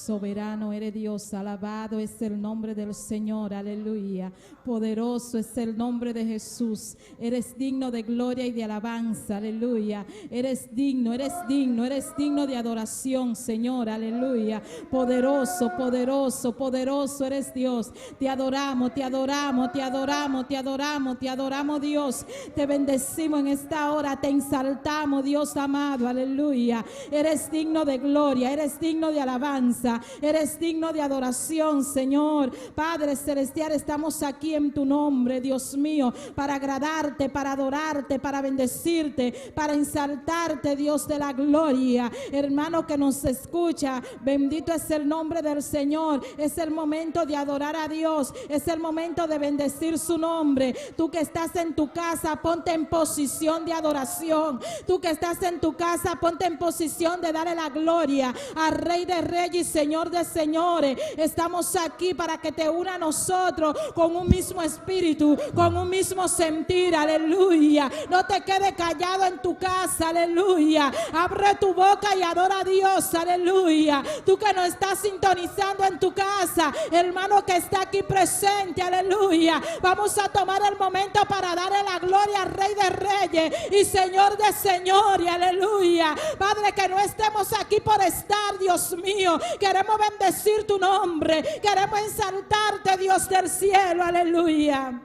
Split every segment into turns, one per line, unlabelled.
Soberano eres Dios, alabado es el nombre del Señor, aleluya. Poderoso es el nombre de Jesús. Eres digno de gloria y de alabanza, aleluya. Eres digno de adoración, Señor, aleluya. Poderoso, poderoso, poderoso eres Dios. Te adoramos, te adoramos, te adoramos, te adoramos, te adoramos, Dios. Te bendecimos en esta hora, te exaltamos, Dios amado, aleluya. Eres digno de gloria, eres digno de alabanza, eres digno de adoración, Señor. Padre celestial, estamos aquí en tu nombre, Dios mío, para agradarte, para adorarte, para bendecirte, para exaltarte, Dios de la gloria. Hermano que nos escucha, bendito es el nombre del Señor. Es el momento de adorar a Dios, es el momento de bendecir su nombre. Tú que estás en tu casa, ponte en posición de adoración. Tú que estás en tu casa, ponte en posición de darle la gloria al Rey de Reyes y Señor de Señores. Estamos aquí para que te una a nosotros con un mismo espíritu, con un mismo sentir, aleluya. No te quedes callado en tu casa, aleluya. Abre tu boca y adora a Dios, aleluya. Tú que no estás sintonizando en tu casa, hermano que está aquí presente, aleluya. Vamos a tomar el momento para darle la gloria al Rey de Reyes y Señor de Señores, aleluya. Padre, que no estemos aquí por estar, Dios mío. Queremos bendecir tu nombre, queremos exaltarte, Dios del cielo, aleluya.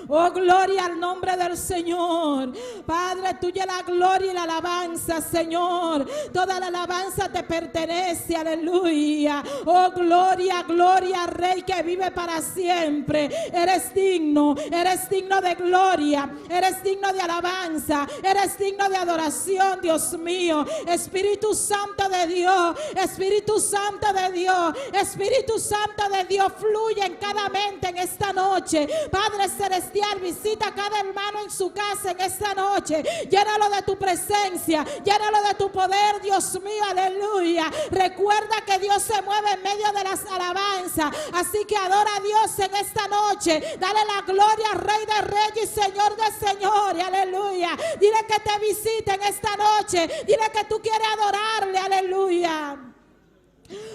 Oh, gloria al nombre del Señor. Padre, tuya la gloria y la alabanza, Señor. Toda la alabanza te pertenece, aleluya. Oh, gloria, gloria al Rey que vive para siempre. Eres digno de gloria, eres digno de alabanza, eres digno de adoración, Dios mío. Espíritu Santo de Dios, Espíritu Santo de Dios, Espíritu Santo de Dios, fluye en cada mente en esta noche. Padre celestial, visita a cada hermano en su casa en esta noche. Llénalo de tu presencia, llénalo de tu poder, Dios mío, aleluya. Recuerda que Dios se mueve en medio de las alabanzas, así que adora a Dios en esta noche. Dale la gloria al Rey de Reyes y Señor de Señores, aleluya. Dile que te visite en esta noche, dile que tú quieres adorarle, aleluya.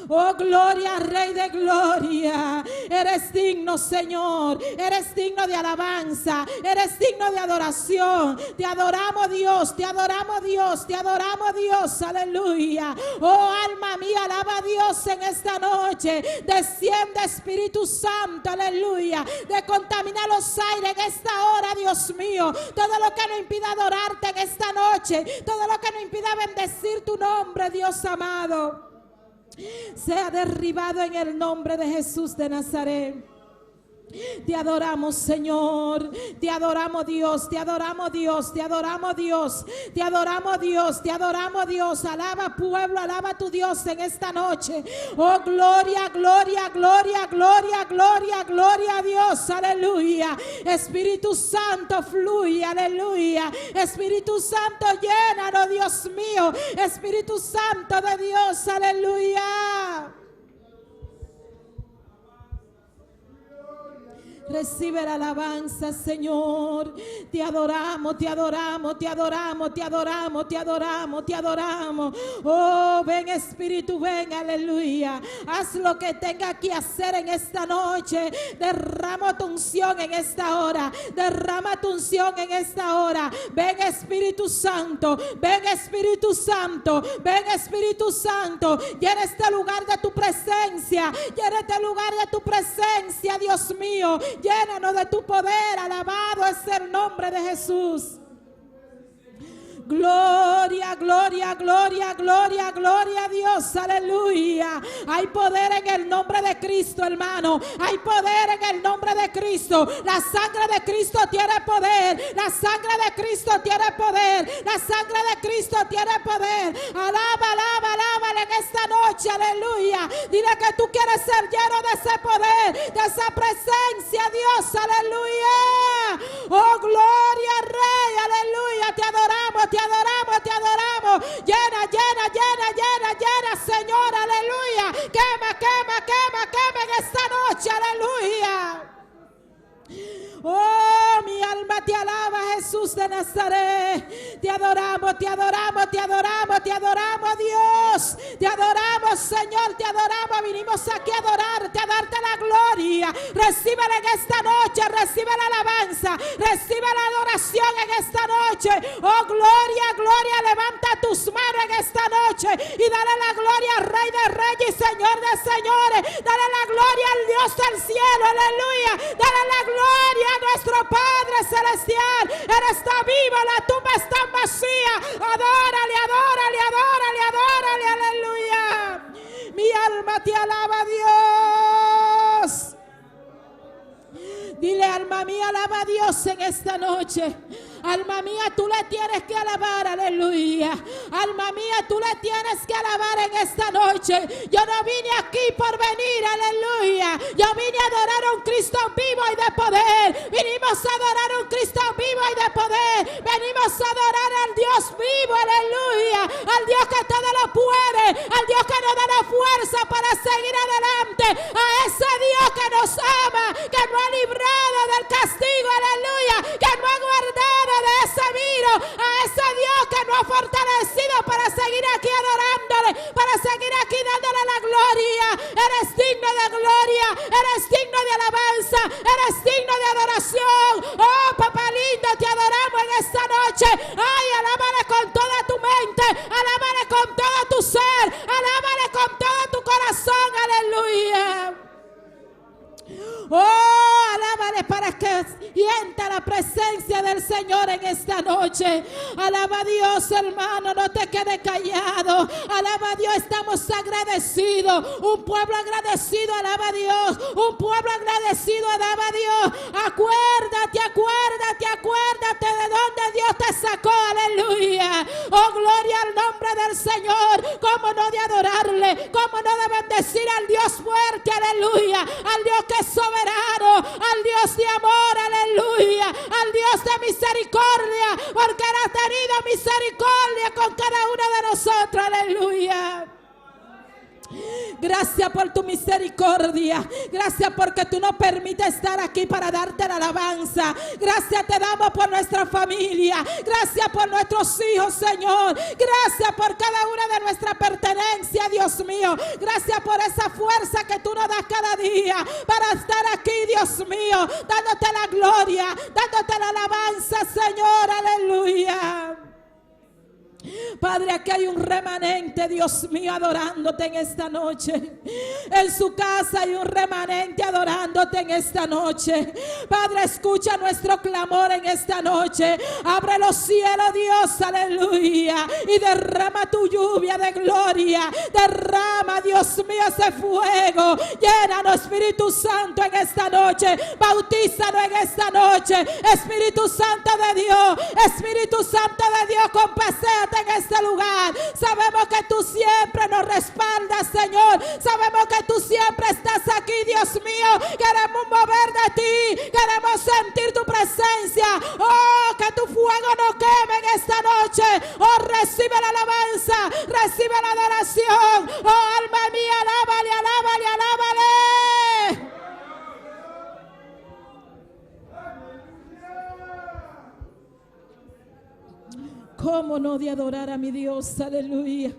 Oh, gloria al Rey de gloria. Eres digno, Señor. Eres digno de alabanza. Eres digno de adoración. Te adoramos, Dios. Te adoramos, Dios. Te adoramos, Dios. Aleluya. Oh, alma mía, alaba a Dios en esta noche. Desciende, Espíritu Santo. Aleluya. De contaminar los aires en esta hora, Dios mío. Todo lo que nos impida adorarte en esta noche. Todo lo que nos impida bendecir tu nombre, Dios amado, sea derribado en el nombre de Jesús de Nazaret. Te adoramos, Señor. Te adoramos, Dios. Te adoramos, Dios. Te adoramos, Dios. Te adoramos, Dios. Te adoramos, Dios. Alaba, pueblo, alaba a tu Dios en esta noche. Oh, gloria, gloria, gloria, gloria, gloria, gloria a Dios. Aleluya. Espíritu Santo, fluye. Aleluya. Espíritu Santo, llénanos, Dios mío. Espíritu Santo de Dios. Aleluya. Recibe la alabanza, Señor. Te adoramos, te adoramos, te adoramos, te adoramos, te adoramos, te adoramos. Oh, ven Espíritu, ven, aleluya. Haz lo que tenga que hacer en esta noche. Derrama tu unción en esta hora. Derrama tu unción en esta hora. Ven Espíritu Santo, ven Espíritu Santo, ven Espíritu Santo. Llena este lugar de tu presencia. Llena este lugar de tu presencia, Dios mío. Llénanos de tu poder, alabado es el nombre de Jesús. Gloria, gloria, gloria, gloria, gloria a Dios, aleluya. Hay poder en el nombre de Cristo, hermano. Hay poder en el nombre de Cristo. La sangre de Cristo tiene poder. La sangre de Cristo tiene poder. La sangre de Cristo tiene poder. Alaba, alaba, alaba en esta noche, aleluya. Dile que tú quieres ser lleno de ese poder, de esa presencia, Dios, aleluya. Oh, gloria al Rey, aleluya. Te adoramos, te adoramos, te adoramos. Llena, llena, llena, llena, llena, Señor, aleluya. Quema, quema, quema, quema en esta noche, aleluya. Oh, mi alma te alaba, Jesús. Jesús de Nazaret. Te adoramos, te adoramos, te adoramos, te adoramos, Dios. Te adoramos, Señor, te adoramos. Vinimos aquí a adorarte, a darte la gloria. Recíbela en esta noche, recibe la alabanza, recibe la adoración en esta noche. Oh, gloria, gloria, levanta tus manos en esta noche y dale la gloria al Rey de Reyes y Señor de Señores. Dale la gloria al Dios del cielo, aleluya. Dale la gloria a nuestro Padre celestial. Él está vivo, la tumba está vacía. Adórale, adórale, adórale, adórale, aleluya. Mi alma te alaba, Dios. Dile, alma mía, alaba a Dios en esta noche. Alma mía, tú le tienes que alabar, aleluya. Alma mía, tú le tienes que alabar en esta noche. Yo no vine aquí por venir, aleluya. Yo vine a adorar a un Cristo vivo y de poder. Vinimos a adorar a un Cristo vivo y de poder. Venimos a adorar al Dios vivo, aleluya. Al Dios que todo lo puede. Al Dios que nos da la fuerza para seguir adelante. A ese Dios que nos ama, que nos ha librado del castigo, aleluya. Que nos ha guardado de ese virus, a ese Dios que nos ha fortalecido para seguir aquí adorándole, para seguir aquí dándole la gloria. Eres digno de gloria, eres digno de alabanza, eres digno de adoración. Oh, papá lindo, te adoramos en esta noche. Ay, alábale con toda tu mente, alábale con todo tu ser, alábale con todo tu corazón, aleluya. Oh, alábale para que sienta la presencia del Señor en esta noche. Alaba a Dios, hermano, no te quedes callado. Alaba a Dios, estamos agradecidos. Un pueblo agradecido, alaba a Dios. Un pueblo agradecido, alaba a Dios. Acuérdate, acuérdate, acuérdate de donde Dios te sacó, aleluya. Oh, gloria al nombre del Señor. Cómo no de adorarle, cómo no de bendecir al Dios fuerte, aleluya. Al Dios que es soberano, al Dios de amor, aleluya, al Dios de misericordia, porque Él ha tenido misericordia con cada uno de nosotros, aleluya. Gracias por tu misericordia. Gracias porque tú nos permites estar aquí para darte la alabanza. Gracias te damos por nuestra familia. Gracias por nuestros hijos, Señor. Gracias por cada una de nuestra pertenencia, Dios mío. Gracias por esa fuerza que tú nos das cada día para estar aquí, Dios mío, dándote la gloria, dándote la alabanza, Señor, aleluya. Padre, aquí hay un remanente, Dios mío, adorándote en esta noche. En su casa hay un remanente adorándote en esta noche. Padre, escucha nuestro clamor en esta noche. Abre los cielos, Dios, aleluya, y derrama tu lluvia de gloria. Derrama, Dios mío, ese fuego. Llénanos, Espíritu Santo, en esta noche. Bautízanos en esta noche, Espíritu Santo de Dios. Espíritu Santo de Dios, compasea en este lugar. Sabemos que tú siempre nos respaldas, Señor. Sabemos que tú siempre estás aquí, Dios mío. Queremos mover de ti, queremos sentir tu presencia. Oh, que tu fuego nos queme en esta noche. Oh, recibe la alabanza, recibe la adoración. Oh, alma mía, alábale, alábale, alábale. ¿Cómo no de adorar a mi Dios? Aleluya.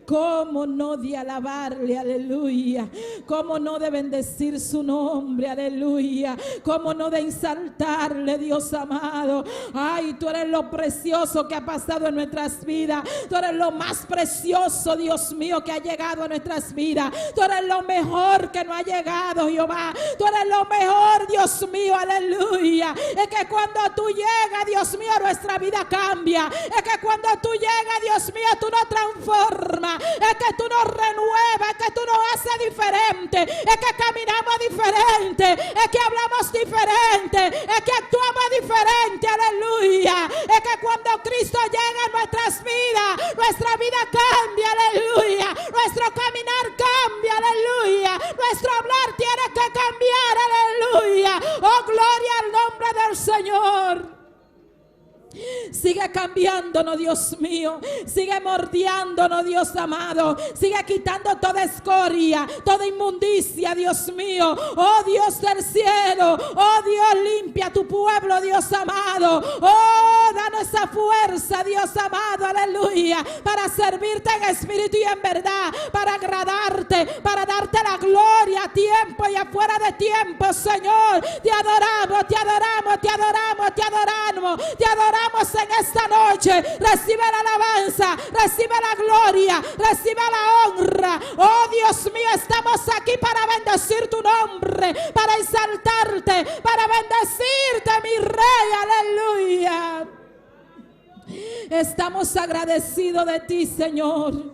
¿Cómo no de alabarle? Aleluya. ¿Cómo no de bendecir su nombre? Aleluya. ¿Cómo no de exaltarle, Dios amado? Ay, tú eres lo precioso que ha pasado en nuestras vidas. Tú eres lo más precioso, Dios mío, que ha llegado a nuestras vidas. Tú eres lo mejor que nos ha llegado, Jehová. Tú eres lo mejor, Dios mío, aleluya. Es que cuando tú llegas, Dios mío, nuestra vida cambia. Es que cuando tú llegas, Dios mío, tú nos transformas. Es que tú nos renuevas, es que tú nos haces diferente, es que caminamos diferente, es que hablamos diferente, es que actuamos diferente, aleluya. Es que cuando Cristo llega a nuestras vidas, nuestra vida cambia, aleluya. Nuestro caminar cambia, aleluya. Nuestro hablar tiene que cambiar, aleluya. Oh, gloria al nombre del Señor. Sigue cambiándonos, Dios mío. Sigue mordiéndonos, Dios amado. Sigue quitando toda escoria, toda inmundicia, Dios mío. Oh Dios del cielo. Oh Dios, limpia a tu pueblo, Dios amado. Oh, danos esa fuerza, Dios amado, aleluya, para servirte en espíritu y en verdad, para agradarte, para darte la gloria a tiempo y afuera de tiempo, Señor. Te adoramos, te adoramos, te adoramos, te adoramos, te adoramos en esta noche. Recibe la alabanza, recibe la gloria, recibe la honra. Oh Dios mío, estamos aquí para bendecir tu nombre, para exaltarte, para bendecirte, mi Rey, aleluya. Estamos agradecidos de ti, Señor.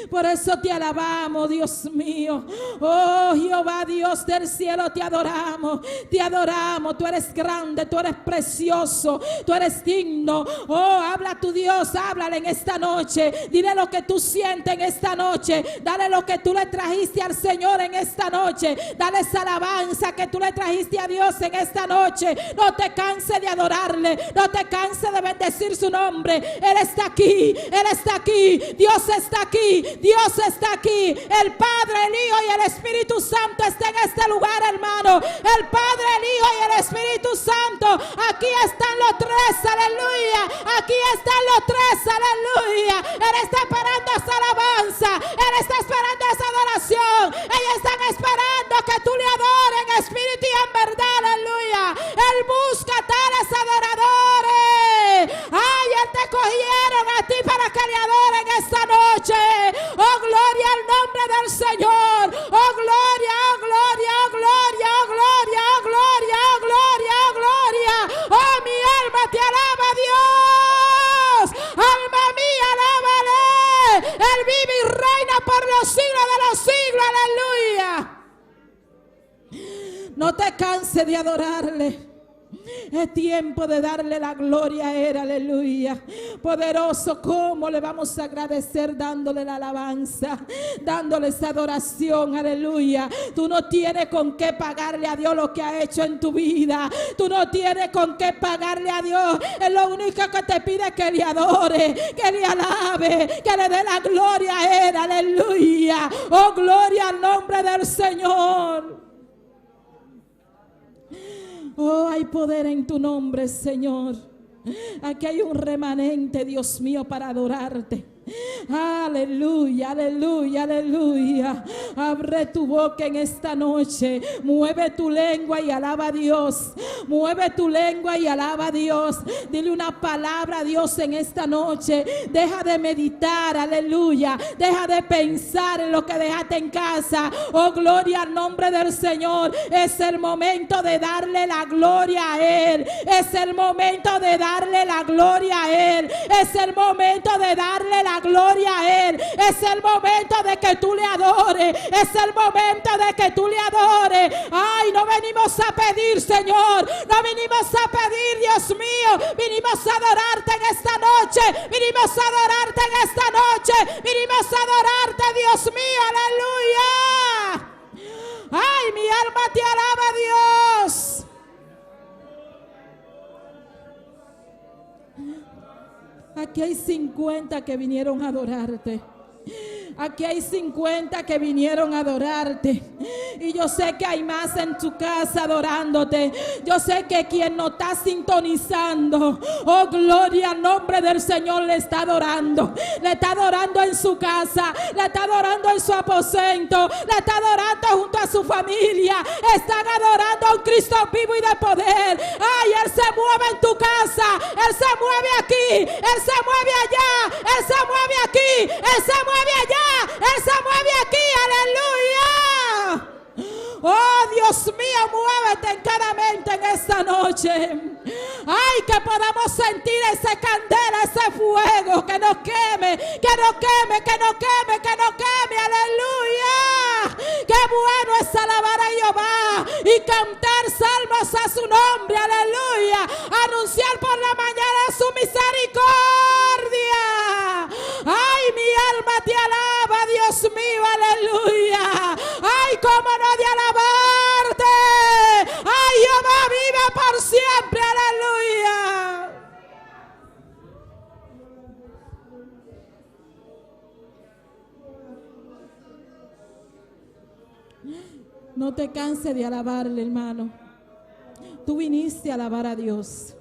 Por eso te alabamos, Dios mío. Oh Jehová, Dios del cielo, te adoramos. Te adoramos. Tú eres grande, tú eres precioso, tú eres digno. Oh, habla a tu Dios, háblale en esta noche. Dile lo que tú sientes en esta noche. Dale lo que tú le trajiste al Señor en esta noche. Dale esa alabanza que tú le trajiste a Dios en esta noche. No te canses de adorarle. No te canses de bendecir su nombre. Él está aquí, Él está aquí, Dios está aquí, Dios está aquí. El Padre, el Hijo y el Espíritu Santo está en este lugar, hermano. El Padre, el Hijo y el Espíritu Santo. Aquí están los tres, aleluya. Aquí están los tres, aleluya. Él está esperando esa alabanza, Él está esperando esa adoración. Ellos están esperando que tú le adores en espíritu y en verdad, aleluya. Él busca tales adoradores. Ay, Él te cogieron a ti para que le adoren esta noche. Oh, gloria al nombre del Señor. Oh, gloria, oh, gloria, oh, gloria, oh, gloria, oh, gloria, oh, gloria, oh, gloria. Oh, mi alma te alaba, Dios. Alma mía, alábale. Él vive y reina por los siglos de los siglos, aleluya. No te canses de adorarle. Es tiempo de darle la gloria a Él, aleluya. Poderoso, ¿cómo le vamos a agradecer dándole la alabanza, dándole esa adoración, aleluya? Tú no tienes con qué pagarle a Dios lo que ha hecho en tu vida. Tú no tienes con qué pagarle a Dios. Es lo único que te pide, que le adore, que le alabe, que le dé la gloria a Él, aleluya. Oh, gloria al nombre del Señor. Oh, hay poder en tu nombre, Señor. Aquí hay un remanente, Dios mío, para adorarte. Aleluya, aleluya, aleluya. Abre tu boca en esta noche. Mueve tu lengua y alaba a Dios. Mueve tu lengua y alaba a Dios. Dile una palabra a Dios en esta noche. Deja de meditar, aleluya. Deja de pensar en lo que dejaste en casa. Oh, gloria al nombre del Señor. Es el momento de darle la gloria a Él. Es el momento de darle la gloria a Él. Es el momento de darle la gloria a Él. Es el momento de que tú le adores. Es el momento de que tú le adores. Ay, no venimos a pedir, Señor. No vinimos a pedir, Dios mío. Vinimos a adorarte en esta noche. Vinimos a adorarte en esta noche. Vinimos a adorarte, Dios mío. Aleluya. Ay, mi alma te alaba, Dios. Aquí hay 50 que vinieron a adorarte. Aquí hay 50 que vinieron a adorarte. Y yo sé que hay más en tu casa adorándote. Yo sé que quien no está sintonizando, oh, gloria al nombre del Señor, le está adorando. Le está adorando en su casa. Le está adorando en su aposento. Le está adorando junto a su familia. Están adorando a un Cristo vivo y de poder. Ay, Él se mueve en tu casa. Él se mueve aquí. Él se mueve allá. Él se mueve aquí. Él se mueve allá. Él se mueve aquí, aleluya. Oh, Dios mío, muévete en cada mente en esta noche. Ay, que podamos sentir ese candela, ese fuego que nos queme, que nos queme, que nos queme, que nos queme, aleluya. Qué bueno es alabar a Jehová y cantar salmos a su nombre, aleluya. Anunciar por la mañana su misericordia. Ay, mi alma te alaba, Dios mío, aleluya. Ay, cómo no de alabarte. Ay, Jehová vive por siempre, aleluya. No te canses de alabarle, hermano. Tú viniste a alabar a Dios.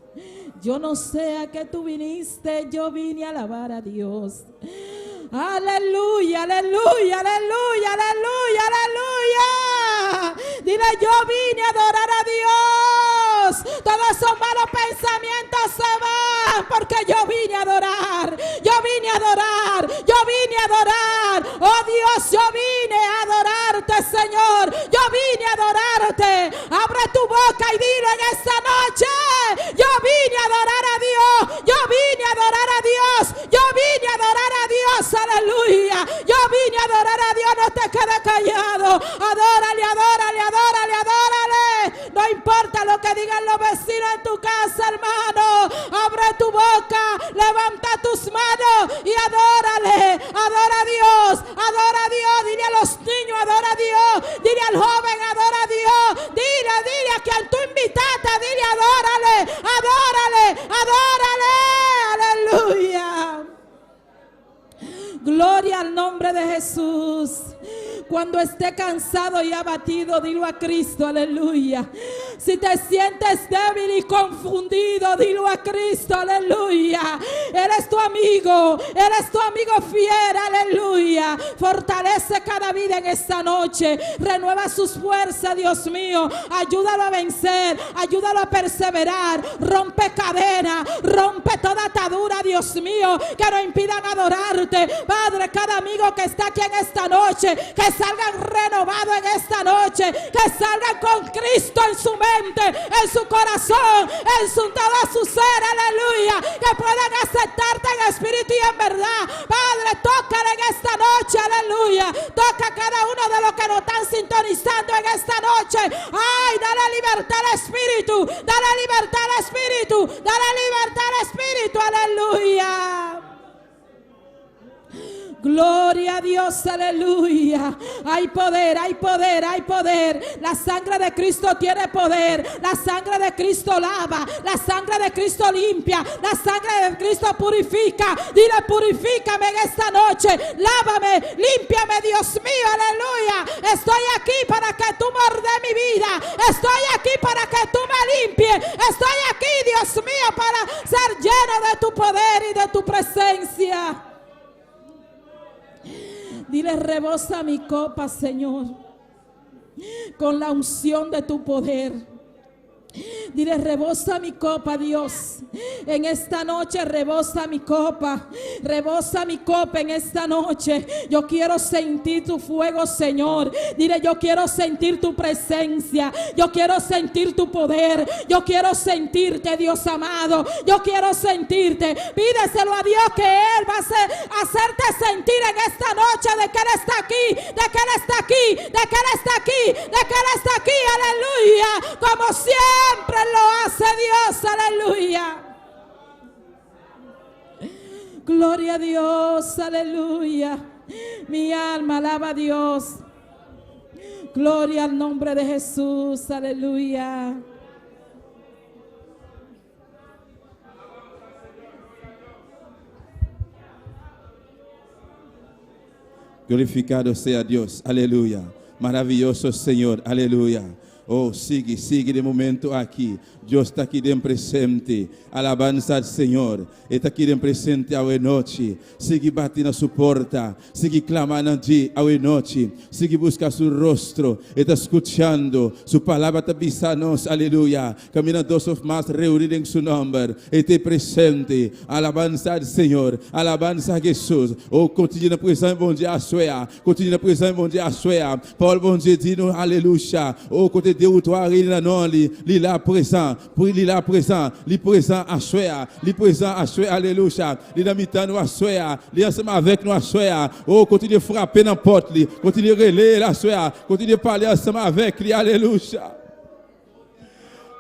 Yo no sé a qué tú viniste, yo vine a alabar a Dios. Aleluya, aleluya, aleluya, aleluya, aleluya. Dile, yo vine a adorar a Dios. Todos esos malos pensamientos se van, porque yo vine a adorar. Yo vine a adorar, yo vine a adorar. Oh Dios, yo vine a adorarte, Señor. Yo vine a adorarte. Abre tu boca y dile en esta noche, yo vine a adorar a Dios. Yo vine a adorar a Dios. Yo vine a adorar a Dios. Aleluya. Yo vine a adorar a Dios. No te quedes callado. Adórale, adórale, adórale, adórale. No importa lo que digan los vecinos en tu casa, hermano. Abre tu boca, levanta tus manos y adórale. Adora a Dios, adora a Dios. Dile a los niños, adora a Dios. Dile al joven, adora a Dios. Dile a quien tú invitaste, dile, adórale, adórale, adórale. Aleluya. Gloria al nombre de Jesús. Cuando esté cansado y abatido, dilo a Cristo, aleluya. Si te sientes débil y confundido, dilo a Cristo, aleluya. Él es tu amigo fiel, aleluya. Fortalece cada vida en esta noche. Renueva sus fuerzas, Dios mío. Ayúdalo a vencer, ayúdalo a perseverar. Rompe cadenas, rompe toda atadura, Dios mío, que no impidan adorarte. Padre, cada amigo que está aquí en esta noche, que salgan renovados en esta noche, que salgan con Cristo en su mente, en su corazón, en todo su ser, aleluya, que puedan aceptarte en espíritu y en verdad. Padre, tócale en esta noche, aleluya. Toca a cada uno de los que nos están sintonizando en esta noche. Ay, dale libertad al espíritu, dale libertad al espíritu, dale libertad al espíritu, aleluya. Gloria a Dios, aleluya. Hay poder, hay poder, hay poder. La sangre de Cristo tiene poder. La sangre de Cristo lava. La sangre de Cristo limpia. La sangre de Cristo purifica. Dile, purifícame en esta noche. Lávame, límpiame, Dios mío, aleluya. Estoy aquí para que tú me ordenes mi vida. Estoy aquí para que tú me limpies. Estoy aquí, Dios mío, para ser lleno de tu poder y de tu presencia. Dile, rebosa mi copa, Señor, con la unción de tu poder. Dile, rebosa mi copa, Dios. En esta noche rebosa mi copa. Rebosa mi copa en esta noche. Yo quiero sentir tu fuego, Señor. Dile, yo quiero sentir tu presencia. Yo quiero sentir tu poder. Yo quiero sentirte, Dios amado. Yo quiero sentirte. Pídeselo a Dios, que Él va a hacerte sentir en esta noche de que Él está aquí, de que Él está aquí, de que Él está aquí, de que Él está aquí, aleluya. Como siempre lo hace Dios, aleluya. Gloria a Dios, aleluya. Mi alma alaba a Dios. Gloria al nombre de Jesús, aleluya.
Glorificado sea Dios, aleluya. Maravilloso Señor, aleluya. Oh, sigue de momento aqui. Deus está aqui de presente. Alabança ao Senhor. Ele está aqui de presente ao noite. Sigue batendo a sua porta. Sigue clamando a Deus ao noite. Sigue buscar seu rosto. Ele está escutando. Sua palavra está pisando-nos. Aleluia. Caminhando dois ou mais reunidos em seu nome. Ele está presente. Alabança ao Senhor. Alabança a Jesus. Oh, continua presente. Bom dia a sua. Continua presente. Bom dia a sua. Paulo, bom dia. Dino, aleluia. Oh, continua. Dieu toi il là non li là présent pour il là présent à soi alléluia li dans mitan à soi li ensemble avec nous à soi oh continue frapper dans porte li continue relayer la soi continue parler ensemble avec lui alléluia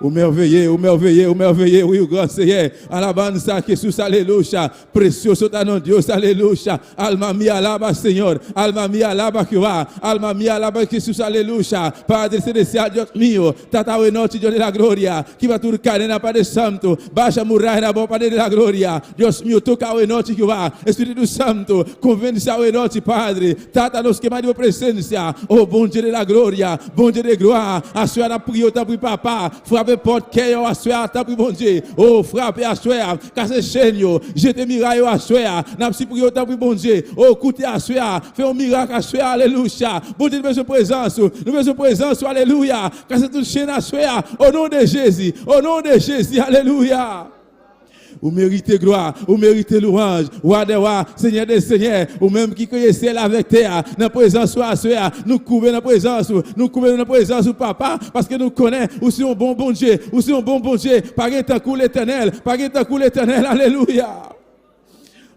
Ou merveilleux, oui, o grand Seigneur. Alabanza, Jesus, aleluia. Precioso tá no Deus, aleluia. Alma mia, alaba, Senhor. Alma mia, alaba, Jehová. Alma mia, alaba, Jesus, aleluia. Padre celestial, Dios mío. Tata o noite, Dios de la gloria. Que va tu cadena, Padre Santo. Baixa murrar na boca, Padre de la gloria. Dios mío, toca o noite, Jehová. Espírito Santo, convence o noite, Padre. Tata nos queima de presença. Oh, bom dia de la gloria. Bom dia de gloire. A senhora priou, tá pro papá. Frappe porte que a soeur t'a pris bon Dieu. Oh frappe à soeur, casse chaîne yo, jete miraille à soeur, n'a pas prié t'a pris bon Dieu. Oh coûter à soeur, fais un miracle à soeur, alléluia. Bon Dieu besoin présence, nous besoin présence, alléluia. Casse toute chaîne à soeur au nom de Jésus, au nom de Jésus, alléluia. Ou méritez gloire, ou méritez louange, roi des rois, Seigneur des seigneurs, ou même qui connaissez la avec terre, dans la présence à soeur, nous couvrons dans la présence, nous couvrons dans la présence du papa, parce que nous connaissons, ou si un bon Dieu, ou si un bon Dieu, par un coup l'éternel, alléluia.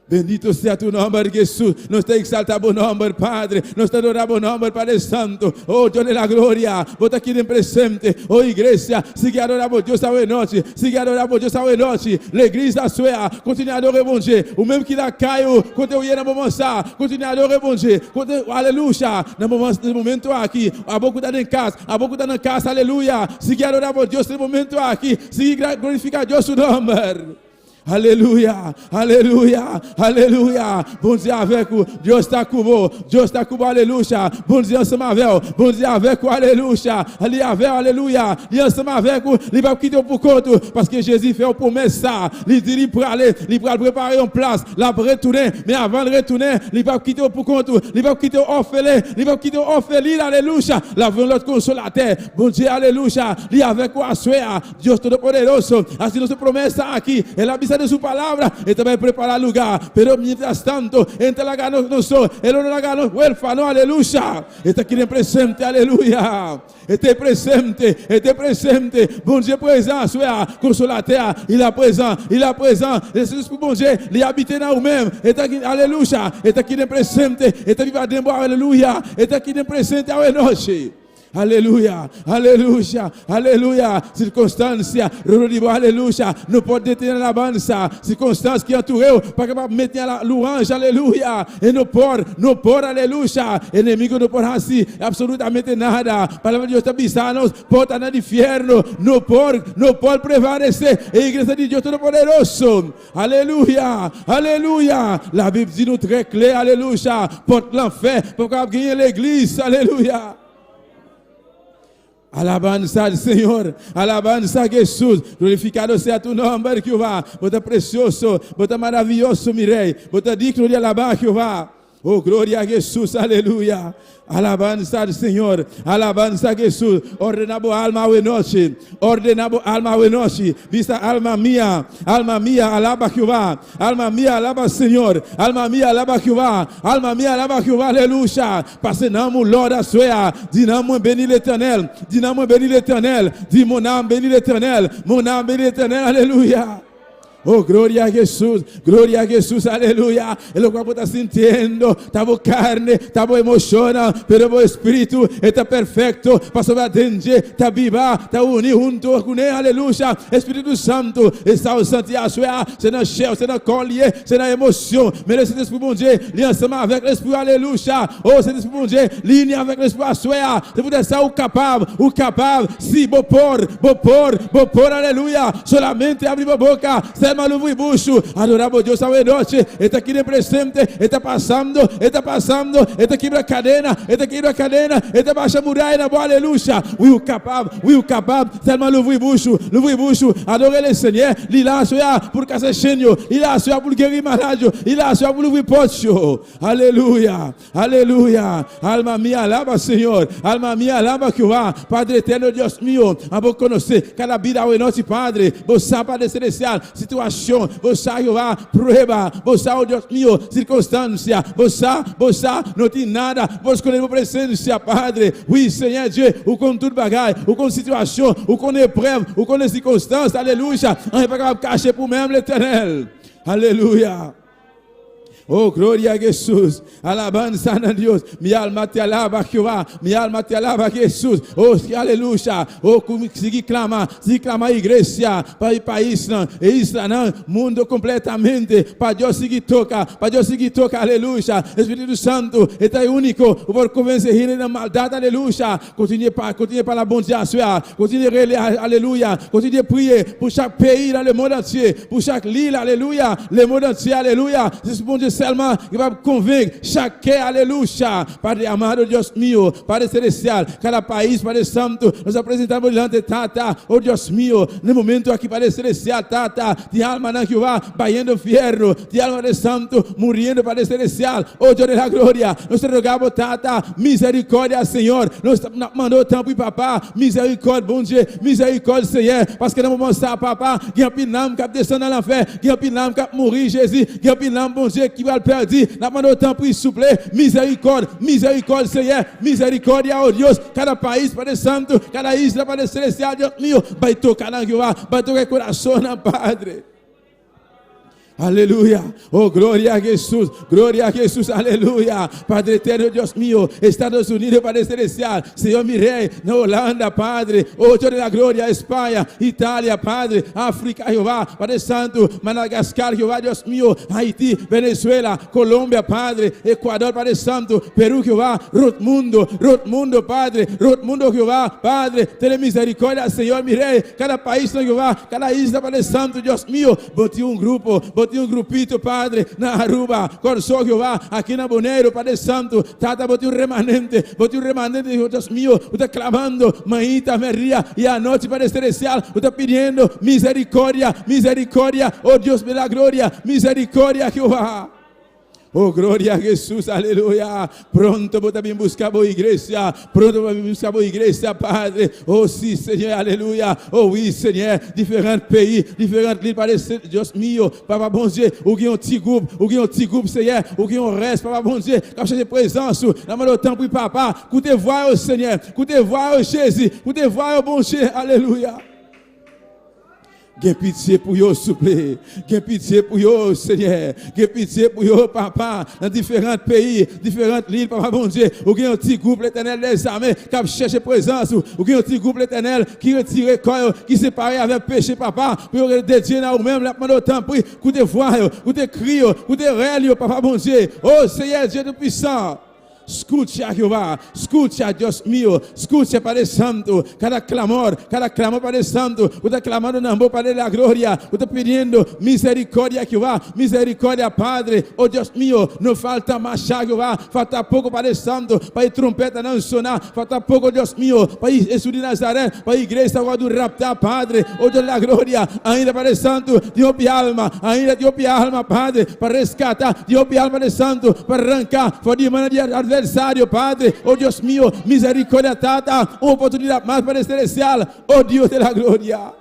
Bendito sea tu nombre, Jesús. Nos te exalta buen nombre, Padre. Nos te adora buen nombre, Padre Santo. Oh, Dios de la gloria. Vos aquí en presente. Oh, iglesia. Sigue adorando Dios a noche. Sigue adorando Dios a noche. L'église suya. Continue à adorer bon Dieu. Ou même qui la caillou. Quand tu es dans le moment ça. Continue à adorer bon Dieu. Alléluia. Dans le moment aqui. A beaucoup dans casa. A beaucoup dans casa. Alléluia. Sigue adorando Dios dans le moment aqui. Sigue glorificar Dios su nombre. Alléluia, alléluia, alléluia. Bon Dieu avec vous, Dieu está com vous, Dieu está com vous, alléluia. Bon Dieu ensemble avec vous, bon Dieu avec vous, alléluia. Ali avec, alléluia. Il ensemble avec vous, il va quitter pour compte parce que Jésus fait une promesse ça. Il dit il pour aller, il va préparer une place, la retourner, mais avant de retourner, il va quitter pour compte, il va quitter orphelin, il va quitter orphelin, alléluia. La vie l'autre consolateur, bon Dieu, alléluia. Il avec vous à soir, Dieu Todo-Poderoso. Así nos promessa aqui, ela de su palabra y también prepara lugar, pero mientras tanto entre la gana nosotros el no la gana huérfano, aleluya. Está aquí en presente, aleluya. Este presente, bon Dieu présent, soit consolateur, il est présent, l'Esprit bon Dieu, il habite dans nous-mêmes, est aquí, alléluia, est aquí en presente, est vivant dentro, alléluia, est aquí en presente a noche. Alléluia, alléluia, alléluia. Circonstância, alléluia. Nous pouvons détenir la bande, ça. Circonstance qui entoure, pas capable de mettre la louange, alléluia. Et nous portes, alléluia. Inimigo não pode assim, absolutamente nada. Palavra de Deus está pisando, porta na inferno. Não pode prevalecer. A igreja de Deus Todo-Poderoso. Alléluia, alléluia. La Bible dit nous très clair, alléluia. Porte l'enfer pour gagner l'église, alléluia. Alabanza al Señor, alabanza a Jesús, glorificado sea tu nombre, Jehová. Bota precioso, bota maravilloso, mi rey, bota digno de alabar, Jehová. Oh, gloria a Jesús, aleluya. Alabanza al Señor, alabanza a Jesús. Ordenamos alma hoy noche, Vista alma mía, alaba Jehová. Alma mía, alaba Señor. Alma mía, alaba Jehová. Alma mía, alaba Jehová, aleluya. Passenamos l'ordre à soi. Dis-moi béni l'Éternel. Dis-moi béni l'Éternel. Dis mon âme béni l'Éternel. Mon âme béni l'Éternel, alléluia. Oh, gloria a Jesús, aleluya. Es lo que estás sintiendo, estamos carne, estamos emociones, pero el espíritu está perfecto, pasó a dentro, está viva, está unido junto con él, aleluya. Espíritu Santo, está o Santiago, c'est dans chair, c'est dans corps lié, c'est dans émotion. Mais le Saint-Esprit, mon Dieu, lié ensemble avec l'Esprit, alléluia. Oh, Saint-Esprit, mon Dieu, lié avec l'Esprit, assoya. C'est pour ça, ou capable, si, beau por, alléluia. Solamente abrir a boca, Maluvo e bucho, adoramos Deus a noite, está aqui no presente, está passando, está quebra cadena, está baixa muralha na boa, aleluia. Will capab, tellement louvo e bucho, adorez le Seigneur, il a soya pour casser chenio, il a soya pour guérir malade, il a soya pour louvo pocho, alléluia, alma mia alaba Senhor, alma mia alaba Jehová, Padre eterno Deus mio, a vos conhecer, cada vida a noite, Padre, vos Padre celestial, situação, você Jehová, prueba, você o Deus meu, circunstância, você não tem nada, você conhece a presença, Padre, oui, Senhor Deus, o com tudo bagay, o com situação, o com épreuve, o com circunstância, aleluia, on n'est pas capable de cacher pour même l'Éternel, alléluia. Oh, gloria a Jesús. Alabanza a Dios. Mi alma te alaba, Jehová. Mi alma te alaba, Jesús. Oh, aleluya. Oh, sigue clama a igreja para o país, e Israel, mundo completamente. Para Deus seguir toca. Aleluya. Espírito Santo, está único. Por convencer na maldade, aleluya. Continue para la bonté à soi. Continue a aleluya. Continue a prier pour chaque pays dans le monde entier. Pour chaque île, aleluya. Le monde entier, aleluya. C'est bon Dieu seulement qui va convaincre chacun, aleluya. Padre amado, Dios mío, Padre celestial, cada país, Padre Santo, nos apresentamos delante, Tata, oh Dios mío, no momento aqui, Padre celestial, Tata, de alma na Jehová, baiando fierro, de alma de Santo, muriendo, Padre celestial, oh Dios de la gloria, nos te rogamos, Tata, misericórdia, Senhor, nos mandou tempo e papá, misericórdia, bom Dieu, misericórdia, Senhor, parce que não vamos mostrar, papá, que apinamos, que descendendo na fé, que apinamos, que morrer, Jesus, que apinamos, bom Dieu, que vai perder, na mão do tempo e supler, misericórdia, Senhor, misericórdia, oh Deus, cada país, Padre Santo, cada isla, Padre Celestial, Deus mío, vai tocar na Jeová, vai tocar o coração na Padre. Aleluya, oh gloria a Jesús, aleluya. Padre eterno, Dios mío, Estados Unidos, Padre celestial, Señor mi rey, na Holanda, Padre, oh Dios de la gloria, España, Italia, Padre, África, Jehová, Padre Santo, Madagascar, Jehová, Dios mío, Haití, Venezuela, Colombia, Padre, Ecuador, Padre Santo, Perú, Jehová, Rotmundo, Padre, Rotmundo, Jehová, Padre, ten misericordia, Señor mi rey, cada país, Jehová, cada isla, Padre Santo, Dios mío, botei grupo, botei grupito, Padre, na Aruba, Corsó, Jehová, aqui na Boneiro, Padre Santo, Tata, botei remanente, Deus mío, está clamando, Maíta, Maria, e a noite, Padre Celestial, está pedindo misericórdia, oh Deus de la glória, misericórdia, Jehová. Oh, glória a Jesus, aleluia. Pronto para vir buscar a igreja. Padre. Oh, sim, Senhor, aleluia. Oh, oui, Senhor. Diferentes pays, diferentes livres, Padre, Deus meu. Papa, bom Dieu. O que é um tigup, Senhor. O que é um resto, Papa, bom Dieu. Capcha de presença. Na mão do tempo, Papa. Que te voie, oh Senhor. Que te voie, oh Jesus. Que te voie, oh bom Dieu, aleluia. Get pitié pour yo, s'il vous plaît. Get pitié pour yo, Seigneur. Get pitié pour yo, Papa. Dans différents pays, différentes îles, Papa, bon Dieu. Ou bien un petit groupe, l'Éternel des armées, qui cherche présence. Ou bien un petit groupe, l'Éternel, qui retire corps, qui sépare avec péché, Papa. Pour dédier à vous-même, la main de temps, pour que te voix, que te crie, que te rêve, Papa, bon Dieu. Oh, Seigneur, Dieu de puissant. Escute a Jehová, escute a Deus meu, escute a Padre Santo, cada clamor, Padre Santo, o está clamando na mão, Padre da glória, o está pedindo misericórdia, Jehová, misericórdia, Padre, oh Deus meu, não falta mais, Jehová, falta pouco, Padre Santo, para a trompeta não sonar, falta pouco, Deus meu, para Jesus de Nazaré, para a igreja do raptar, Padre, oh Deus da glória, ainda, Padre Santo, de alma, Padre, para resgatar, de alma, Padre Santo, para arrancar, for de maneira de adversário, Padre, oh Deus meu, misericórdia, Tata, oportunidade mais para celestial, oh Deus de la glória.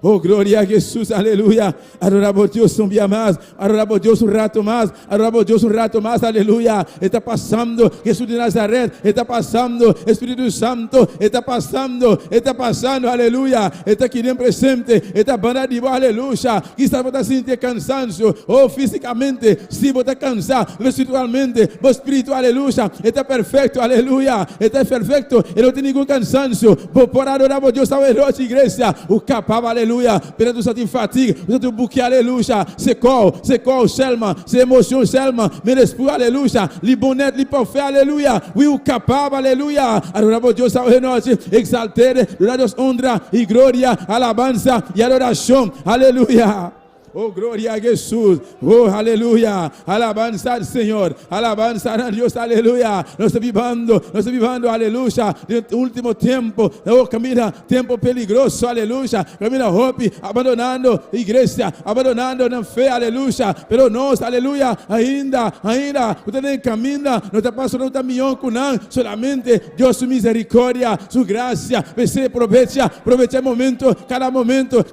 Oh, glória a Jesus, aleluia. Adoramos Deus um dia mais, adoramos Deus um rato mais, aleluia. Está passando, Jesus de Nazaré, está passando, Espírito Santo, está passando, aleluia. Está aqui dentro presente, está banda de boa, aleluia. Que está você sentir cansaço, oh, fisicamente, se você cansar, espiritualmente, o espírito, aleluia. Está perfeito, aleluia. Está perfeito, e não tem nenhum cansaço. Por adorar a Deus, a noite, igreja, o capaz, aleluia. Perante cette fatigue, cette bouquet, alléluia. C'est corps seulement, c'est émotion seulement, mais l'esprit, alléluia. Les bonnettes, les parfaits, alléluia. Oui, ou capable, alléluia. Adoramos Dios a noite, exalter, Dios honra y gloria, alabanza y adoración, alléluia. Oh, glória a Jesus. Oh, aleluia. Alabanza al Senhor. Alabanza a Deus, aleluia. Nós estamos vivendo, aleluia. No último tempo. Oh, camina, tempo peligroso, aleluia. Camina hope, abandonando a igreja, abandonando na fé, aleluia. Pero nós, aleluia, ainda, você nem caminha, não está passando um caminhão com não, solamente Deus, sua misericórdia, sua graça. Você aproveita momento,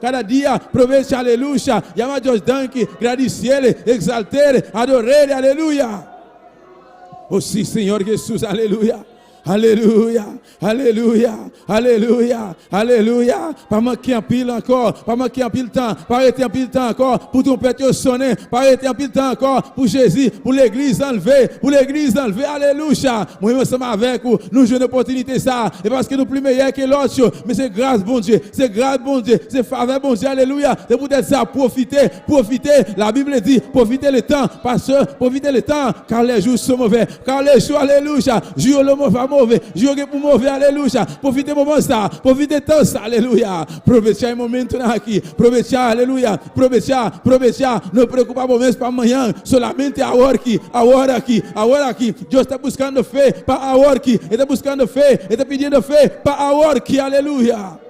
cada dia, aproveita, aleluia. Llama a Deus, danke, agradecer, exaltar, adorar, aleluia. Oh sim, Senhor Jesus, aleluia. Alléluia, alléluia, alléluia, alléluia. Pas manquer un pile encore, pas manquer un pile temps, pas arrêter un pile temps encore pour ton pète sonner, pas arrêter un pile temps encore pour Jésus, pour l'église enlevée, alléluia. Moi, ensemble avec vous, nous jouons une opportunité ça, et parce que nous plus meilleurs que l'autre, mais c'est grâce bon Dieu, c'est grâce bon Dieu, c'est faveur bon Dieu, alléluia. C'est peut-être ça, profitez, la Bible dit, profitez le temps, parce que profitez le temps, car les jours sont mauvais, car les jours, alléluia, jour le mauvais, jour pour mauvais, alléluia. Profitez moment ça, profitez temps ça, alléluia. Profetia un momento aqui, profetia, alléluia, profetia, não preocupa momentos para amanhã, solamente agora aqui, Deus está buscando fé para agora aqui, Ele está buscando fé, Ele está pedindo fé para agora aqui, aleluia.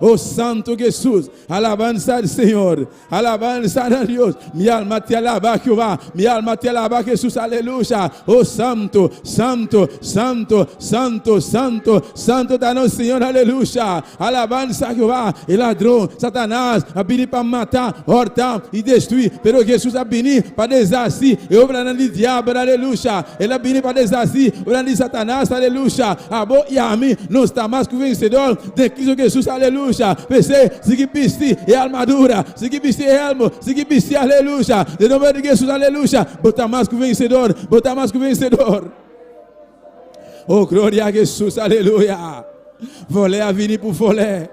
Oh Santo Jesús, alabanza al Señor, alabanza a Dios. Mi alma te alaba Jehová, mi alma te alaba Jesús, aleluya. Oh Santo, Santo, Santo, Santo, Santo, Santo danos Señor, aleluya. Alabanza a Jehová, el ladrón, Satanás, a venir para matar, hortar y destruir, pero Jesús a venir para desasir, e obra de diabo, aleluya. Ele a venir para desasir, obra de Satanás, aleluya. A vos y a mí no está más que vencedor de Cristo Jesús, aleluya. Pensei, segui vestir e armadura, segui vestir elmo, segui vestir, aleluia. De nome de Jesus, aleluia. Botar mais que o vencedor, botar mais que o vencedor. Oh, glória a Jesus, aleluia. Voler a venir pour voler.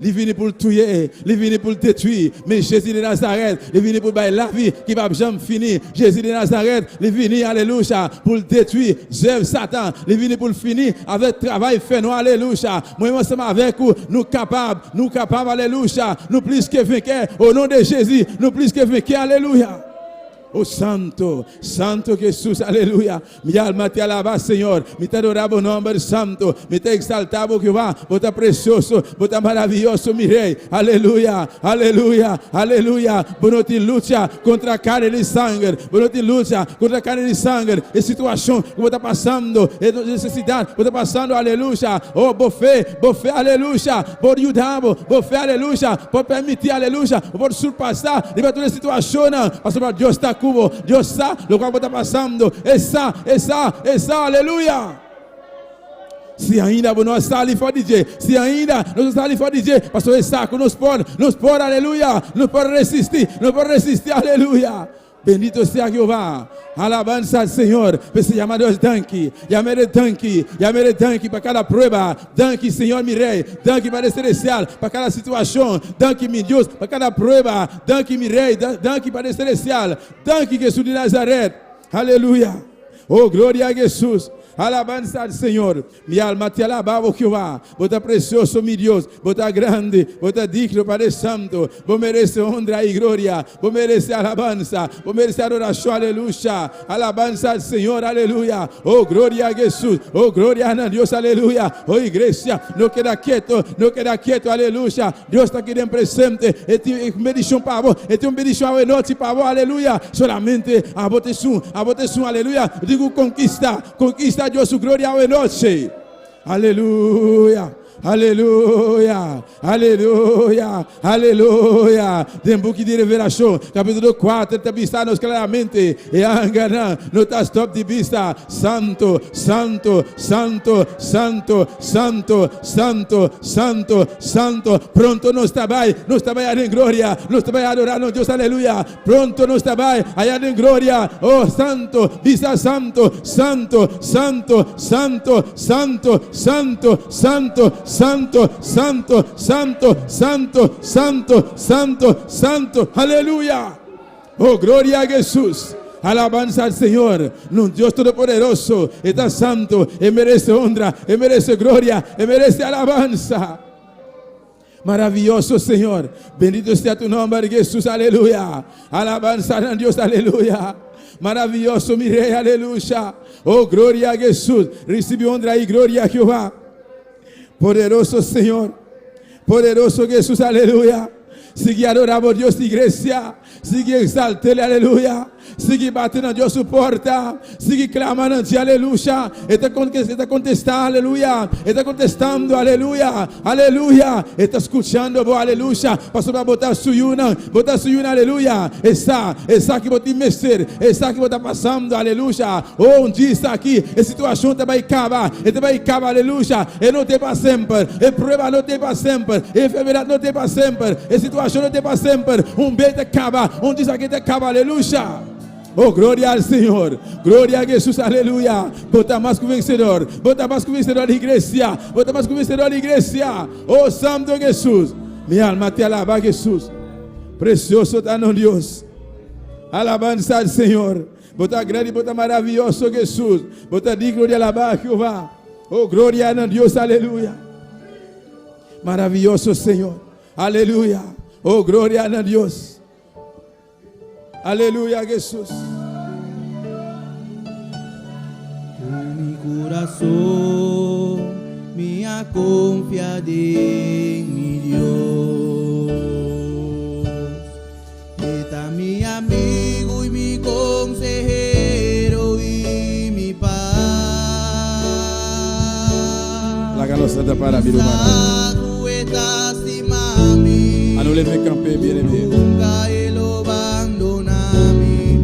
Il vient pour le tuer, il vient pour le détruire. Mais Jésus de Nazareth, il vient pour la vie qui va jamais finir. Jésus de Nazareth, il vient, alléluia, pour le détruire. J'aime Satan, il vient pour le finir avec travail fait, nous, alléluia. Moi, ensemble avec vous, nous capables, alléluia. Nous plus que vainqueurs, au nom de Jésus, nous plus que vainqueurs, alléluia. Oh Santo, Santo Jesús, aleluya. Mi alma te alaba, Señor. Mi te adoraba o nombre santo. Mi te exaltaba, Jehová. Bota precioso, bota maravilloso, mi rey. Aleluya, aleluya, aleluya. Bueno te lucha contra carne y sangre. Bueno te lucha contra carne y sangre. Es situación que está pasando, es necesidad que está pasando, aleluya. Oh, por fe, aleluya. Por ayudar, por fe, aleluya. Por permitir, aleluya. Por surpasar, de toda situación. Pastor, Dios está cubo, Dios sabe lo que está pasando. Essa, aleluia. Se ainda não está ali fora de Deus, se ainda não está ali fora de Deus, pastor, essa nos pode, aleluia, não pode resistir, aleluia. Bendito sea Jehová, alabanza al Señor. Pues llamado es Danki, llamaré Danki para cada prueba. Danki, Señor mi rey, Danki para celestial, para cada situación. Danki mi Dios, para cada prueba. Danki mi rey, Danki para celestial. Danki Jesús de Nazaret, aleluya. Oh, gloria a Jesús. Alabanza al Señor. Mi alma te alaba, oh Jehová. Bota precioso, mi Dios. Bota grande, bota digno, Padre Santo. Vos merece honra y gloria. Vos merece alabanza. Vos merece adoración, aleluya. Alabanza al Señor, aleluya. Oh, gloria a Jesús. Oh, gloria a Dios, aleluya. Oh, iglesia, no queda quieto, aleluya. Dios está aquí en presente. Este es una bendición para vos. Este es una bendición a noche para vos, aleluya. Solamente a votación, aleluya. Digo conquista. Dios su gloria hoy noche. Aleluya. Aleluia, aleluia, aleluia. Tem book de revelação, capítulo 4, está vistando claramente. E angana, não está stop de vista. Santo, santo, santo, santo, santo, santo, santo, santo. Pronto não está bem em glória, não está bem adorando Deus, aleluia. Pronto não está bem, allá em glória. Oh, santo, vista santo, santo, santo, santo, santo, santo, santo. Santo, santo, santo, santo, santo, santo, santo, aleluya. Oh, gloria a Jesús. Alabanza al Señor. Dios Todopoderoso está santo. Él merece honra, Él merece gloria, Él merece alabanza. Maravilloso Señor. Bendito sea tu nombre, Jesús, aleluya. Alabanza a Dios, aleluya. Maravilloso mi rey, aleluya. Oh, gloria a Jesús. Recibe honra y gloria a Jehová. Poderoso Señor, poderoso Jesús, aleluya. Sigue adorando a Dios, iglesia. Sigue exaltele, aleluya. Sigue batendo Dios su porta. Sigue clamando, aleluya. Está contestando, aleluya. Está contestando, aleluya. Aleluya. Está escuchando, aleluya. Pastor vai botar suyuna, aleluya. Está que vou te mexer. Está que vou estar passando, aleluya. Oh, dia está aqui. A situação vai acabar. Vai acabar, aleluya. E não tem para sempre. E problema não tem para sempre. E enfermidade não tem para sempre. E situação não tem para sempre. Bem acaba. Dia aqui acaba, aleluya. Oh, glória ao Senhor. Glória a Jesus, aleluia. Bota mais que vencedor. Bota mais que vencedor da igreja. Bota mais que vencedor da igreja. Oh, Santo Jesus. Minha alma te alaba, Jesus. Precioso está no Deus. Alabança ao Senhor. Bota grande, bota maravilhoso, Jesus. Bota digno de alabar, Jeová. Oh, glória a Deus, aleluia. Maravilhoso, Senhor. Aleluia. Oh, glória a Deus. Aleluya, Jesús.
Mi corazón me ha confiado en mi Dios. Está mi amigo y mi consejero y mi paz.
La galosada para mi hermana. Anule me campé, viene bien.
Nunca él lo abandona y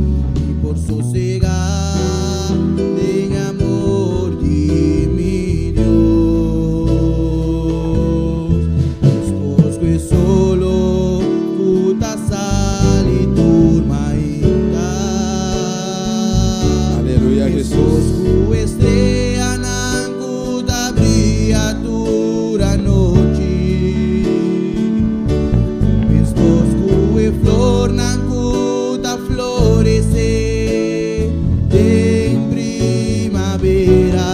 por sosegar en amor de mi Dios. Después que solo puta sal y turma
Aleluya, Jesús.
Que estrella nancuta brilla dura noche. Flor nancuta florece en primavera.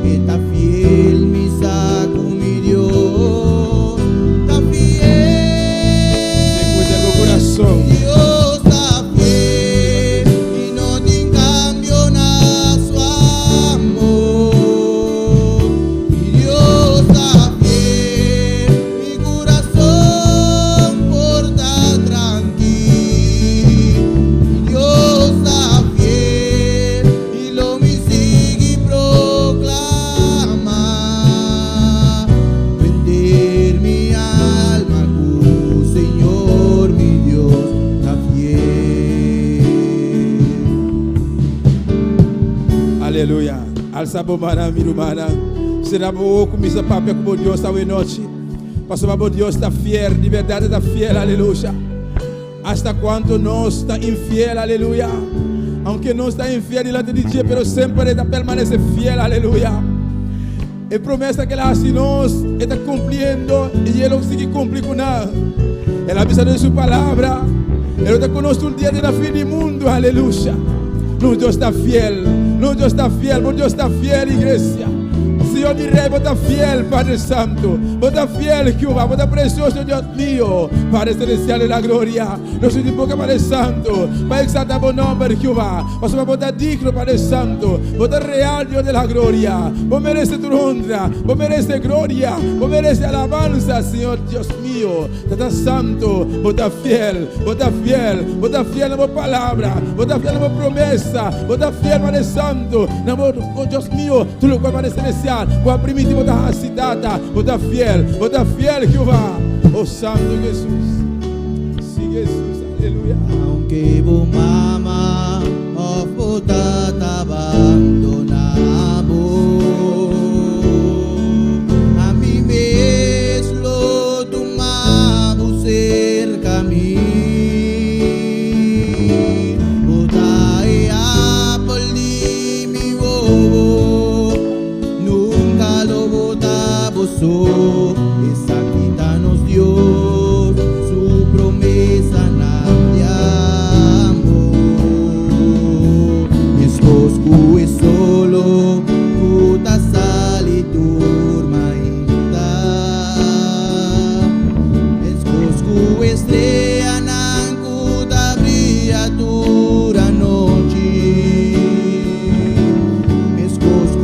Está fiel mi saco, mi Dios. Está fiel.
Se cuida el corazón.
Dios está fiel y no te cambio nada su amor. Mi Dios está fiel, mi corazón porta tranquilo. Dios está fiel y lo me sigue y proclama. Vender mi alma con Señor, mi Dios está fiel.
Aleluia. Alça bomana, mirumana. Será bom começar papel como Deus está hoje noite. Pastor, meu Deus está fiel, de verdade está fiel, aleluia. Hasta quanto nós está infiel, aleluia. Aunque não está infiel delante de Deus, pero sempre está permanece fiel, aleluia. E promessa que ele hace nós está cumprindo e ele sigue cumprindo com nós. Ele avisa de sua palavra. Ele está conosco no dia da fim do mundo, aleluia. Nosso Deus está fiel, nosso Deus está fiel, meu Deus está fiel, igreja. Senhor de Rei, bota fiel, Padre Santo. Bota fiel, Jehová. Bota precioso, Dios mío. Padre Celestial de la gloria. Nos invoca, Padre Santo. Para exaltar buen nombre, Jehová. Vas a botar digno, Padre Santo. Bota real, Dios de la gloria. Vos mereces tu honra. Vos mereces gloria. Vos mereces alabanza, Señor Dios mío. Tata Santo. Bota fiel. Bota fiel. Bota fiel en tu palabra. Bota fiel en tu promesa. Bota fiel, Padre Santo. Oh, Dios mío. Tu lugar, Padre Celestial. Voy a permitir botar a cidade, botar fiel, Jehová. Oh Santo Jesus, sí Jesus, aleluya.
Aunque vos mama, oh puta te abandonamos. A mí mesmo tomamos cerca a mí. Bota e apoli mi bobo. Nunca lo votamos, esa quitanos Dios, su promesa nambiamos. Mi esposo es solo, puta sal y turmaita. Mi esposo estrella nancuta brilla dura noche. Mi esposo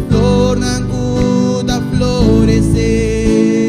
flor nancuta florecer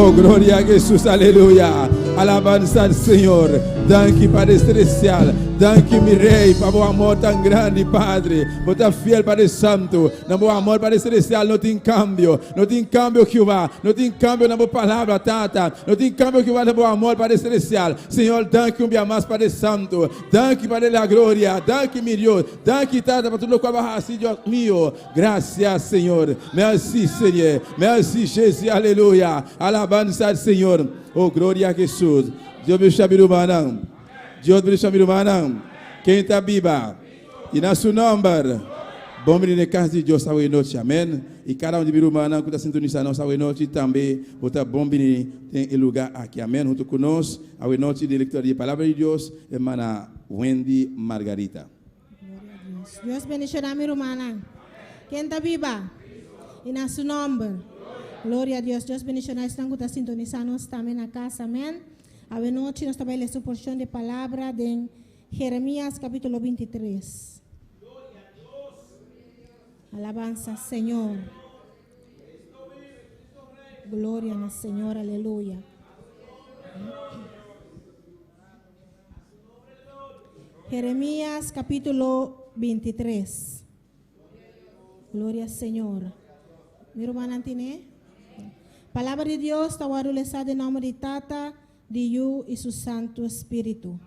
Oh, gloria a Jesús, aleluya. Alabanza al Señor. Danke, Padre Celestial. Danke, mi Rey, por tu amor tan grande, Padre. Por tu fiel, Padre Santo. Nuestro amor, Padre Celestial, no tiene cambio. No tiene cambio, Jehová. No tiene cambio en tu palabra, Tata. No tiene cambio, Jehová, en tu amor, Padre Celestial. Señor, danke un día más, Padre Santo. Danke, Padre de la gloria. Danke, mi Dios. Danke, Tata, por todo lo que vas a hacer, Dios mío. Gracias, Señor. Merci, Señor. Merci, Jesús. Aleluya. Alabanza al Señor. Oh, gloria a Jesús. Dios me chame do manão. Deus me chame do manão. Quem está viva? E na seu nome. Bom menino na casa de Deus, salve noite. Amém. E cada um de Birumanã que está sintonizando, salve noite também. Botar bom menino tem lugar aqui. Amém. Junto conosco, salve noite de leitura de palavra de Deus, irmã Wendy Margarita.
Deus bendiga a Birumanã. Quem está viva? E na seu nome. Glória a Deus. Deus bendiga a estão que está sintonizando também na casa. Amém. A noite nós estamos lendo a porção de palavra de Jeremías capítulo 23. Alabanza, Señor. Gloria al Señor, aleluya. Jeremías capítulo 23. Gloria al Señor. Mi hermana Antine. Palabra de Dios, tawarulesa de nombre de Tata, de Yu y su Santo Espíritu.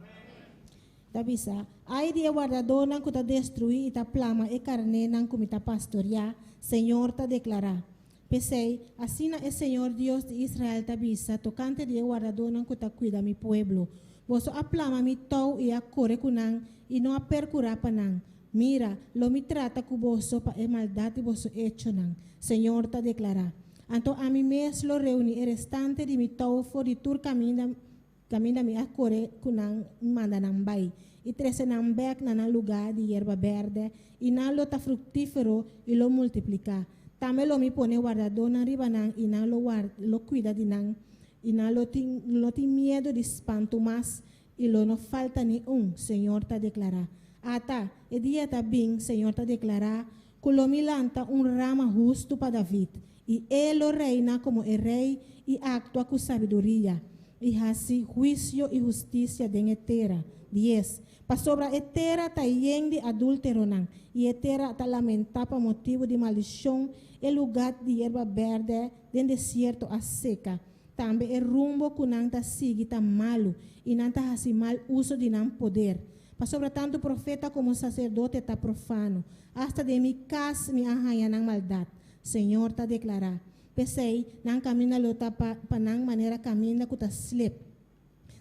Tabisa, ai dia guardador não que destruir e plama e carne não que ta pastorear, Senhor ta declarar. Pensei, assim é Senhor Deus de Israel tabisa, tocante dia guardador não que cuida mi pueblo. Vosso a plama mi tou e a corre kunang e não a percura panang. Mira, lo mi trata com vosso pa e maldade vosso hecho nang. Senhor ta declarar. Anto a mi mes lo reuni e restante de mi tou for de tur camina mi a corre kunang manda nang bai. E trece nang bek na lugar de hierba verde e na lo ta fructífero e lo multiplicar. Tame lo mi pone guardador na riba nang e na lo cuida de nang e na lo ti miedo de espanto mas e lo no falta ni Senhor ta declarar. Ata, e dia ta bem, Senhor ta declarar, culo mi lanta rama justo para David e ele reina como el rei e actua com sabedoria e hace juicio e justicia den etera. 10. Pa sobra etera ta yen de adúltero nang, e etera ta lamentar pa motivo de maldição e lugar de hierba verde den desierto a seca. Também e rumbo kunang ta sigi ta malo, e não ta hasi mal uso de nan poder. Pa sobra tanto profeta como sacerdote ta profano, hasta de mi casa mi ahaya nang maldade. Senhor ta declarar. Pensei, nang camina lo ta pa nang maneira camina ku ta slip.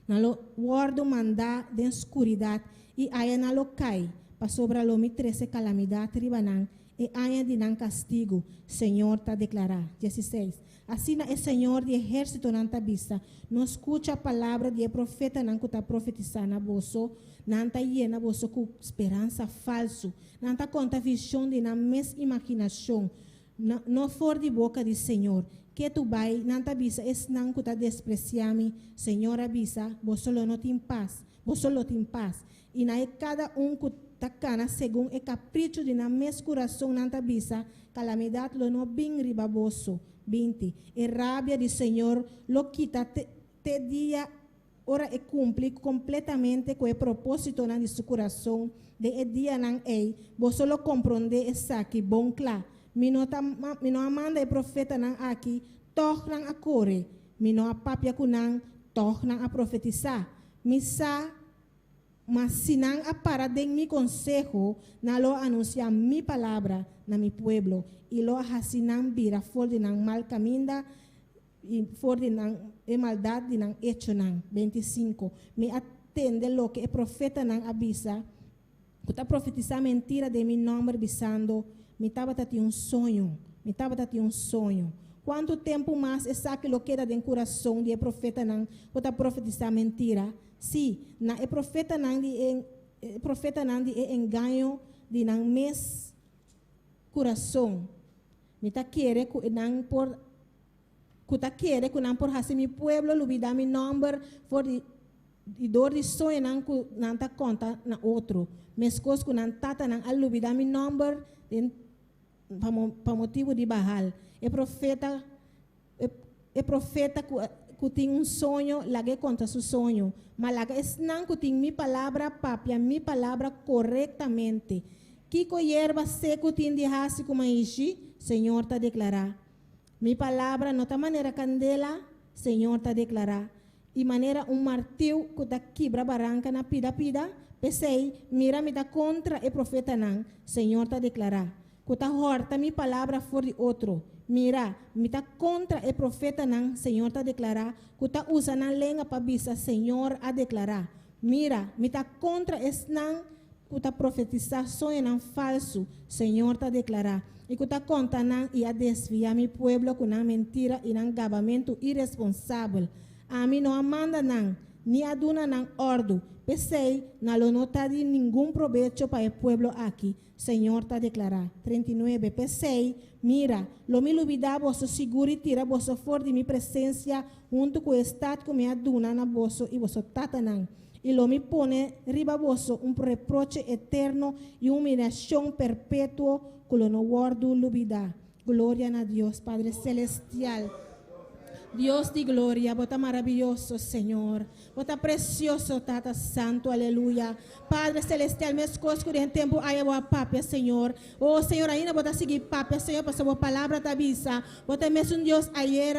Na lo guardo mandar de escuridade e aya na lo cai, pa sobra lo mi 13 calamidade ribanang e aya de nan castigo, Senhor ta declarar. 16. Assim é Senhor de exército nanta vista, não escuta a palavra de profeta nan ku ta profetizar na bolso, nanta llena bolso com esperança falso, nanta conta visão de na mes imaginação, não for de boca de Senhor. Que tu vai, nanta bisa es nan kuta despreciami, Senhor avisa, vos solo no tin paz, vos solo tin paz. E na cada kuta cana según e capricho de na mes coração nanta bisa, calamidade lo no bin ribaboso. 20. E rabia de Senhor lo quita te dia, ora e cumpre completamente com o propósito na de su coração, de e dia nan ei, vos solo comprende e saque bom clar. Mino amanda e profeta nang aqui, toch nang a corre. Mino a papia kunang, toch nang a profetizar. Misa, mas sinang a para den mi consejo, na lo anuncia mi palabra na mi pueblo. Y lo hasinang bira for de nang mal caminda, y for de nang e maldad de nang hecho nang. 25. Me atende lo que el profeta nang avisa, kuta profetizar mentira de mi nombre bisando. Me estava a ter sonho. Quanto tempo mais essa que lo queda dentro do coração de profeta não pode profetizar mentira? Sim, na é profeta não de engano de não mes coração. Me tá querer que não por fazer meu pueblo olvidar meu nome por de dor de sonho não tá conta na outro. Mes coisas que não tata não olvidar meu nome para motivo de Baal. o profeta que tem sonho, lague conta seu sonho. Mas lague não que tem minha palavra papia, minha palavra corretamente. Kiko hierba seco tem de raça como ishi, Senhor está declarar. Minha palavra não tá maneira candela, Senhor está declarar. E maneira martelo que tá quebra barranca na pida. Pensei, mira me dá contra o profeta não, Senhor está declarar. Que tá horta minha palavra for de outro. Mira, me tá contra o profeta não, Senhor está declarar. Que tá usa na lenga para bisa, Senhor a declarar. Mira, me tá contra esse não, que tá profetizar sonho não falso, Senhor está declarar. E que tá conta não e a desviar mi pueblo com não mentira e não gabamento irresponsável. A mim não amanda não, ni aduna não ordo. Pensei, não nota de nenhum proveito para o pueblo aqui. Senhor está declarar. 39. Pensei, mira, lo me olvidar vosso seguro e tira vosso fora de minha presença junto com o estado que me aduna na vosso e vosso tatanang. E lo me pone riba vosso reproche eterno e humilhação perpétua que lo no guardo olvidar. Glória a Deus, Padre Celestial. Dios de gloria, bota maravilloso, Señor. Bota precioso, Tata Santo, aleluya. Padre Celestial, meus coisas que em tempo aí boa papia, Senhor. Oh, Senhor, ainda bota seguir papia, Senhor, para sua palavra te avisa. Bota mesmo Deus ayer,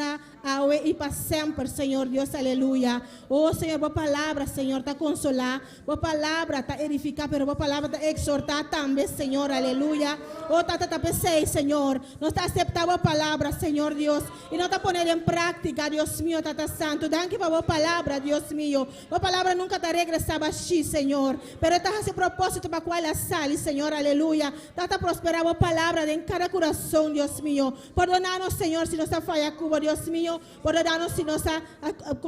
hoje e para sempre, Senhor, Deus, aleluya. Oh, Senhor, boa palavra, Senhor, te consolar. Boa palavra te edificar, pero boa palavra te exortar também, Senhor, aleluya. Oh, Tata, te pensei, Senhor. Não está aceptando a palavra, Senhor, Deus. E não está poner em prática. Dios mío, Tata Santo, danke para vos palabra, Dios mío. Vos palabra nunca te regresaba así, Señor. Pero esta es el propósito para cual la sale, Señor, aleluya. Tata prosperar vos palabra en cada corazón, Dios mío. Perdónanos, Señor, si nos ha fallado, cubo, Dios mío. Perdónanos si nos ha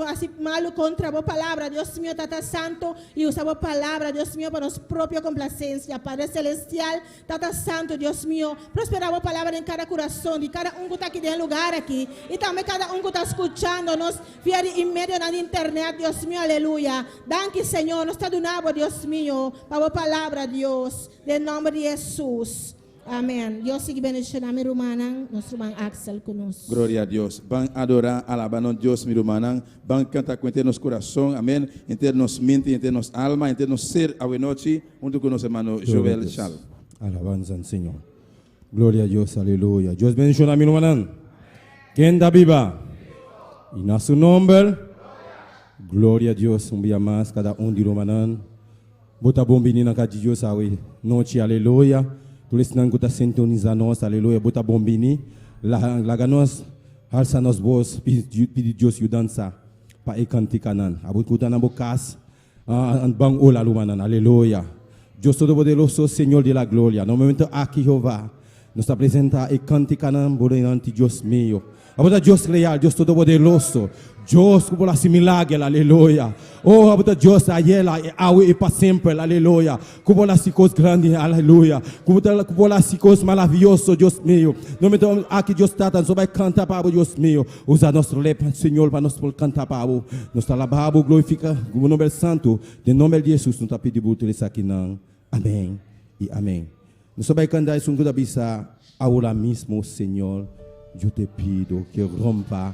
así malo contra vos palabra, Dios mío, Tata Santo. Y usa vos palabra, Dios mío, para nuestra propia complacencia. Padre Celestial, Tata Santo, Dios mío. Prosperar vos palabra en cada corazón, de cada uno que está aquí en el lugar aquí. Y también cada uno que está escuchándonos via en medio de internet, Dios mío, aleluya. Danke, Señor, nos está donando, Dios mío, para la palabra, Dios, en nombre de Jesús. Amén. Dios sigue bendiciendo a mi hermana, nuestro hermano Axel conosco.
Glória a Deus. Van adorar, alabar a Deus, meu irmão. Van cantar com nosso coração, amém. Entre nos mente, entre nos alma, entre nos ser a noite, junto com nosso irmão Joel Chal.
Alabanza al Señor. Gloria a Dios, aleluya. Dios bendiga a mi hermano. ¿Quién da viva? Y en su nombre, gloria a Dios, un día más, cada uno de Romanan. Bota bombini na casa de Dios, noche, aleluya. Tú les nan que está sintonizados, aleluya. Bota bombini, la ganos, alza nos voz, pidi Dios yu danza, pa e cantikanan. Abut kuta na bokas, an bang ola lumanan, aleluya. Dios todopoderoso, Señor de la gloria. No momento aquí Jehová, nos presenta e cantikanan, borenante Dios mío. Abuta Dios real, Dios todopoderoso. Dios que por assim milagre, aleluia. Oh, abuta Dios ayer, hoy y para siempre, aleluia. Que por assim coisas grandes, aleluia. Que por assim coisas maravilhosas, Dios mío. No me tomo aqui Dios trata, só vai cantar para Dios mío. Usa nosso lepa, Senhor, para nós cantar para o. Nós alabamos, glorifica o nome santo. Em nome de Jesus, nós pedimos isso aqui não. Amém e amém. Nós vai cantar isso com a bisa agora mesmo, Senhor. Yo te pido que rompa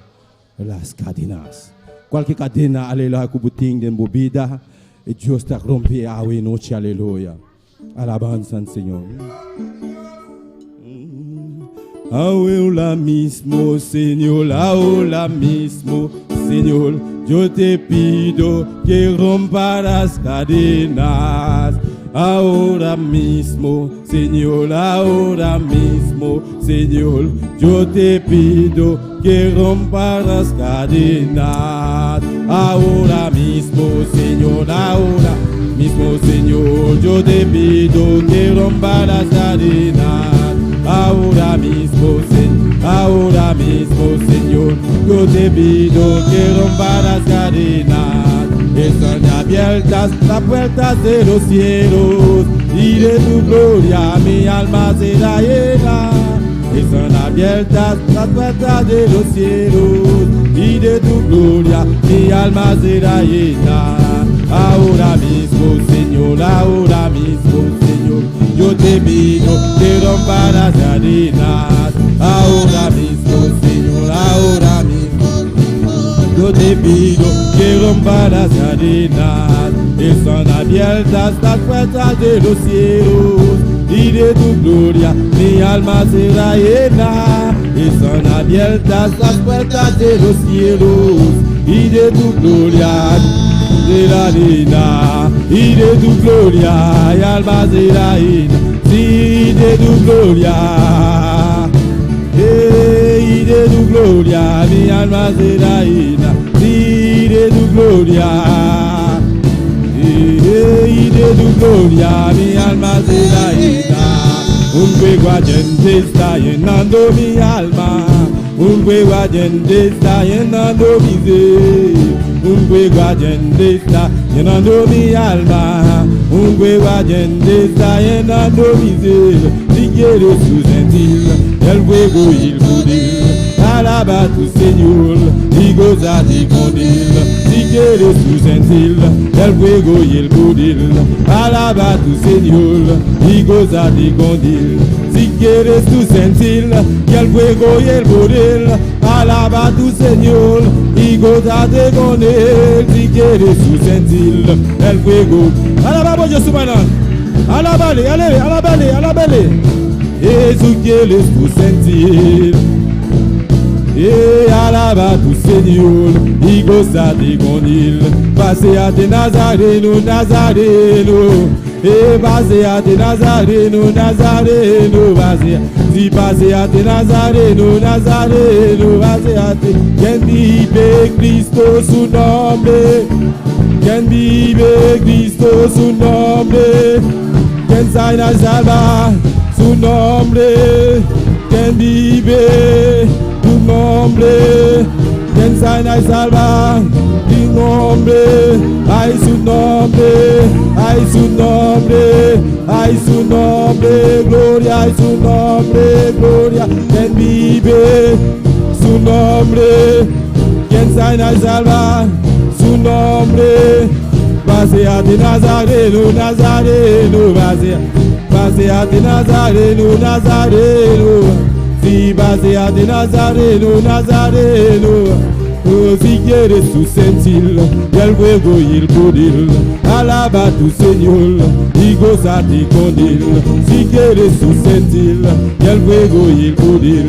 las cadenas. Cualquier cadena, aleluya, que buting de vida, y Dios te rompe hoy noche, aleluya. Alabanza al Señor. Ahora mismo, Señor, ahora mismo, Señor, yo te pido que rompa las cadenas. Ahora mismo, Señor, ahora mismo, Señor, yo te pido que rompa las cadenas. Ahora mismo, Señor, ahora mismo, Señor, yo te pido que rompa las cadenas. Ahora mismo, Señor, yo te pido que rompa las cadenas. Están abiertas las puertas de los cielos y de tu gloria mi alma será llena. Están abiertas las puertas de los cielos y de tu gloria mi alma será llena. Ahora mismo, Señor, yo te pido que rompa las cadenas. Ahora mismo, Señor, ahora mismo. prohibido, que rompa las cadenas, y son abiertas las puertas de los cielos, y de tu gloria mi alma será llena, y son abiertas las puertas de los cielos, y de tu gloria de la arena, y de tu gloria mi alma será llena, sí, de tu gloria. Y de tu gloria mi alma será llena, y de tu gloria, y de tu gloria mi alma será llena. Un fuego ardiente está llenando mi alma, un fuego ardiente está llenando mi ser, un fuego ardiente está llenando mi alma, un fuego ardiente está llenando mi ser. Si quieres tu sentir el fuego y el poder, alaba tu Señor y gózate con Él. Si quieres tu sentir el fuego y el poder, alaba tu Señor y gózate con Él. Si quieres tu sentir el fuego y el poder, alaba tu Señor y gózate con Él. Si quieres tu sentir el fuego, alaba Dios subhanahu, alábale, alábale, alábale. Jesús quieres tu sentir, y alaba tu Señor y gózate con Él. Paséate Nazareno, Nazareno, y paséate Nazareno, Nazareno, si paséate Nazareno, Nazareno, paséate. Quien vive Cristo su nombre, quien vive Cristo su nombre, quien sana y salva su nombre, quien vive tu nombre, quien sana y salva tu nombre, hay su nombre, hay su nombre, hay su nombre, gloria, hay su nombre, gloria, quien vive su nombre, quien sana y salva su nombre. Paséate Nazareno, Nazareno, paséate Nazareno, Nazareno, si paséate Nazareno, Nazareno. Si quieres tu sentir el fuego y el poder, alaba tu Señor y gózate con Él. Si quieres tu sentir el fuego y el poder,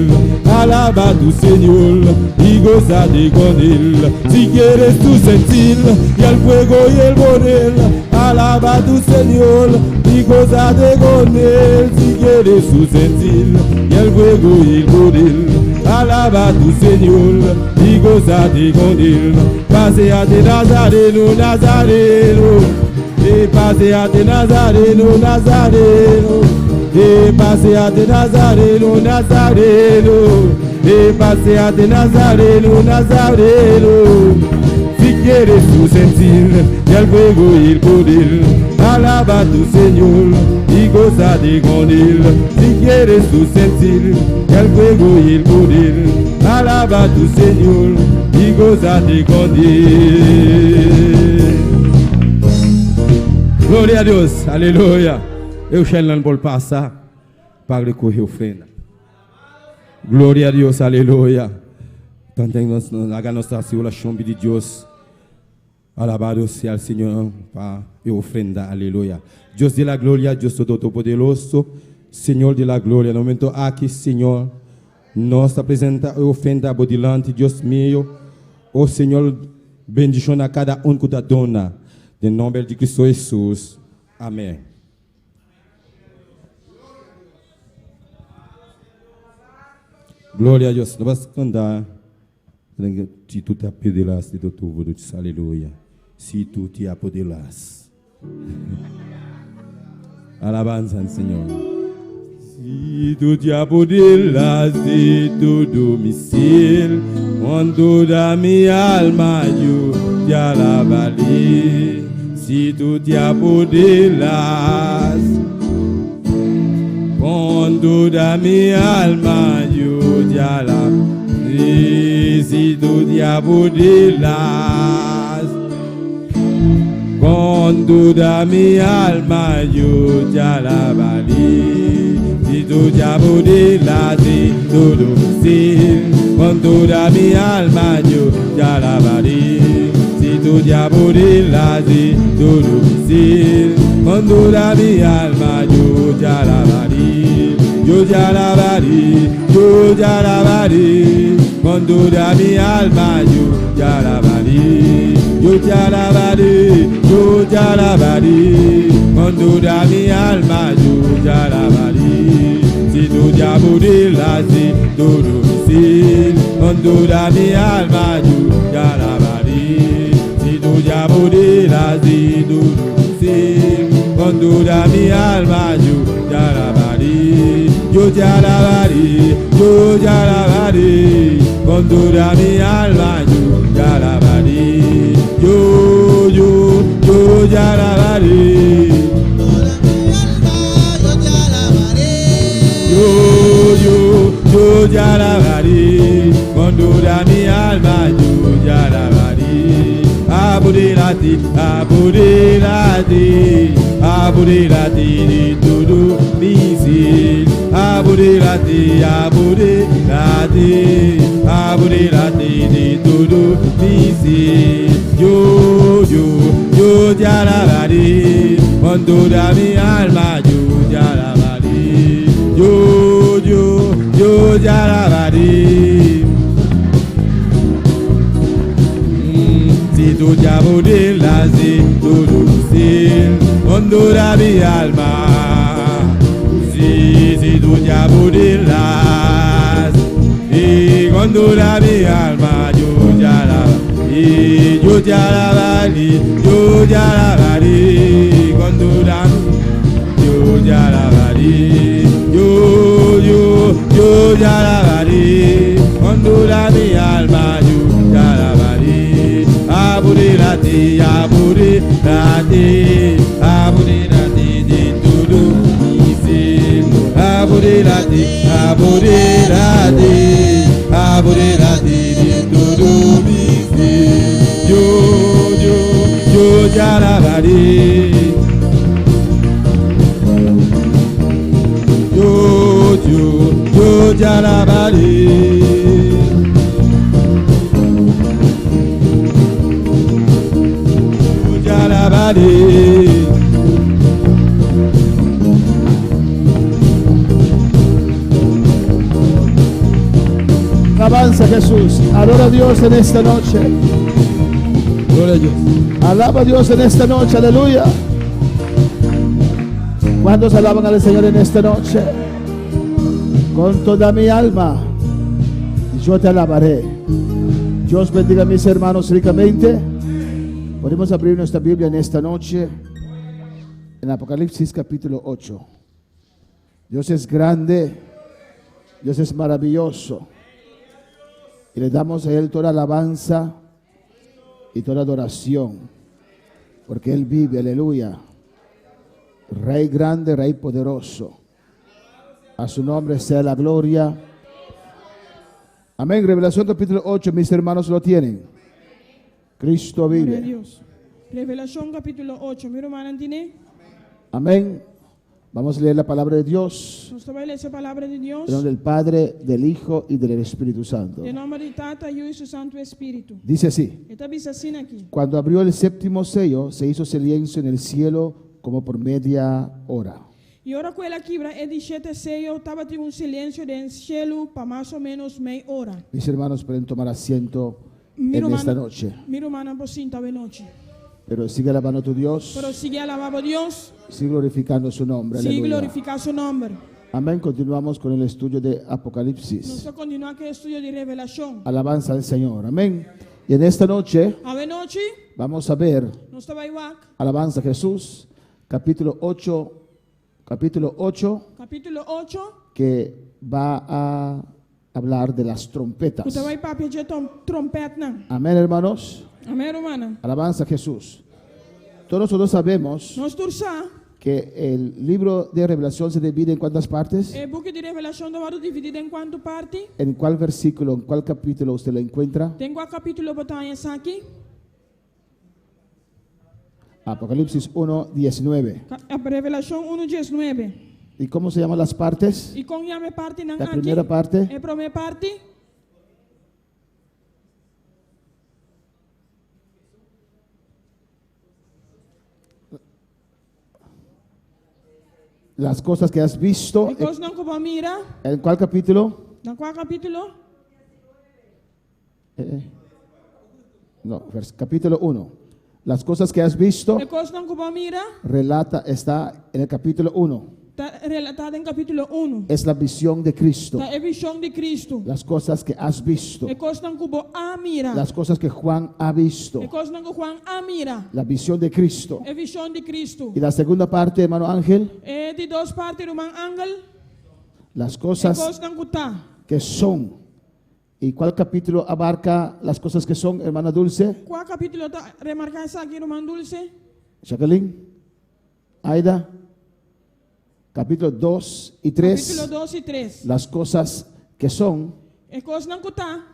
alaba tu Señor y gózate con Él. Si quieres tu sentir el fuego y el poder, alaba tu Señor y gózate con Él. Si quieres tu sentir el fuego y el poder, alaba tu Señor y gózate con Él. Paséate Nazareno, Nazareno, y paséate Nazareno, Nazareno, y paséate Nazareno, Nazareno, y paséate Nazareno, Nazareno. Si quieres tu sentir el fuego y el poder, alaba tu Señor y gózate con Él. Si quieres tu sentir el fuego y el poder, alaba tu Señor y gózate con Él. Gloria a Deus, aleluia. Eu chamo por passar para recorrer ofrenda. Glória a Deus, aleluia. Também nós na nossa oração de Deus. Alabado sea el Señor para ofrenda, aleluya. Dios de la gloria, Dios todopoderoso, Señor de la gloria. No momento aquí, Señor, nos apresenta ofrenda por delante, Dios mío. Oh Señor, bendición a cada uno que te dona. En nombre de Cristo Jesús. Amén. Glória a Deus. Nós vamos cantar. Si tu te apedelas de todo o aleluia. Si tu te apedelas. Alabanza al Señor. Si tu te apedelas de todo mi ser, con toda mi alma yo te alabaré. Si tu te apedelas, con toda mi alma yo te alabaré. Si tu te apedelas, con toda mi alma yo te alabaré. Si tu te apedelas de todo mi ser, con toda mi alma yo te alabaré. Si tu diablo la di todo mi ser, con toda mi alma yo te alabaré. Yo te alabaré, yo te alabaré, con toda mi alma yo te alabaré. Yo te alabaré, yo te alabaré, con toda mi alma yo te alabaré. Si tu diablo la di todo mi ser, con toda mi alma yo te alabaré. Si tu diablo la di todo mi ser, con toda mi alma yo te alabaré. Yo te alabaré, yo te alabaré, con toda mi alma yo te alabaré. Yo te alabaré.
Toda mi alma yo te alabaré.
Yo te alabaré, con toda mi alma yo te alabaré. Aburrirati, aburrirati, aburrirati de todo mi ser. Aburrirati, aburrirati, aburrirati de todo mi ser. Yo te alabaré, con toda mi alma yo te alabaré. Yo te alabaré. Si tu diablo la di todo mi ser, con toda mi alma. Si tu diablo la y con toda mi alma yo te alabaré. Yo te alabaré, yo te alabaré, con toda yo te alabaré. Yo te alabaré, con toda mi alma yo te alabaré. Aburrirati, aburrirati, aburrirati de todo mi ser. Aburrirati, aburrirati, aburrirati de todo mi ser. Yo te alabaré. Yo te alabaré. Yo te alabaré.
Alabanza a Jesús. Adora a Dios en esta noche.
Gloria a Dios.
Alaba a Dios en esta noche. Aleluya. ¿Cuántos alaban al Señor en esta noche? Con toda mi alma yo te alabaré. Dios bendiga a mis hermanos ricamente. Podemos abrir nuestra Biblia en esta noche en Apocalipsis capítulo 8. Dios es grande, Dios es maravilloso, y le damos a Él toda alabanza y toda adoración, porque Él vive. Aleluya. Rey grande, Rey poderoso, a su nombre sea la gloria. Amén. Revelación capítulo 8, mis hermanos lo tienen. Cristo
Gloria a
vive.
Dios. Revelación capítulo 8. Mi hermana tiene.
Amén. Vamos a leer la palabra de Dios.
Nos va a leer esa palabra de Dios.
En nombre del Padre, del Hijo y del Espíritu Santo.
En nombre de Tata y su Santo Espíritu.
Dice así:
Esta dice así aquí.
cuando abrió el séptimo sello, se hizo silencio en el cielo como por media hora.
E ora quella quebra e di sete sello estava de silêncio del cielo para más o menos meia hora.
Mis hermanos pueden tomar asiento
Mi
en esta
hermana,
noche.
mi hermana por cinta de noche.
Pero sigue alabando a tu Dios,
Pero sigue alabando a Dios,
sigue glorificando su nombre.
sigue
Aleluya.
glorificar su nombre.
Amén. Continuamos con el estudio de Apocalipsis.
Nosotros continuamos con el estudio de revelación.
Alabanza al Señor. Amén. Y en esta noche
A ver noche,
vamos a ver
nos estaba igual.
alabanza a Jesús, capítulo 8, capítulo 8,
Capítulo 8.
que va a hablar de las trompetas.
Você vai para pedir trompeta, não?
Amén, hermanos.
Amém, hermana?
Alabanza a Jesús. Todos nosotros sabemos
Nós turçar.
que el libro de Revelación se divide en cuántas partes.
O book de revelação do Vado dividido em quanto parte?
¿En cuál versículo, en cuál capítulo usted lo encuentra?
Tem qual capítulo botar essa aqui?
Apocalipsis 1, 19.
A revelação 1:19.
¿Y cómo se llaman las partes?
E com a minha parte não
La
aqui?
primera parte,
É a primeira parte?
las cosas que has visto.
E coisa não kuba mira.
¿En cuál capítulo?
Na qual capítulo?
No, capítulo 1. Las cosas que has visto,
E coisa não kuba mira.
relata, está en el capítulo 1.
Está relatado em capítulo 1.
Es la visión de Cristo.
Da é visão de Cristo.
Las cosas que has visto.
E coisa não kuba a mira.
Las cosas que Juan ha visto.
E coisa não que Juan a mira.
La visión de Cristo.
É visão de Cristo.
Y la segunda parte, hermano Ángel,
E de duas partes, irmão Ángel.
las
E
cosas
coisa não kuta.
que son. ¿Y cuál capítulo abarca las cosas que son, hermana Dulce?
Qual capítulo está remarcado aqui, irmão Dulce?
Jacqueline, Aida, capítulo 2 y 3.
Capítulo 2 e 3.
Las cosas que son
coisa não kuta.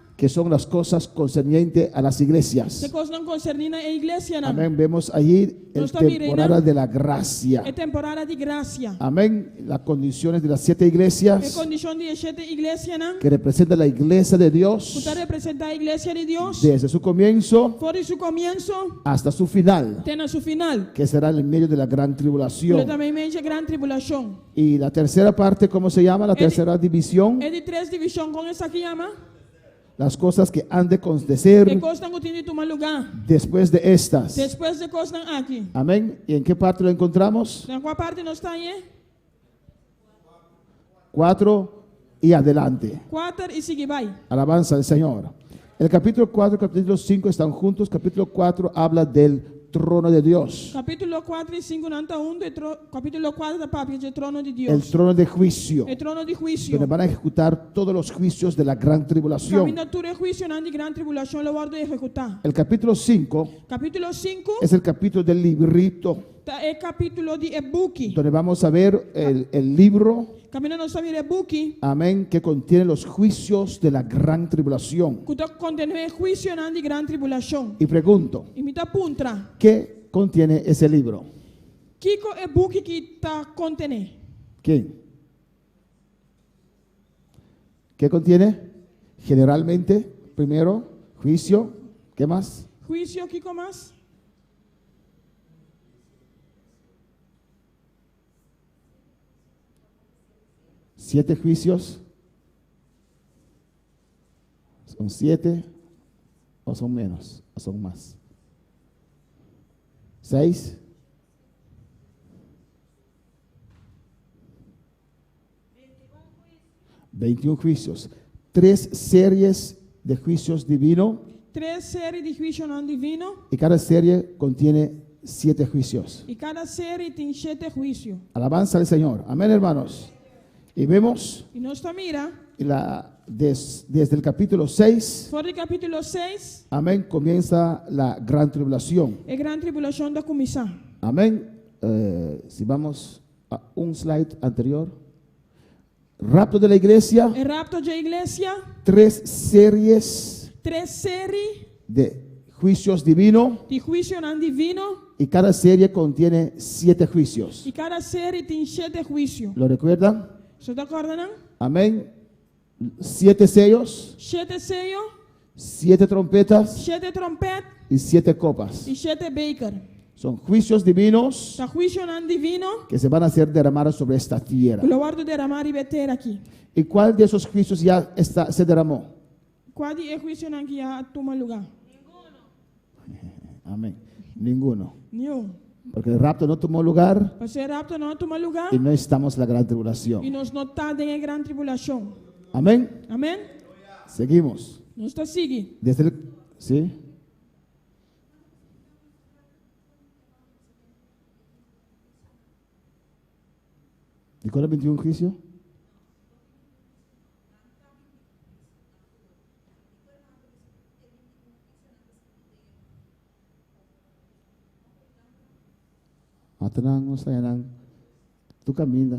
las cosas concernientes a las iglesias.
Se coisa não concernina a igreja, não.
Amén. Vemos allí el
Nos está mirando.
temporada de la gracia.
É temporada de graça.
Amén. Las condiciones de las 7
É
iglesias
condição de 7 igrejas, não.
que representan la iglesia de Dios
Kuta representa a igreja de Deus.
desde su comienzo
Por su comienzo,
hasta su final,
até su final.
que será en medio de la gran tribulación.
Completamente a grande tribulação.
Y la tercera parte, ¿cómo se llama? La tercera división.
É de 3 divisões com essa aqui, ama.
Las cosas que han de acontecer
E coisa não tem de tomar lugar.
después de estas.
Depois de coisa não aqui.
Amén. ¿Y en qué parte lo encontramos?
Na qual parte nós está aí?
4 y adelante.
4 e sigue vai.
Alabanza al Señor. El capítulo 4 y capítulo 5 están juntos. Capítulo 4 habla del trono de Dios.
Capítulo 4 e 5 não está capítulo 4 da papi de trono de
El
Deus.
trono de juicio.
É trono de juízo.
Donde van a ejecutar todos los juicios de la gran tribulación.
Caminha tudo é juízo não de grande tribulação, lo guardo executar.
El capítulo 5
Capítulo 5
es el capítulo del librito.
é capítulo de e-book.
Donde vamos a ver el libro.
Caminha nós sabemos e-book.
Amén. Que contiene los juicios de la gran tribulación.
Que contém juízo não de grande tribulação.
Y pregunto,
E me tá puntra.
¿qué contiene ese libro?
Kiko e-book que está contendo.
¿Quién? ¿Qué contiene? Generalmente, primero, juicio. ¿Qué más?
Juízo, Kiko mais?
¿7 juicios? ¿Son 7 o son menos o son más? 6. 21 juicios. 3 series de juicios divinos.
3 séries de juízo não divino.
Y cada serie contiene 7 juicios.
E cada série tem 7 juízos.
Alabanza al Señor. Amén, hermanos. Y vemos
E nós está mira.
desde el capítulo 6.
Fora do capítulo 6,
Amén. Comienza la gran tribulación.
é grande tribulação da comissão.
Amén. Si vamos a un slide anterior. Rapto de la iglesia.
É rapto da igreja.
3 series
3 séries
de juicios divinos.
de juízo não divino.
Y cada serie contiene 7 juicios.
E cada série tem 7 juízos.
¿Lo recuerdan?
Você está acordando?
Amén. 7 sellos,
7 sellos,
7 trompetas
7 trompetas
y 7 copas.
e 7 beker.
Son juicios divinos
Está juízo não divino.
que se van a hacer derramar sobre esta tierra.
O guardo derramar e meter aqui.
¿Y cuál de esos juicios ya se derramó?
Qual é o juízo não que já toma lugar?
Amén. Ninguno.
Nenhum.
Porque el rapto no tomó lugar
Para ser rapto não toma lugar.
y no estamos en la gran
E
tribulación.
nós não estamos em grande tribulação.
Amén.
Amém?
Seguimos.
Nós está seguindo.
Desde el, ¿sí? ¿Y cuál es el 21 juicio? Tenang, saya nang, tu camina.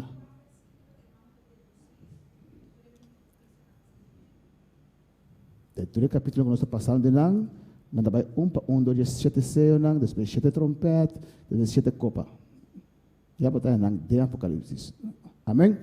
De todo el capítulo que nos está pasando de nang, nanda vai 1, 2, 7 sellos nang, después 7 trompetas, después 7 copas. Ya botar nang de Apocalipsis. Amén.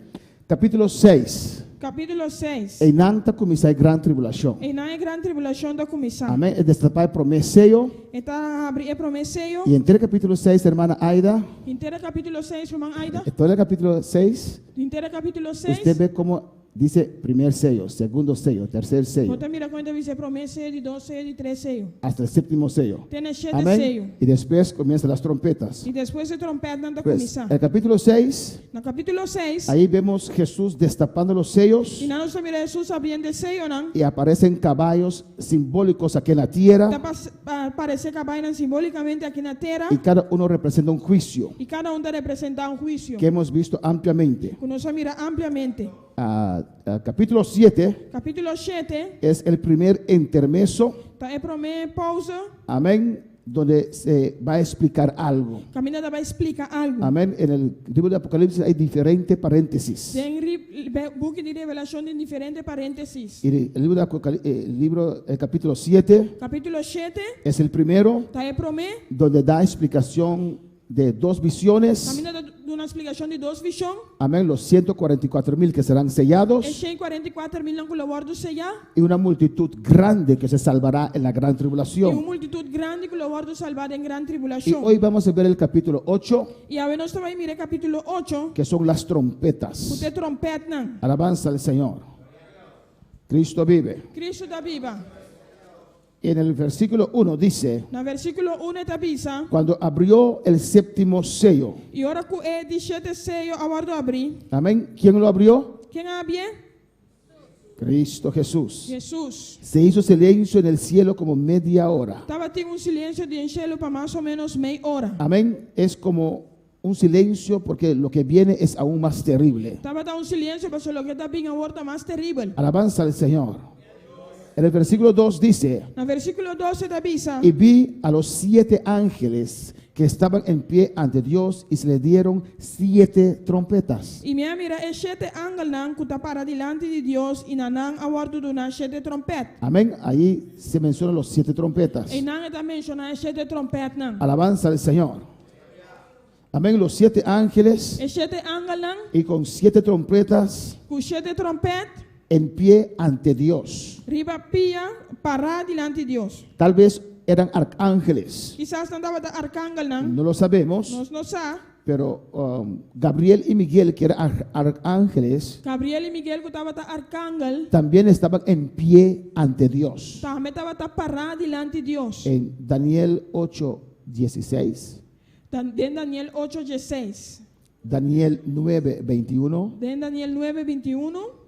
capítulo 6.
capítulo 6.
Em nanta começar a grande tribulação.
E na grande tribulação da comissão.
Amém. É destapar promesseio.
Está abrir promesseio.
E inteiro capítulo 6, irmã Aida.
Inteira capítulo 6, irmã Aida.
Todo o capítulo 6,
Inteira capítulo 6.
você vê como dice primer sello, segundo sello, tercer sello,
Você mira quando dice promesa de 2 sellos, de 3 sellos.
hasta el séptimo sello.
Tiene 7
Amén.
sellos.
Y después comienzan las trompetas.
E depois se trompeta da
Pues,
comissão.
el capítulo 6,
No capítulo 6.
ahí vemos Jesús destapando los sellos
E nós mira Jesus abrindo o sello, não?
y aparecen caballos simbólicos aquí en la tierra
Aparece que vainan simbolicamente aqui na terra.
y cada uno representa un juicio
E cada um representa juízo.
que hemos visto ampliamente.
Que nós mira ampliamente.
Capítulo 7
Capítulo 7.
es el primer intermeso,
Tá é primeira pausa.
amén, donde se va a explicar algo.
Caminhada vai explicar algo.
Amén. En el libro de Apocalipsis hay diferentes paréntesis.
Tem book de revelação em diferentes parênteses.
Y el libro el capítulo 7
Capítulo 7.
es el primero
Tá é primeiro.
donde da explicación de dos visiones.
Caminhada de uma explicação de 2 visões.
Amén. Los 144,000 que serán
É
sellados
144.000 não colaboram sellar.
y una multitud grande que se salvará en la gran
E uma
tribulación.
multitud grande que colaboram salvar em grande
Y
tribulação.
hoy vamos a ver el capítulo 8,
E agora nós vamos mirar capítulo 8.
que son las trompetas.
Você trompeta não.
Alabanza al Señor. Cristo vive.
Cristo da Bíblia.
Y en el versículo 1 dice,
No versículo 1 está avisa.
cuando abrió el séptimo sello.
E ora que é de 7 sellos aguardo abrir.
Amén. ¿Quién lo abrió?
Quem abre?
Cristo Jesús.
Jesus.
Se hizo silencio en el cielo como media hora.
Estava tendo silêncio de enchê-lo para mais ou menos meia hora.
Amén. Es como un silencio porque lo que viene es aún más terrible.
Estava dando silêncio para o que está vindo agora está mais terrível.
Alabanza al Señor. En el versículo 2 dice,
No versículo 12 está avisa.
y vi a los 7 ángeles que estaban en pie ante Dios y se le dieron 7 trompetas.
E minha mira é 7 ángeles não que está para diante de Deus e não aguardo do na 7 trompeta.
Amén. Ahí se mencionan los 7 trompetas.
E não está mencionando 7 trompeta não.
Alabanza al Señor. Amén. Los 7 ángeles
É 7 ángeles não
y con 7 trompetas
com 7 trompeta.
en pie ante Dios.
Riba pia para diante de Deus.
Tal vez eran arcángeles.
Quizás não estava arcángel não.
No lo sabemos,
Nós não sabemos.
pero Gabriel y Miguel, que eran arcángeles,
Gabriel e Miguel que estava arcángel.
también estaban en pie ante Dios.
Também estava para diante de Deus.
En Daniel 8:16,
De Daniel 8:16.
Daniel 9:21,
De Daniel 9:21.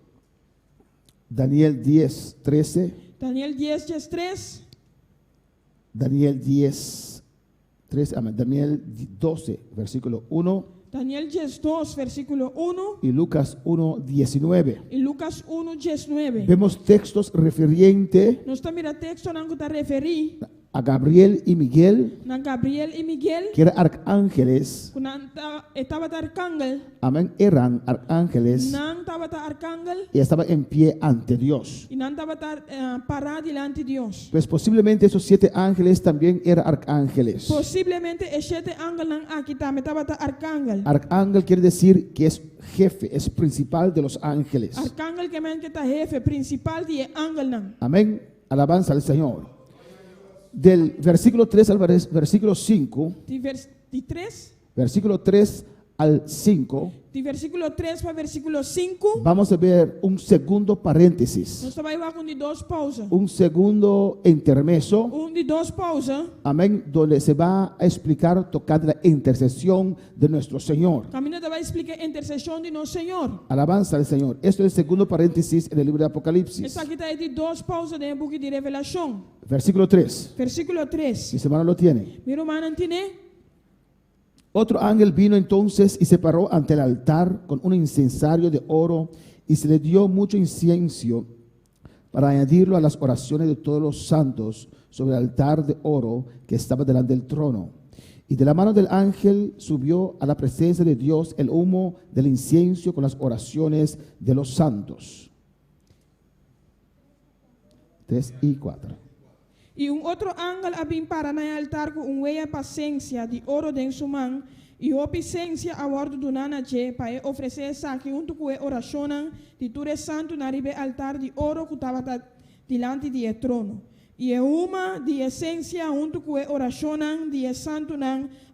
Daniel 10:13,
Daniel 10:3.
Daniel 10:13, amén, Daniel 12, versículo 1,
Daniel 2, versículo 1.
y Lucas 1:19.
E Lucas 1:19.
Vemos textos refirientes
Nós estamos mirando texto não que está referindo
a Gabriel y Miguel,
a Gabriel e Miguel.
que eran arcángeles.
Que estava arcángel.
Amén, eran arcángeles
Não estava arcángel.
y estaban en pie ante Dios.
E não estava parado diante de Deus.
Pues posiblemente esos 7 ángeles también eran arcángeles.
Possivelmente os 7 ángeles aqui também estava arcángel.
Arcángel quiere decir que es jefe, es principal de los ángeles.
Arcángel que está jefe principal de ángel não.
Amén, alabanza al Señor. Del versículo 3 al versículo 5,
De 3.
versículo 3 al 5,
De versículo 3 para versículo 5.
vamos a ver un segundo paréntesis,
Nós trabalhamos com de 2 pausas.
un segundo intermeso,
De 2 pausas.
amén, donde se va a explicar tocando la intercesión de nuestro Señor.
Caminho vai explicar a intercessão de nosso Senhor.
Alabanza al Señor. Esto es el segundo paréntesis en el libro de Apocalipsis.
Essa aqui está de 2 pausas no book de Revelação.
Versículo 3.
Versículo 3.
Mis hermanos lo tienen.
Meu irmão entende?
Otro ángel vino entonces y se paró ante el altar con un incensario de oro y se le dio mucho incienso para añadirlo a las oraciones de todos los santos sobre el altar de oro que estaba delante del trono. Y de la mano del ángel subió a la presencia de Dios el humo del incienso con las oraciones de los santos. 3 y 4.
E outro ángel havia para no altar com uma paciência de ouro em sua mão E o presença a bordo do nanache para oferecer saque junto com a oração de tudo santo na ribe altar de ouro que estava diante do trono. E é uma de essência junto com a oração de santo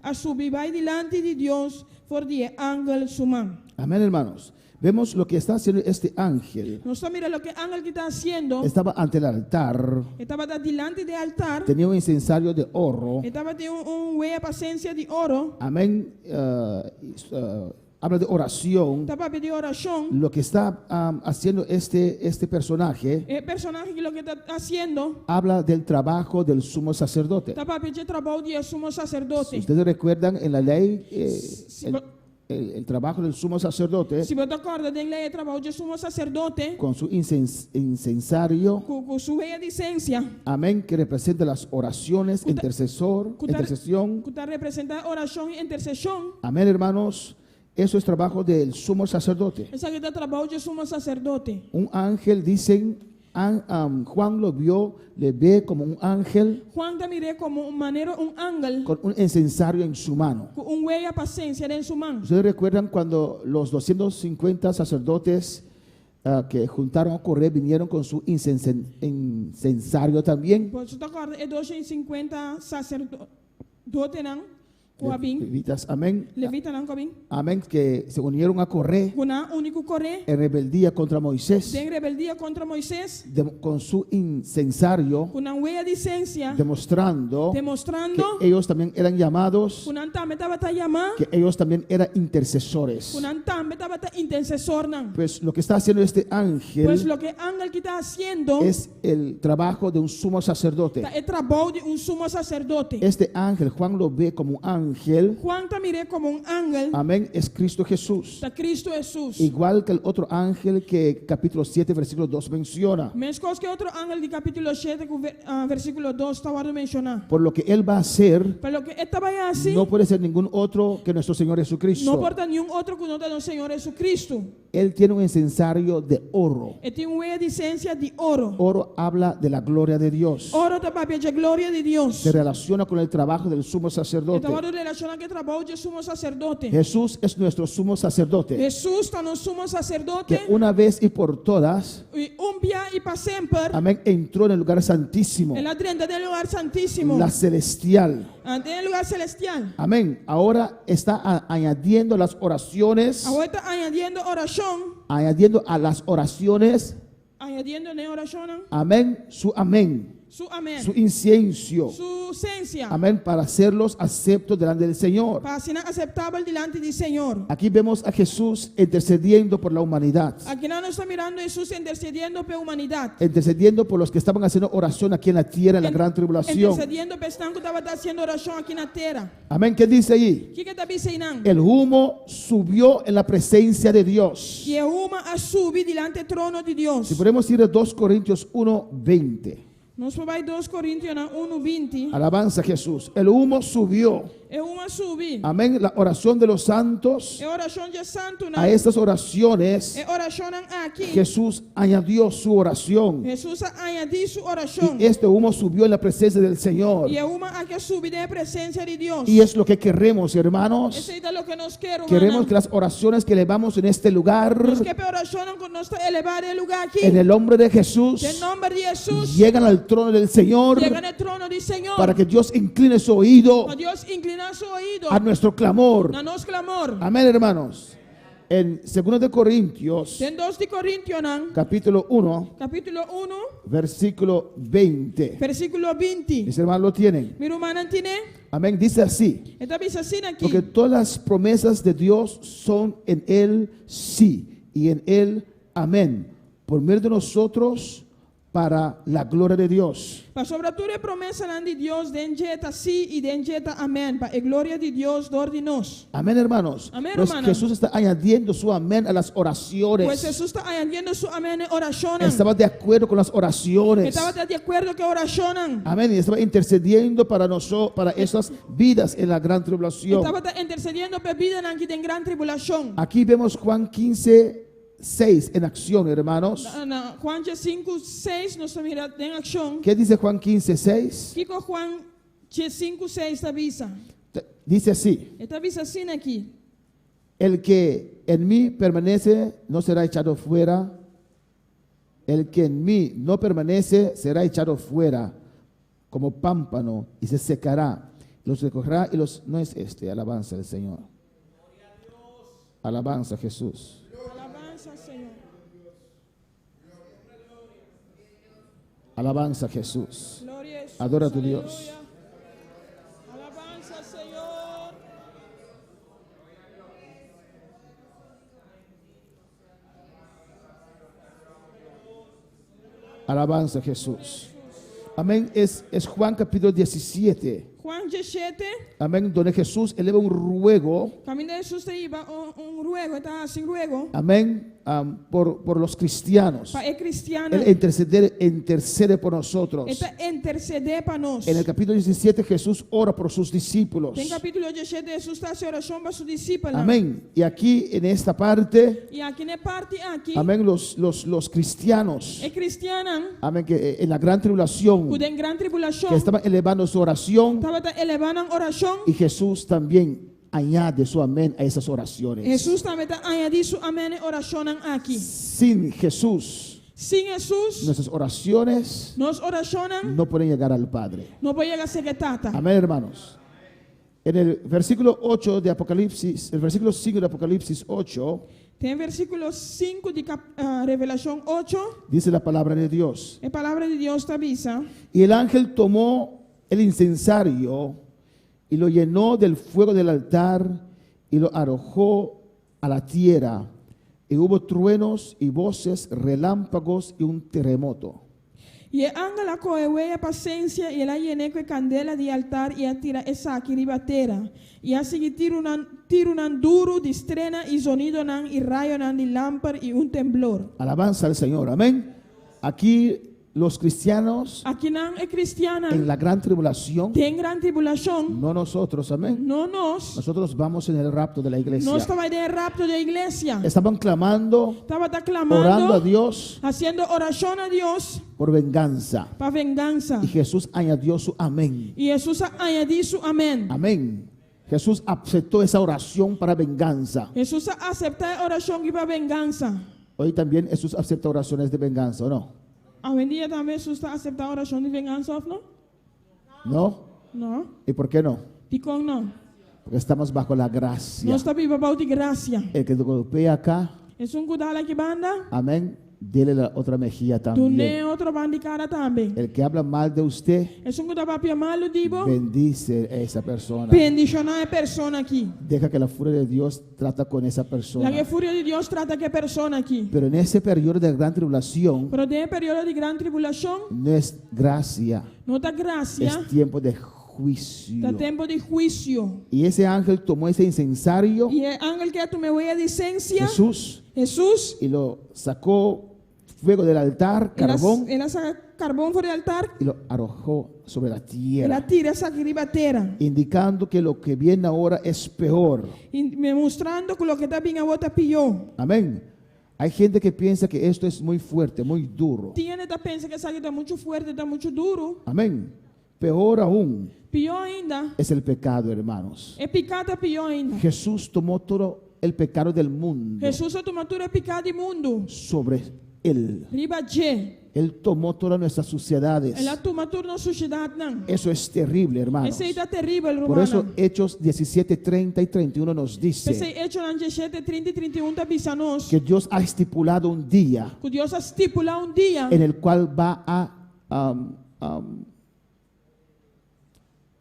a subir vai diante de Deus por de ángel suman.
Amén, hermanos. Vemos lo que está haciendo este ángel.
Nosotros mira lo que el ángel que está haciendo.
Estaba ante el altar.
Estaba delante del altar.
Tenía un incensario de oro.
Estaba de un huella presencia de oro.
Amén. Habla de oración.
Estaba de oración.
Lo que está haciendo este personaje.
El personaje que lo que está haciendo.
Habla del trabajo del sumo sacerdote.
Estaba de trabajo del sumo sacerdote.
Ustedes recuerdan en la ley el trabajo del sumo sacerdote.
Si vos te acuerdas de la ley de trabajo del sumo sacerdote.
Con su incensario.
Con su huella de esencia.
Amén, que representa las oraciones, intercesión.
Que representa oración y intercesión.
Amén, hermanos. Eso es trabajo del sumo sacerdote.
Esa que está trabajo del sumo sacerdote.
Un ángel, dicen, Juan lo vio, le ve como un ángel.
Juan te miré como un ángel.
Con un incensario en su mano.
Con un huella paciencia en su mano.
¿Ustedes recuerdan cuando los 250 sacerdotes que juntaron a correr vinieron con su incensario también?
Pues te acuerdas, 250 sacerdotes
Levitas, amén.
Amén,
que se unieron a correr en rebeldía contra Moisés, con su incensario, demostrando que ellos también eran llamados, que ellos también eran intercesores. Pues lo que está haciendo este ángel, es el trabajo de un sumo sacerdote. Este ángel, Juan lo ve como un ángel.
Juan te miré como un ángel.
Amén, es Cristo Jesús.
Cristo Jesús.
Igual que el otro ángel que capítulo 7 versículo 2 menciona.
Menos que otro ángel de capítulo 7 versículo 2 está a mencionar.
Por lo que él va a hacer,
por lo que él va a hacer,
no puede ser ningún otro que nuestro Señor Jesucristo.
No porta ningún otro que no nuestro Señor Jesucristo.
Él tiene un incensario de oro.
Él tiene una esencia de oro.
Oro habla de la gloria de Dios.
Oro te habla de la gloria de Dios.
Se relaciona con el trabajo del sumo sacerdote. Jesús es nuestro sumo sacerdote.
Jesús es nuestro sumo sacerdote.
Que una vez y por todas,
día y para siempre,
amén, entró en el lugar santísimo.
En la lugar santísimo.
La celestial.
En el lugar celestial.
Amén. Ahora está añadiendo las oraciones.
Ahora está añadiendo oración.
Añadiendo a las oraciones.
Añadiendo en oración.
Amén. Su amén. Su incienso.
Su esencia.
Amén. Para hacerlos aceptos delante del Señor.
Para ser aceptable delante del Señor.
Aquí vemos a Jesús intercediendo por la humanidad.
Aquí no está mirando a Jesús intercediendo por la humanidad.
Intercediendo por los que estaban haciendo oración aquí en la tierra en la gran tribulación.
Intercediendo por los que estaban haciendo oración aquí en la tierra.
Amén. ¿Qué dice ahí? El humo subió en la presencia de Dios.
Y el humo ha subido delante del trono de Dios.
Si podemos ir a 2 Corintios 1:20.
Nos vai 2 Corintios 1:20.
Alabanza a Jesús. El humo subió. Amén. La oración de los santos. A estas oraciones Jesús añadió su oración. Y este humo subió en la presencia del Señor. Y es lo que queremos, hermanos. Queremos que las oraciones que elevamos en este lugar, en el nombre de Jesús, llegan al trono del Señor, para que Dios incline su oído a nuestro clamor. Amén, hermanos. En 2 de Corintios, capítulo 1, versículo 20. Mis hermanos lo tienen. Amén. Dice así: porque todas las promesas de Dios son en Él sí y en Él amén, por medio de nosotros, para la gloria de Dios.
Sobre toda promesa de Dios, denjeta sí y denjeta amén, para la gloria de Dios dordinos.
Amén, hermanos.
Amén,
pues
hermano.
Jesús está añadiendo su amén a las oraciones.
Pues Jesús está añadiendo su amén en oraciones.
Estaba de acuerdo con las oraciones.
Estaba de acuerdo con oraciones.
Amén. Y estaba intercediendo para nosotros, para esas vidas en la gran tribulación.
Estaba intercediendo por vidas en gran tribulación.
Aquí vemos Juan 15:6 en acción, hermanos.
Juan 5:6 nos mira en acción.
¿Qué dice Juan 15:6?
Juan 5:6 avisa.
Dice así:
Esta dice así aquí.
el que en mí permanece no será echado fuera. El que en mí no permanece será echado fuera como pámpano y se secará. Los recogerá y los... No es alabanza del Señor. Alabanza a Jesús.
Alabanza, Señor.
Alabanza a Jesús.
Gloria a Jesús.
Adora a tu
Aleluya.
Dios.
Alabanza, Señor.
Alabanza a Jesús. Amén. Es Juan capítulo 17.
Juan 17.
Amén. Donde Jesús eleva un ruego.
Camino de Jesús te iba un ruego, está sin ruego.
Amén. Por los cristianos.
Para el cristiano.
Él intercede por nosotros.
Está interceder para nosotros.
En el capítulo 17 Jesús ora por sus discípulos.
En capítulo 17 Jesús está haciendo oración para sus discípulos.
Amén. Y aquí en esta parte,
Y aquí en la parte aquí.
amén, los cristianos,
El cristiano.
amén, que en la gran tribulación,
Que en gran tribulación.
que estaban elevando su oración,
Estaba elevando oración.
y Jesús también añade su amén a esas oraciones.
Jesús también está añadiendo su amén en oración aquí.
Sin Jesús,
Sin Jesús,
nuestras oraciones
nos oracionan,
no pueden llegar al Padre.
no puede llegar a ser que tata.
Amén, hermanos. En el versículo 8 de Apocalipsis, el versículo 5 de Apocalipsis 8,
Tem versículo 5 de Revelación 8.
dice la palabra de Dios.
La palabra de Dios te avisa.
Y el ángel tomó el incensario y lo llenó del fuego del altar y lo arrojó a la tierra. Y hubo truenos y voces, relámpagos y un terremoto.
Y el ángel acoge a paciencia y la llené con candela de altar y atira esa aquí ribatera. Y así tirunan duro, distrena y sonido nan y rayo nan y lámpara y un temblor.
Alabanza al Señor. Amén. Aquí los cristianos
Aquí nan es cristiana.
en la gran tribulación,
Ten gran tribulación.
no nosotros, amén.
No nos.
Nosotros vamos en el rapto de la iglesia.
No estaba en el rapto de la iglesia.
Estaban clamando,
Estaba
orando a
clamando,
Dios
haciendo oración a Dios
por venganza.
para venganza.
Y Jesús añadió su amén.
Y Jesús añadió su amén.
Amén. Jesús aceptó esa oración para venganza.
Jesús acepta oración y para venganza.
Hoy también Jesús acepta oraciones de venganza, ¿o no?
Hoy en día también Jesús acepta oración de venganza, ¿no?
¿No?
No.
¿Y por qué no?
Digo no.
Porque estamos bajo la gracia.
No está viva bajo de gracia.
El que te golpea acá,
Es un kudala que banda.
amén, dele la otra mejilla
Tu ne
también.
otro bandi cara también.
El que habla mal de usted,
Es un kudala papia malo dibo.
bendice a esa persona.
Bendición a persona aquí.
Deja que la furia de Dios trata con esa persona.
La que furia de Dios trata que persona aquí.
Pero en ese periodo de gran tribulación,
Pero de periodo de gran tribulación,
no es gracia,
no da gracia,
es tiempo de juicio.
da tiempo de juicio.
Y ese ángel tomó ese incensario,
Y el ángel que tu me voy a licencia,
Jesús,
Jesús,
y lo sacó fuego del altar, carbón,
él saca carbón por el altar,
y lo arrojó sobre la
él
tierra,
la tira esa ribatera.
indicando que lo que viene ahora es peor.
Y me mostrando que lo que está bien a vos te pilló.
Amén. Hay gente que piensa que esto es muy fuerte, muy duro.
Tiene esta pensa que esa está mucho fuerte, está mucho duro.
Amén. Peor aún
Pilló ainda.
es el pecado, hermanos.
Es picada pilló ainda.
Jesús tomó todo el pecado del mundo
Jesús a tu matura é picada imundo.
sobre él.
Riba je.
Él tomó todas nuestras suciedades.
Ela tu matura na sociedade não.
Eso es terrible, hermanos.
Esse aí tá terrível,
Por eso
romana.
Hechos 17, 30 y 31 nos
Esse
dice
hecho na 17, 30 e 31 tá bisanos.
que Dios ha estipulado un día
Que Deus estipula um dia
en el cual va a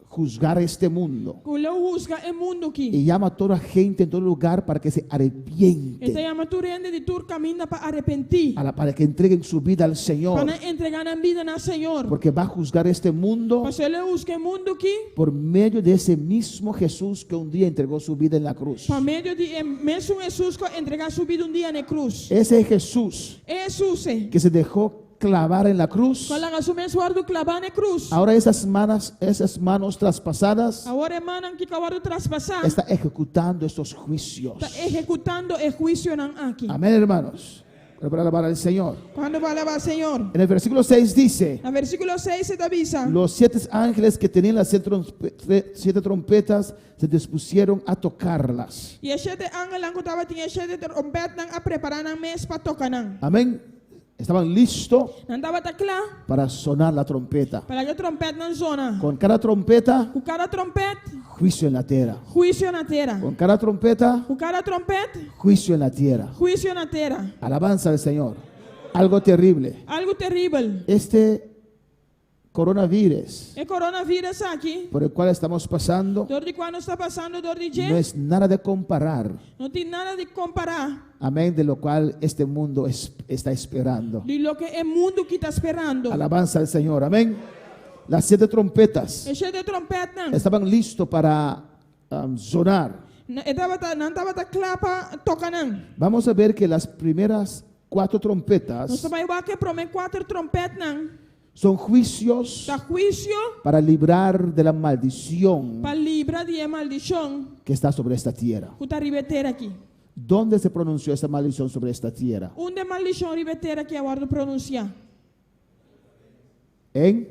juzgar este mundo.
que ele juzga o mundo aqui.
Y llama a toda gente en todo lugar para que se
Então
arrepiente,
é uma turende de tur caminha para arrepentir.
para que entreguen su vida al Señor.
Para entregar a vida na Senhor.
Porque va a juzgar este mundo
Mas ele juzga o mundo aqui.
por medio de ese mismo Jesús que un día entregó su vida en la cruz.
Por meio de mesmo Jesus que entregar sua vida dia na cruz.
Ese Jesús
Jesus
que se dejó clavar en la cruz,
quando assume suardo clavar na cruz.
ahora esas manos traspasadas
Agora manan que acabaram de traspassar.
está ejecutando estos juicios.
Está executando o juízo aqui.
Amén, hermanos. para alabar al Señor.
Quando vai alabar o Senhor.
En el versículo 6 dice,
No versículo 6 se avisa.
los 7 ángeles que tenían las 7 trompetas se dispusieron a tocarlas.
E as 7 ángeles que estavam tinha 7 trompetas a preparar na mesa para tocar.
Amén. Estaban listos
Não estava claro
para sonar la trompeta.
para que a trompeta não sona.
Con cada trompeta,
Com cada trompeta,
juicio en la tierra.
juízo na terra.
Con cada trompeta,
Com cada trompeta,
juicio en la tierra.
juízo na terra.
Alabanza al Señor. Algo terrible.
Algo terrível.
Este coronavirus
E coronavírus aqui,
por el cual estamos pasando
dor de quando está passando, dor de
no
dia,
es nada de comparar.
não tem nada de comparar
Amén, de lo cual este mundo está esperando.
de lo que o mundo que está esperando.
Alabanza al Señor. Amén. Las 7 trompetas
E cheio de trompeta,
estaban listos para sonar.
não estava claro para tocar.
Vamos a ver que las primeras 4 trompetas
Nós também vamos que promete 4 trompetas,
son juicios
da juízo
para librar de la maldición
para livrar de maldição
que está sobre esta tierra.
que está ribeteira aqui.
¿Dónde se pronunció esta maldición sobre esta tierra?
Onde maldição ribeteira que agora pronunciar?
En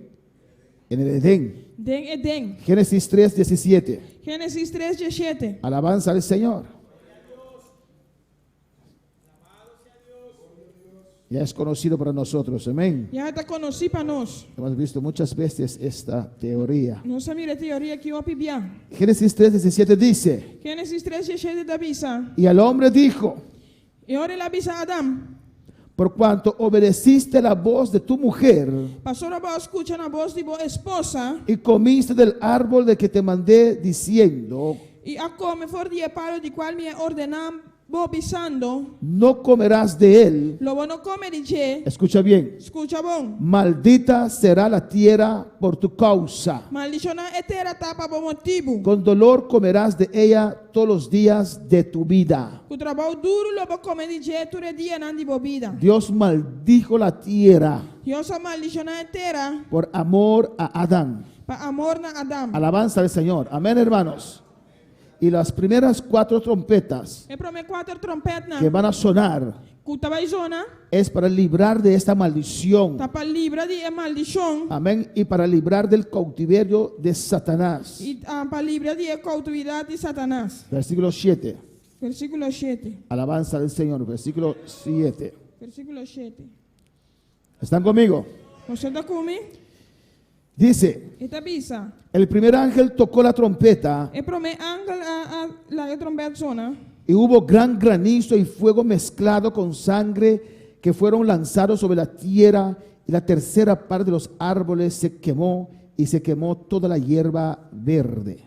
el Edén.
Den Edén.
Génesis 3:17.
Gênesis 3:17.
Alabanza al Señor. Ya es conocido para nosotros, amén.
Já está conhecido para nós.
Hemos visto muchas veces esta teoría.
Não sabia a teoria que eu apibia.
Génesis 3:17 dice,
Gênesis 3:17 da avisa.
y al hombre dijo,
E ora ele avisa a Adão.
por cuanto obedeciste la voz de tu mujer
Passou a voz, escuta na voz de boa esposa.
y comiste del árbol de que te mandé diciendo,
E a come for de paro de qual me ordenam bobisando.
no comerás de él.
Lobo não come de je.
Escucha bien,
Escuta bom.
maldita será la tierra por tu causa.
Maldição é terra tapa por motivo.
Con dolor comerás de ella todos los días de tu vida.
O trabalho duro lobo come de je todo dia não de bobida.
Dios maldijo la tierra
E essa maldição é terra
por amor a Adán.
para amor na Adão.
Alabanza al Señor. Amén, hermanos. Y las primeras 4 trompetas
E promete 4 trompetas
que van a sonar
que trabalho zona
es para librar de esta maldición.
tá para livrar de maldição
Amén. Y para librar del cautiverio de Satanás.
e para livrar de cautividade de Satanás.
Versículo 7.
Versículo 7.
Alabanza del Señor. Versículo 7.
Versículo 7.
¿Están conmigo?
Você está comigo?
Dice,
E tá bisa.
el primer ángel tocó la trompeta
E promete ángel a la trompeta zona.
y hubo gran granizo y fuego mezclado con sangre que fueron lanzados sobre la tierra, y la tercera parte de los árboles se quemó, y se quemó toda la hierba verde.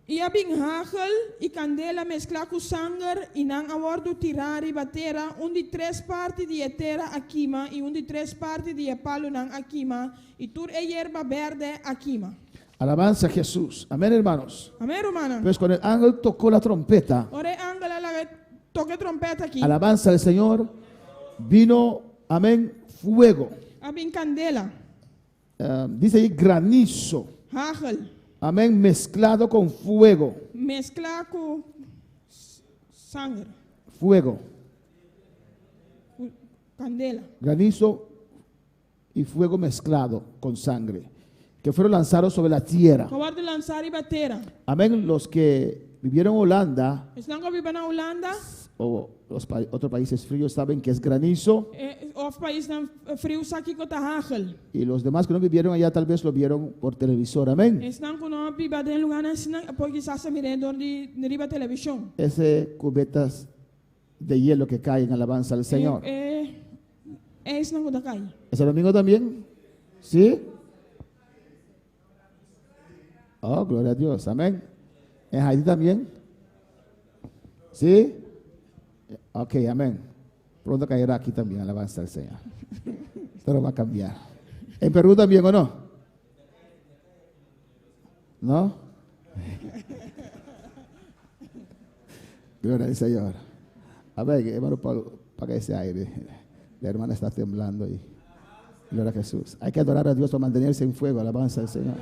E a hagel e candela mesclar com sangue e não abordo tirar e bater de 3 partes de terra aquima e de 3 partes de palo não aquima e tur e hierba verde aquima.
Alabanza a Jesús. Amén, hermanos.
Amém, romana?
Pues cuando el ángel tocó la trompeta,
Ore ángel la toque trompeta aqui.
alabanza al Señor, vino, amén, fuego.
A candela,
Dice ahí granizo,
hagel,
amén, mezclado con fuego.
mesclar com sangue,
Fuego,
candela.
granizo y fuego mezclado con sangre, que fueron lanzados sobre la tierra.
Abordo lançar e bater.
Amén. Los que vivieron en Holanda
Estão que vivem na Holanda,
o otros países fríos saben que es granizo,
of país não frio aqui com hagel.
y los demás que no vivieron allá tal vez lo vieron por televisor. Amén.
Estão com nós vivendo em lugar assim, porque se mirando de riba televisão.
Ese cubetas de hielo que caen, alabanza al Señor.
Isso não cai.
¿Ese domingo también? ¿Sí? Oh, gloria a Dios. Amén. ¿En Haití también? ¿Sí? Ok, amén. Pronto caerá aquí también, alabanza al Señor. Pero va a cambiar. ¿En Perú también o no? ¿No? Gloria al Señor. A ver, hermano Pablo, paga ese aire. La hermana está temblando y gloria a Jesús. Hay que adorar a Dios para mantenerse en fuego, alabanza al Señor.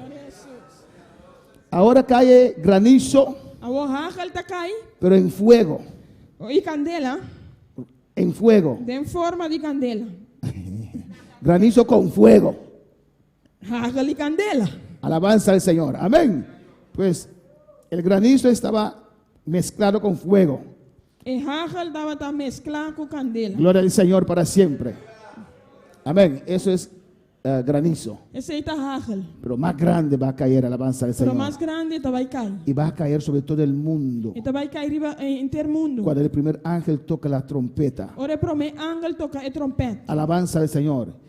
Ahora cae granizo,
A hagel tá cai
pero en fuego.
e candela
en fuego.
den forma de candela.
Granizo con fuego.
Hagel y candela.
Alabanza al Señor. Amén. Pues el granizo estaba mezclado con fuego.
El hagel daba ta mezclar con candela.
Gloria al Señor para siempre. Amén. Eso es granizo.
Ese es hagel.
Pero más grande va a caer, alabanza al
Pero
Señor.
más grande te va a caer.
Y va a caer sobre todo el mundo.
Y te va a caer en todo el mundo.
Cuando el primer ángel toca la trompeta.
Ahora el primer ángel toca el trompeta.
Alabanza al Señor.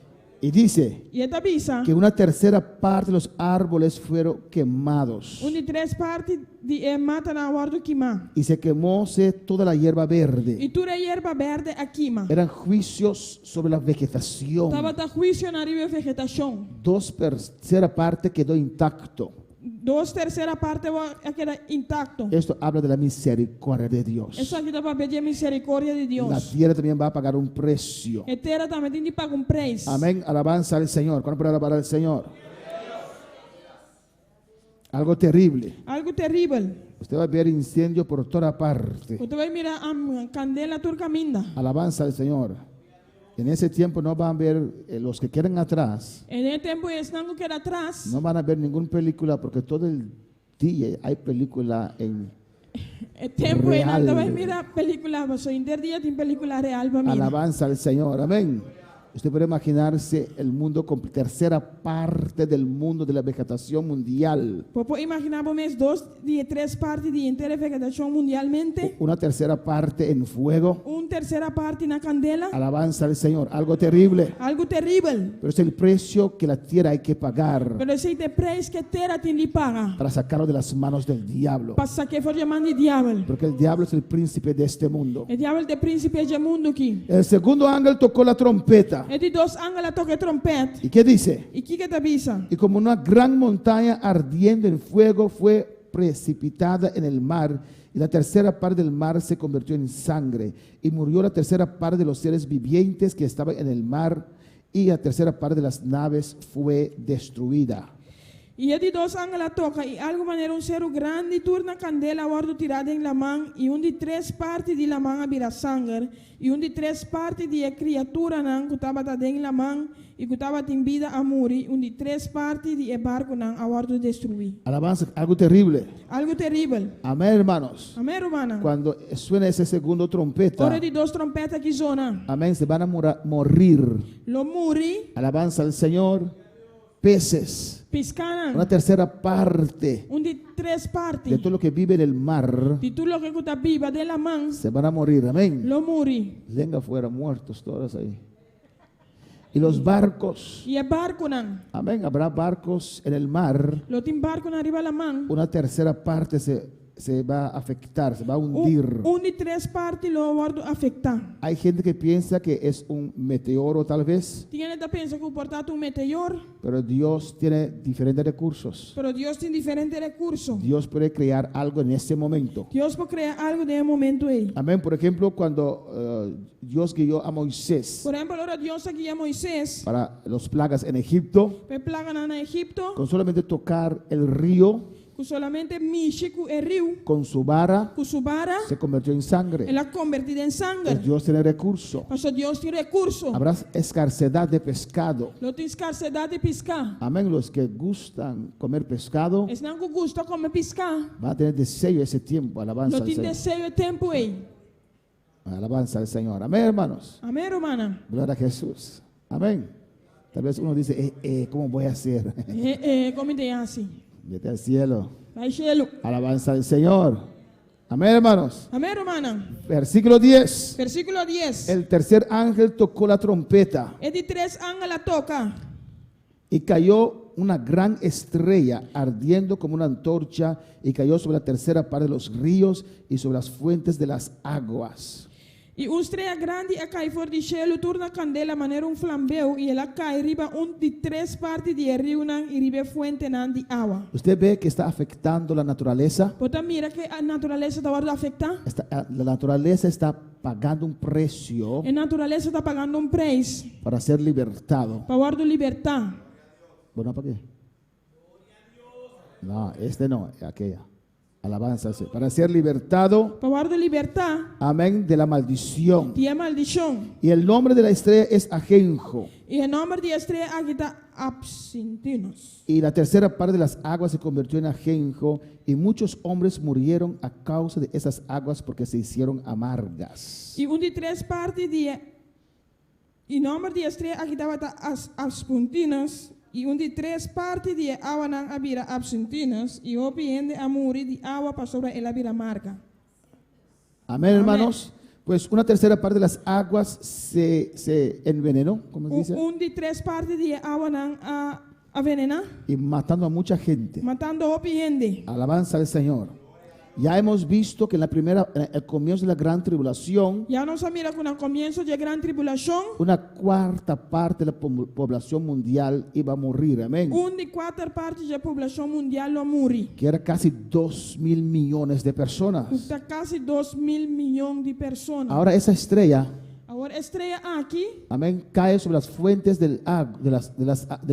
Y dice
Y esta avisa
que una tercera parte de los árboles fueron quemados.
de 3 partes de matan a guardo quimá.
Y se quemóse toda la hierba
Y
verde.
toda la hierba verde a quima.
Eran juicios sobre la vegetación.
Estaba ta juicio en arriba de vegetación.
2/3 parte quedó intacto.
2/3 parte va a quedar intacto.
Esto habla de la misericordia de Dios.
Eso aquí te va a pedir misericordia de
La
Dios.
tierra también va a pagar un precio.
A terra também tem que pagar preço.
Amén. Alabanza al Señor. ¿Cuándo puede alabar al Señor? Algo terrible.
Algo terrível.
Usted va a ver incendio por toda parte.
Você vai mirar a candela turcaminda.
Alabanza al Señor. En ese tiempo no van a ver los que queden atrás.
En el tempo estão que era atrás.
No van a ver ninguna película porque todo el día hay película en
El tempo
real.
não vai mirar película, mas interdia tem película real para mirar.
alabanza al Señor. Amén. Usted puede imaginarse el mundo con tercera parte del mundo de la vegetación mundial.
Popo imaginava mes 2 de 3 partes de inteira vegetação mundialmente.
Una tercera parte en fuego.
Terceira parte na candela.
Alabanza al Señor. Algo terrible.
Algo terrível.
Pero es el precio que la tierra hay que pagar
Pero esse é o preço que a terra tem de pagar.
para sacarlo de las manos del diablo.
Passa que for chamado de diabo.
Porque el diablo es el príncipe de este mundo.
O diabo é o príncipe do mundo aqui.
El segundo ángel tocó la trompeta.
E de 2 ángeles toca trompeta.
¿Y qué dice?
E que te avisa?
Y como una gran montaña ardiendo en fuego fue precipitada en el mar, y la tercera parte del mar se convirtió en sangre, y murió la tercera parte de los seres vivientes que estaban en el mar, y la tercera parte de las naves fue destruida.
E de 2 ángeles toca, e algo maneira ser grande turna candela guardo tirada em la mão, e de 3 partes de la mão vira sangue, e de 3 partes de criatura não que estava em la mão, e que estava em vida a morir, de 3 partes de barco não a guardo destruir.
Alabanza, algo terrible.
Algo terrível.
Amén, hermanos.
Amém, romana?
Cuando suena ese segundo trompeta,
Hora de 2 trompetas que sonan.
amén, se van a morir.
Lo muri,
Alabanza al Señor. Peces.
piscanan.
Una tercera parte
De 3
de
partes.
todo lo que vive en el mar
De tudo que está viva de la mão,
se van a morir. Amén.
lo muri.
Venga fuera, muertos todos ahí. Y los barcos.
E barco não.
Amén. Habrá barcos en el mar.
Lo tem barco na arriba la mão.
Una tercera parte se va a afectar, se va a hundir.
De 3 partes lo guardo afectar.
Hay gente que piensa que es un meteoro tal vez,
Tinha gente pensa que o portato meteor,
pero Dios tiene diferentes recursos.
pero Deus tem diferentes recursos.
Dios puede crear algo en ese momento.
Deus pode criar algo de momento aí.
Amén. Por ejemplo, cuando Dios guió a Moisés
Por exemplo, agora Deus aqui a Moisés,
para las plagas en Egipto,
pe plaga na Egipto,
con solamente tocar el río
que solamente mexe com o rio,
con su vara,
com sua vara,
se convirtió en sangre.
ela convertida em
Pues
sangue.
Dios tiene recurso.
Pastor, Deus tem recurso.
Habrá escasez de pescado.
Não tem escassez de pescar.
Amén. Los que gustan comer pescado
Eles não gostam de comer pescar.
van a tener deseo ese tiempo. Alabanza
Não
al
tem
Señor.
desejo e tempo aí.
Alabanza al Señor. Amén, hermanos.
Amém, romana?
Gloria a Jesús. Amén. Tal vez uno dice, ¿cómo voy a hacer?
Como tem assim?
Vete al cielo.
Vai gelo.
Alabanza al Señor. Amén, hermanos.
Amém, romana?
Versículo 10.
Versículo 10.
El tercer ángel tocó la trompeta
E de 3 ángeles toca.
y cayó una gran estrella ardiendo como una antorcha y cayó sobre la tercera parte de los ríos y sobre las fuentes de las aguas.
E estrela grande a cair fora de gelo, turna candela maneira flambeu, e ela cai riba de 3 partes de rio nan, e riba fuente nan de água.
Usted ve que está afectando la naturaleza.
Bota mira que a natureza está guarda afectar.
La naturaleza está pagando un precio
A natureza está pagando preço
para ser libertado.
para guarda libertar.
Bueno, ¿para qué? No, este no, aquella. Alabanza al Señor. Para ser libertado,
para guardar libertad
amén, de la maldición.
de maldición.
Y el nombre de la estrella es Ajenjo.
Y el nombre de estrella aquí está Absintinos.
Y la tercera parte de las aguas se convirtió en ajenjo, y muchos hombres murieron a causa de esas aguas porque se hicieron amargas.
Y de tres partes de el nombre de estrella aquí está Absintinos. Y de tres partes de agua nan abira Absintinos. Y opiende a morir de agua para sobre el abira amarga.
Amén, hermanos. Pues una tercera parte de las aguas se envenenó, como dice,
De tres partes de agua nan avenena.
y matando a mucha gente.
Matando opiende.
Alabanza al Señor. Ya hemos visto que en el comienzo de la gran tribulación,
Ya nos mira con el comienzo de gran tribulación.
una cuarta parte de la población mundial iba a morir. Amén.
De cuatro partes de la población mundial lo muri.
Que era casi 2.000 millones de personas.
Está casi 2.000 millones de personas.
Ahora esa estrella,
Ahora estrella aquí.
amén, cae sobre las fuentes de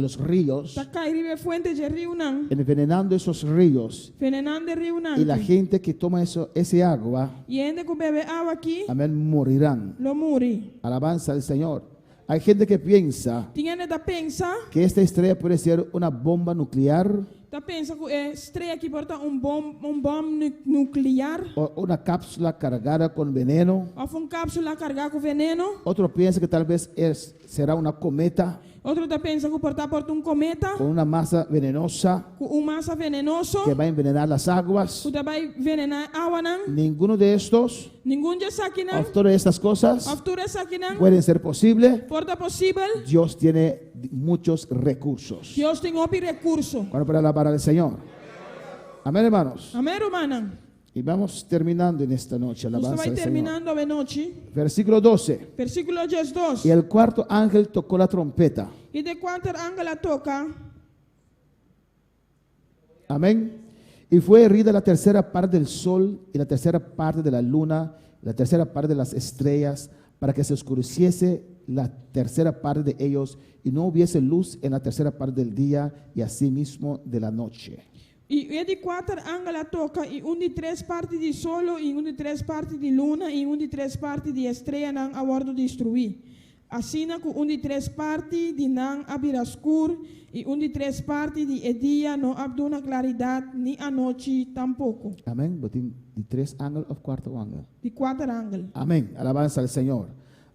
los ríos,
Está caída fuente de río nan.
envenenando esos ríos.
Venenando río nan.
Y la gente que toma ese agua,
Y gente que bebe agua aquí.
amén, morirán.
Lo muri.
Alabanza al Señor. Hay gente que piensa
Tiene da pensa.
que esta estrella puede ser una bomba nuclear
Da pensa que estrella que porta bom nuclear.
o una cápsula cargada con veneno.
Ou cápsula cargada com veneno.
Otro piensa que tal vez será una cometa
Outro da pensa que porta cometa.
con una masa venenosa
Com massa venenoso.
que va a envenenar las aguas.
Que vai venenar agua nan.
Ninguno de estos,
Ninguém de aqui nan.
todas estas cosas
Altura aqui nan.
pueden ser posibles.
Porta possível.
Dios tiene muchos recursos.
Deus tem outro recurso.
Cuando para alabar al Señor. Amén, hermanos.
Amém, romana?
Y vamos terminando en esta noche.
Você
Alabanza
vai
al Señor.
terminando a noite.
Versículo 12.
Versículo 2.
Y el cuarto ángel tocó la trompeta.
E de quanto ângulo toca.
Amén. Y fue herida la tercera parte del sol y la tercera parte de la luna, la tercera parte de las estrellas, para que se oscureciese la tercera parte de ellos y no hubiese luz en la tercera parte del día y asimismo de la noche.
E de quatro ângulos toca, e de três partes de solo, e de três partes de luna, e de três partes de estrela não a bordo destruir. Assim, com de três partes de não abrir escuro, e de três partes de dia não abduna claridade, nem a noite tampouco.
Amén. Botín de tres ángulos o cuarto ángel.
De quatro ângulos.
Amén. Alabanza al Señor.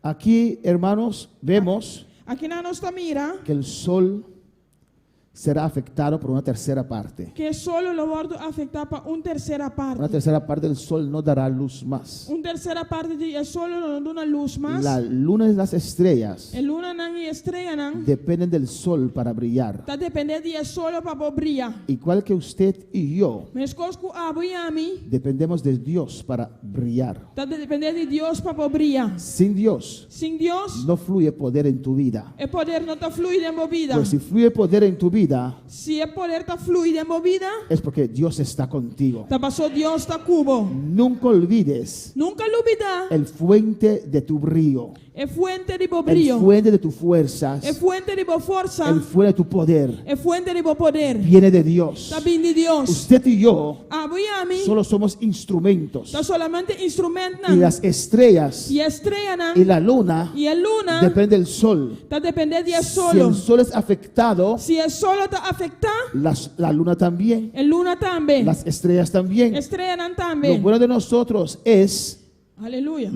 Aquí, hermanos, vemos
Aqui na nossa mira,
que el sol será afectado por una tercera parte.
que solo lo bordo afetar para terceira parte.
Una tercera parte del sol no dará luz más.
Terceira parte de solo não dá uma luz mais.
La luna y las estrellas
A luna não e estrela não.
dependen del sol para brillar.
Está dependendo de solo para brilhar.
Igual que usted y yo
Mas cosco a mim.
dependemos de Dios para brillar.
Está dependendo de Deus para brilhar.
Sin Dios
Sem Deus,
no fluye poder en tu vida.
o poder não está fluindo em minha vida.
Pues si fluye poder en tu vida,
Se o poder está fluindo em minha vida,
es porque Dios está contigo.
tá passou Deus está cubo.
Nunca olvides
Nunca olvidar
el fuente de tu brillo,
é fuente de
el
brilho.
fuente de tus fuerzas,
É fuente de força.
el fuente de tu poder.
É fuente de poder.
Viene de Dios.
Está vindo de Deus.
Usted y yo
A mim,
solo somos instrumentos.
está solamente instrumento
Y
não.
las estrellas
E a estrela não.
y la luna
E a luna
depende del sol.
está dependendo de
Si
solo.
el sol es afectado,
Se o solo está afetado,
la luna también,
a luna também.
las estrellas también.
Estrela não
Lo
também.
bueno de nosotros es,
Aleluia.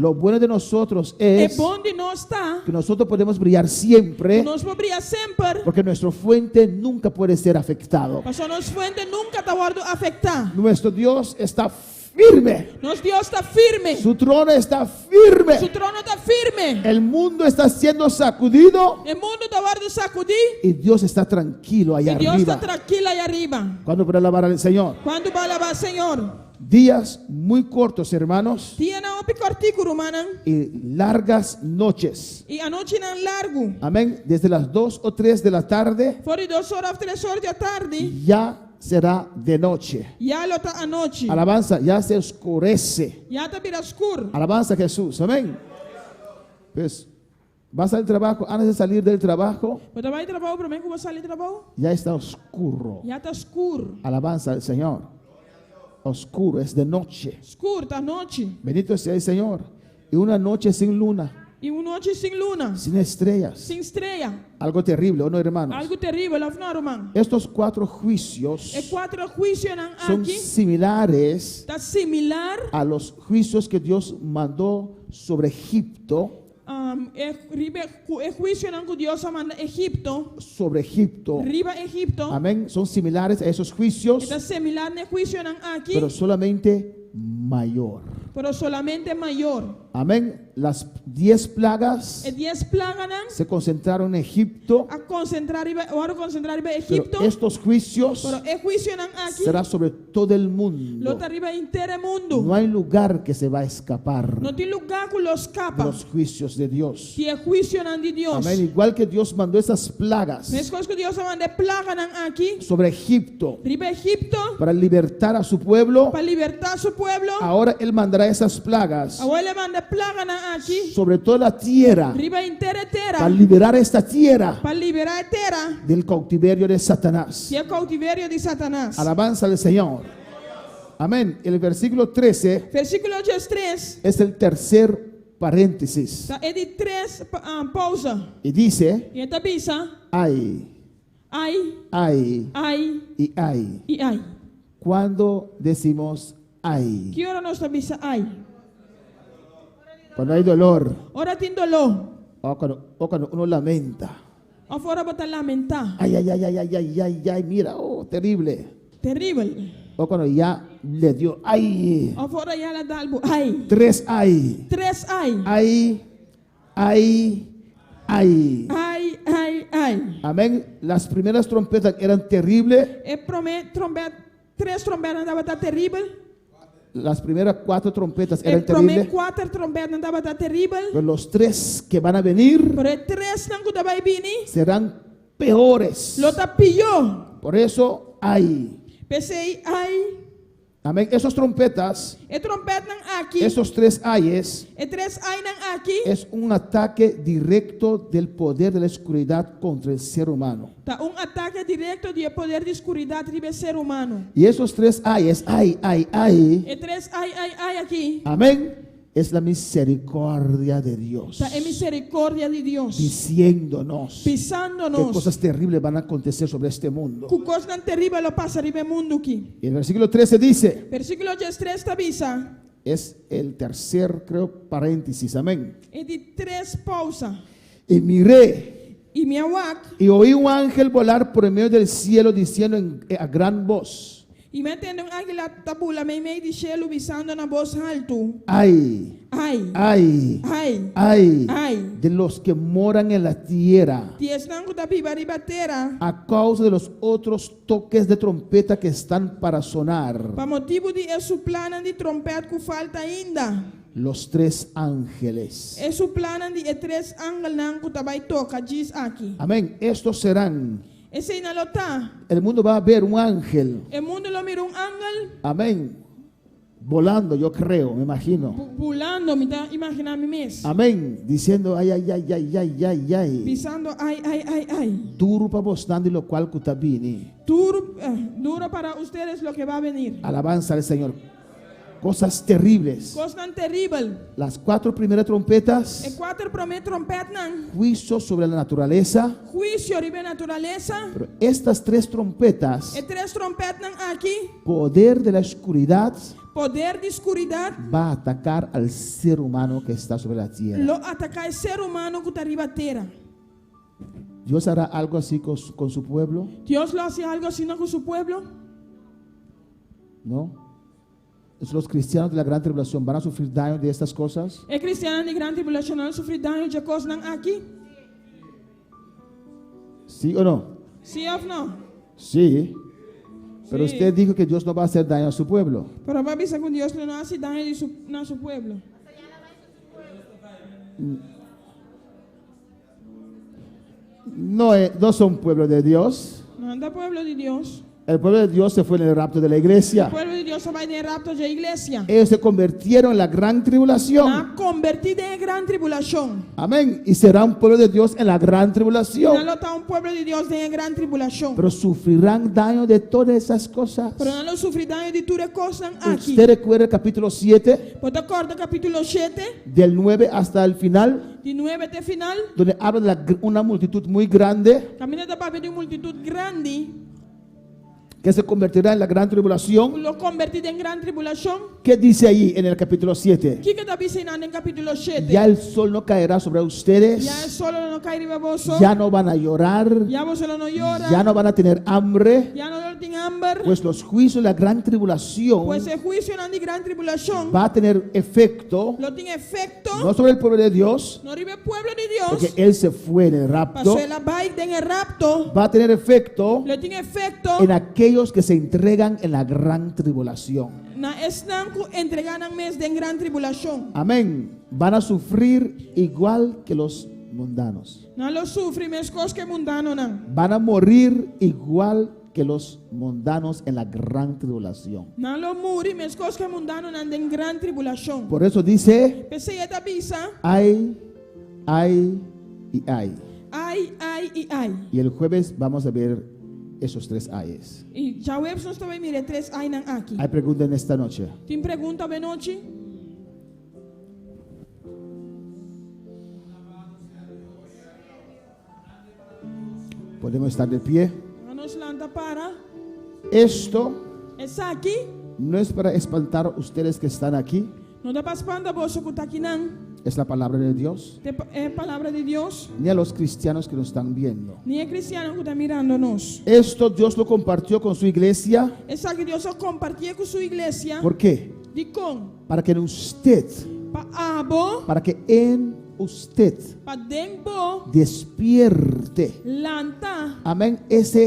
É
es
bom de nós estar.
que nosotros podemos brillar siempre
Nós vamos brilhar sempre.
porque nuestra fuente nunca puede ser afectado.
Mas nossa fuente nunca está guardo afetar.
Nuestro Dios está firme.
Nosso Deus está firme.
Su trono está firme.
Su trono está firme.
El mundo está siendo sacudido
O mundo está guardo sacudir.
y Dios está tranquilo allá
E Deus está
arriba.
tranquilo aí arriba.
¿Cuándo para alabar al Señor?
Quando vai alabar Senhor?
Días muy cortos, hermanos,
Dia não é cortico, humana.
y largas noches.
E a noite não largo.
Amén. Desde las 2 o 3 de la tarde
Fora 2 horas, 3 horas da tarde.
ya será de noche.
Já lo está a noite.
Alabanza, ya se oscurece.
Já está vira escuro.
Alabanza a Jesús. Amén. Pues vas al trabajo, antes de salir del trabajo,
Quando vai trabalhar, para mim, como sair de trabalho?
ya está oscuro.
Já está escuro.
Alabanza al Señor. oscuro, es de noche.
Escuro, tá noite.
Bendito sea el Señor. Y una noche sin luna,
E uma noite sem luna,
sin estrellas.
sem estrela.
Algo terrible, ¿o no, hermanos?
Algo terrível, of não, irmão?
Estos 4 juicios
E 4 juízos
son
aqui.
similares
Está similar.
a los juicios que Dios mandó sobre Egipto,
Juízo que Deus manda Egipto.
sobre Egipto.
Riba Egipto.
Amén. Son similares a esos juicios,
Está similar no juízo aqui.
pero solamente mayor.
Pero solamente maior.
Amén. Las 10 plagas
E 10 plagas
se concentraron en Egipto,
a concentrar em
pero
Egipto.
estos juicios
Pero é juízo aqui.
será sobre todo el mundo.
Lo arriba inteiro mundo.
No hay lugar que se va a escapar
Não tem lugar que los
de
capa.
los juicios de Dios.
Que é juízo de Deus.
Amén. Igual que Dios mandó esas plagas
Mas coisas que Deus manda plaga aqui.
sobre Egipto
Riba Egipto.
para libertar a su pueblo,
Para libertar su pueblo.
ahora Él mandará esas plagas
Agora ele manda plaga aqui.
sobre toda la tierra
Riba inteira
para liberar esta tierra
Para liberar a terra.
del cautiverio de Satanás.
Que é cautiverio de Satanás.
Alabanza al Señor. Amén. El versículo 13
Versículo 3.
es el tercer paréntesis
É de 3 pausa.
y dice:
E está bisa.
ay,
Ai,
ay
ai
y ay.
e ai.
Cuando decimos ay,
Que hora nós está bisa ai?
cuando hay dolor
Ora tem dolor.
o cuando uno lamenta.
Ou fora botar lamentar.
Ay, ay, ay, ay, ay, ay, ay, ay, mira, oh, terrible.
Terrível.
O cuando ya le dio ay,
Ou fora ela dá algo. Ai.
3 ay,
3 ai.
ay, ay, ay.
Ai, ai, ai.
Amén. Las primeras trompetas eran terribles.
E trombeta, 3 trombetas andava tá terrível.
Las primeras 4 trompetas
E
eran
promete
terribles.
4 trombetas andava tá terrível.
Pero los 3 que van a venir
Pero 3 não que vai vir.
serán peores.
Lo tá pior.
Por eso ay.
Pensei, ai.
Amén. Esos trompetas,
E trompeta aqui.
esos 3 ayes,
E 3 ai aqui.
es un ataque directo del poder de la oscuridad contra el ser humano.
Tá ataque direto de poder de escuridade do ser humano.
Y esos 3 ayes, ay, ay, ay,
E 3 ai aqui.
amén, es la misericordia de Dios,
Tá é misericórdia de Deus.
diciéndonos qué
Pisando-nos.
cosas terribles van a acontecer sobre este mundo.
Que coisa tão terrível lo passa no mundo aqui.
Y el versículo 13 dice,
Versículo 3 avisa.
es el tercer, creo, paréntesis, amén.
E de 3 pausa.
Y miré
E minha wak.
y oí un ángel volar por el medio del cielo diciendo a gran voz:
E me entendo águila tabula me meio de cielo visando na voz alto.
ay,
Ai.
ay,
Ai.
ay,
Ai.
de los que moran en la tierra,
Ti estanco da piba ribatera.
a causa de los otros toques de trompeta que están para sonar.
Para motivo de su plano de trompeta que falta ainda.
Los 3 ángeles.
É su plano de 3 ángeles que vai tocar diz aqui.
Amén. Estos serán.
Esse ainda lo tá.
El mundo va a ver un ángel.
O mundo lo mira ángel
Amén. Volando, yo creo, me imagino.
pulando, me dá imaginar me mesmo.
Amén. Diciendo ay, ay, ay, ay, ay, ay, ay.
Pisando ai.
Duro para vos dando lo cual kutabini.
Duro para ustedes lo que va a venir.
Alabanza al Señor. Cosas terribles.
Coisa tão terrível.
Las 4 primeras
E
trompetas,
4 promete trompeta não.
juicio sobre la naturaleza.
Juízo de natureza.
Pero estas 3 trompetas,
E 3 trompetas não aqui.
poder de la oscuridad,
Poder de escuridade.
va a atacar al ser humano que está sobre la tierra.
Lo atacar ser humano que está ribatera.
Dios hará algo así con su pueblo,
Dios lo hace algo así con su pueblo.
¿no? Entonces, los cristianos de la gran tribulación van a sufrir daño de estas cosas.
É cristiano de grande tribulação não sofre dano de coisas não aqui?
¿Sí o no?
Sim ou não?
Sí. Pero
Sí.
usted dijo que Dios no va a hacer daño a su pueblo.
Pero vai pensar com Deus não hace dano de nosso pueblo.
No son pueblo de Dios.
Não anda pueblo de Deus.
El pueblo de Dios se fue en el rapto de la
O
iglesia.
pueblo de Dios vai em rapto da igreja.
Ellos se convirtieron en la gran tribulación.
Na convertida em grande tribulação.
Amén. Y será un pueblo de Dios en la gran tribulación.
Não está pueblo de Deus em grande tribulação.
Pero sufrirán daño de todas esas cosas.
Pero não sofrirão de tudo coisas aqui.
Usted recuerda el capítulo 7,
Pode acordar capítulo 7,
del 9 hasta el final,
de 9 até final.
donde habla de una multitud muy grande
Caminha da para de multitud grande.
que se convertirá en la gran tribulación.
Lo convertido em grande tribulação.
¿Qué dice ahí en el capítulo 7?
O que está ensinando em capítulo 7?
Ya el sol no caerá sobre ustedes,
Já é solo não cair em vosso.
ya no van a llorar,
Já você não llora.
ya no van a tener hambre,
Já não tem hambre.
pues los juicios de la gran tribulación
Pois o juízo de grande tribulação.
va a tener efecto
Lo tem efeito.
no sobre el pueblo de Dios,
No arriba el pueblo de Dios.
porque él se fue en el rapto,
Pasó la vai en el rapto.
va a tener efecto
Lo tiene efecto.
en aquellos que se entregan en la gran tribulación.
Na estanco entregan a mes de gran tribulación.
Amén. Van a sufrir igual que los mundanos.
No lo sufre mes cosas que mundano nan.
Van a morir igual que los mundanos en la gran tribulación.
No lo muri mes cosas que mundano nan en gran tribulación.
Por eso dice,
Pese ya tabisa.
ay y ay.
Ay y ay.
Y el jueves vamos a ver esos tres ayes.
Y ya web nos estaba mire tres ay nan aquí.
Hay pregunta en esta noche.
¿Tin pregunta benochi?
Podemos estar de pie.
Nos lanta para.
Esto
Es aquí.
no es para espantar a ustedes que están aquí.
No da paspanda boso kutakinan.
Es la palabra de Dios.
Es palabra de Dios.
Ni a los cristianos que nos están viendo.
Ni es cristiano que está mirándonos.
Esto Dios lo compartió con su iglesia.
Esa que Dios compartió con su iglesia.
¿Por qué?
De con.
Para que en usted,
Pa abo.
para que en usted
Pa dembo.
despierte,
Lanta.
amén, esa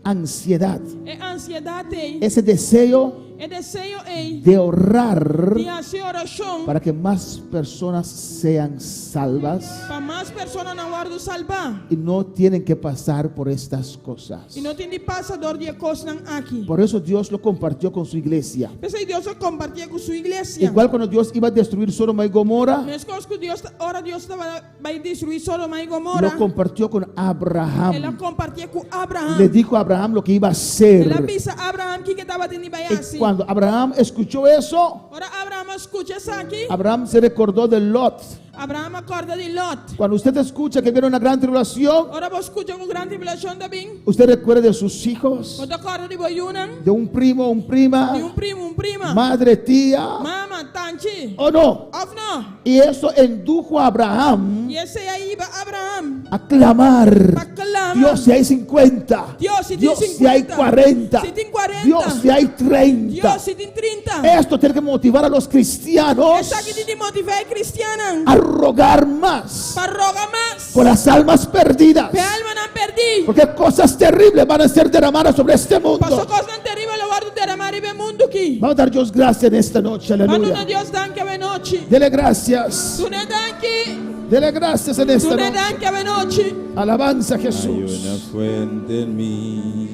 ansiedad,
Ansiedad.
ese deseo
Deseo.
de orar
De hacer oración.
para que más personas sean salvas
Para más personas no guardo salvar.
y no tienen que pasar por estas cosas.
Y no tiene pasador de cosas aquí.
Por eso Dios lo compartió con su iglesia.
Pero Dios lo compartió con su iglesia.
Igual cuando Dios iba a destruir Sodoma y Gomorra,
No es cosa que Dios, ahora Dios va a destruir Sodoma y
lo
Gomorra.
compartió con
Él lo
Abraham.
compartió con Abraham.
Le dijo a Abraham lo que iba a
Él
hacer.
avisa a Abraham que estaba teniendo
Y
así.
cuando Abraham escuchó eso,
Ahora Abraham escucha eso aquí.
Abraham se recordó de Lot.
Abraham acorda de Lot.
Cuando usted escucha que viene una gran tribulación,
Ahora vos escuchas con gran tribulación también.
usted recuerda de sus hijos,
Vos te acordas de Boyunan.
de un primo, un
De
prima,
un prima.
madre, tía,
Mama, tanchi.
o no.
Of no.
Y eso indujo a Abraham
Y ese ahí va Abraham.
a clamar.
Pa clamar.
Dios, si hay 50.
Dios, si
Dios,
tiene
si hay
50.
40.
Si tiene 40.
Dios, si hay 30.
Dios, si tiene 30.
Esto tiene que motivar a los cristianos
Esa que tiene motivar cristiana.
a rogar más
Para rogar más.
por las almas perdidas.
Pe alma no perdí.
Porque cosas terribles van a ser derramadas sobre este
Pasó
mundo.
cosas terribles lo guardo de amar y ve mundo aquí.
Vamos a dar Dios gracias en esta noche.
Mano
Aleluya.
Dios dan que ve noche.
Dele gracias.
Tu ne dan que.
Dele gracias en esta
Tu ne
noche.
dan que ve noche.
Alabanza a
Hay una
Jesús.
fuente en mí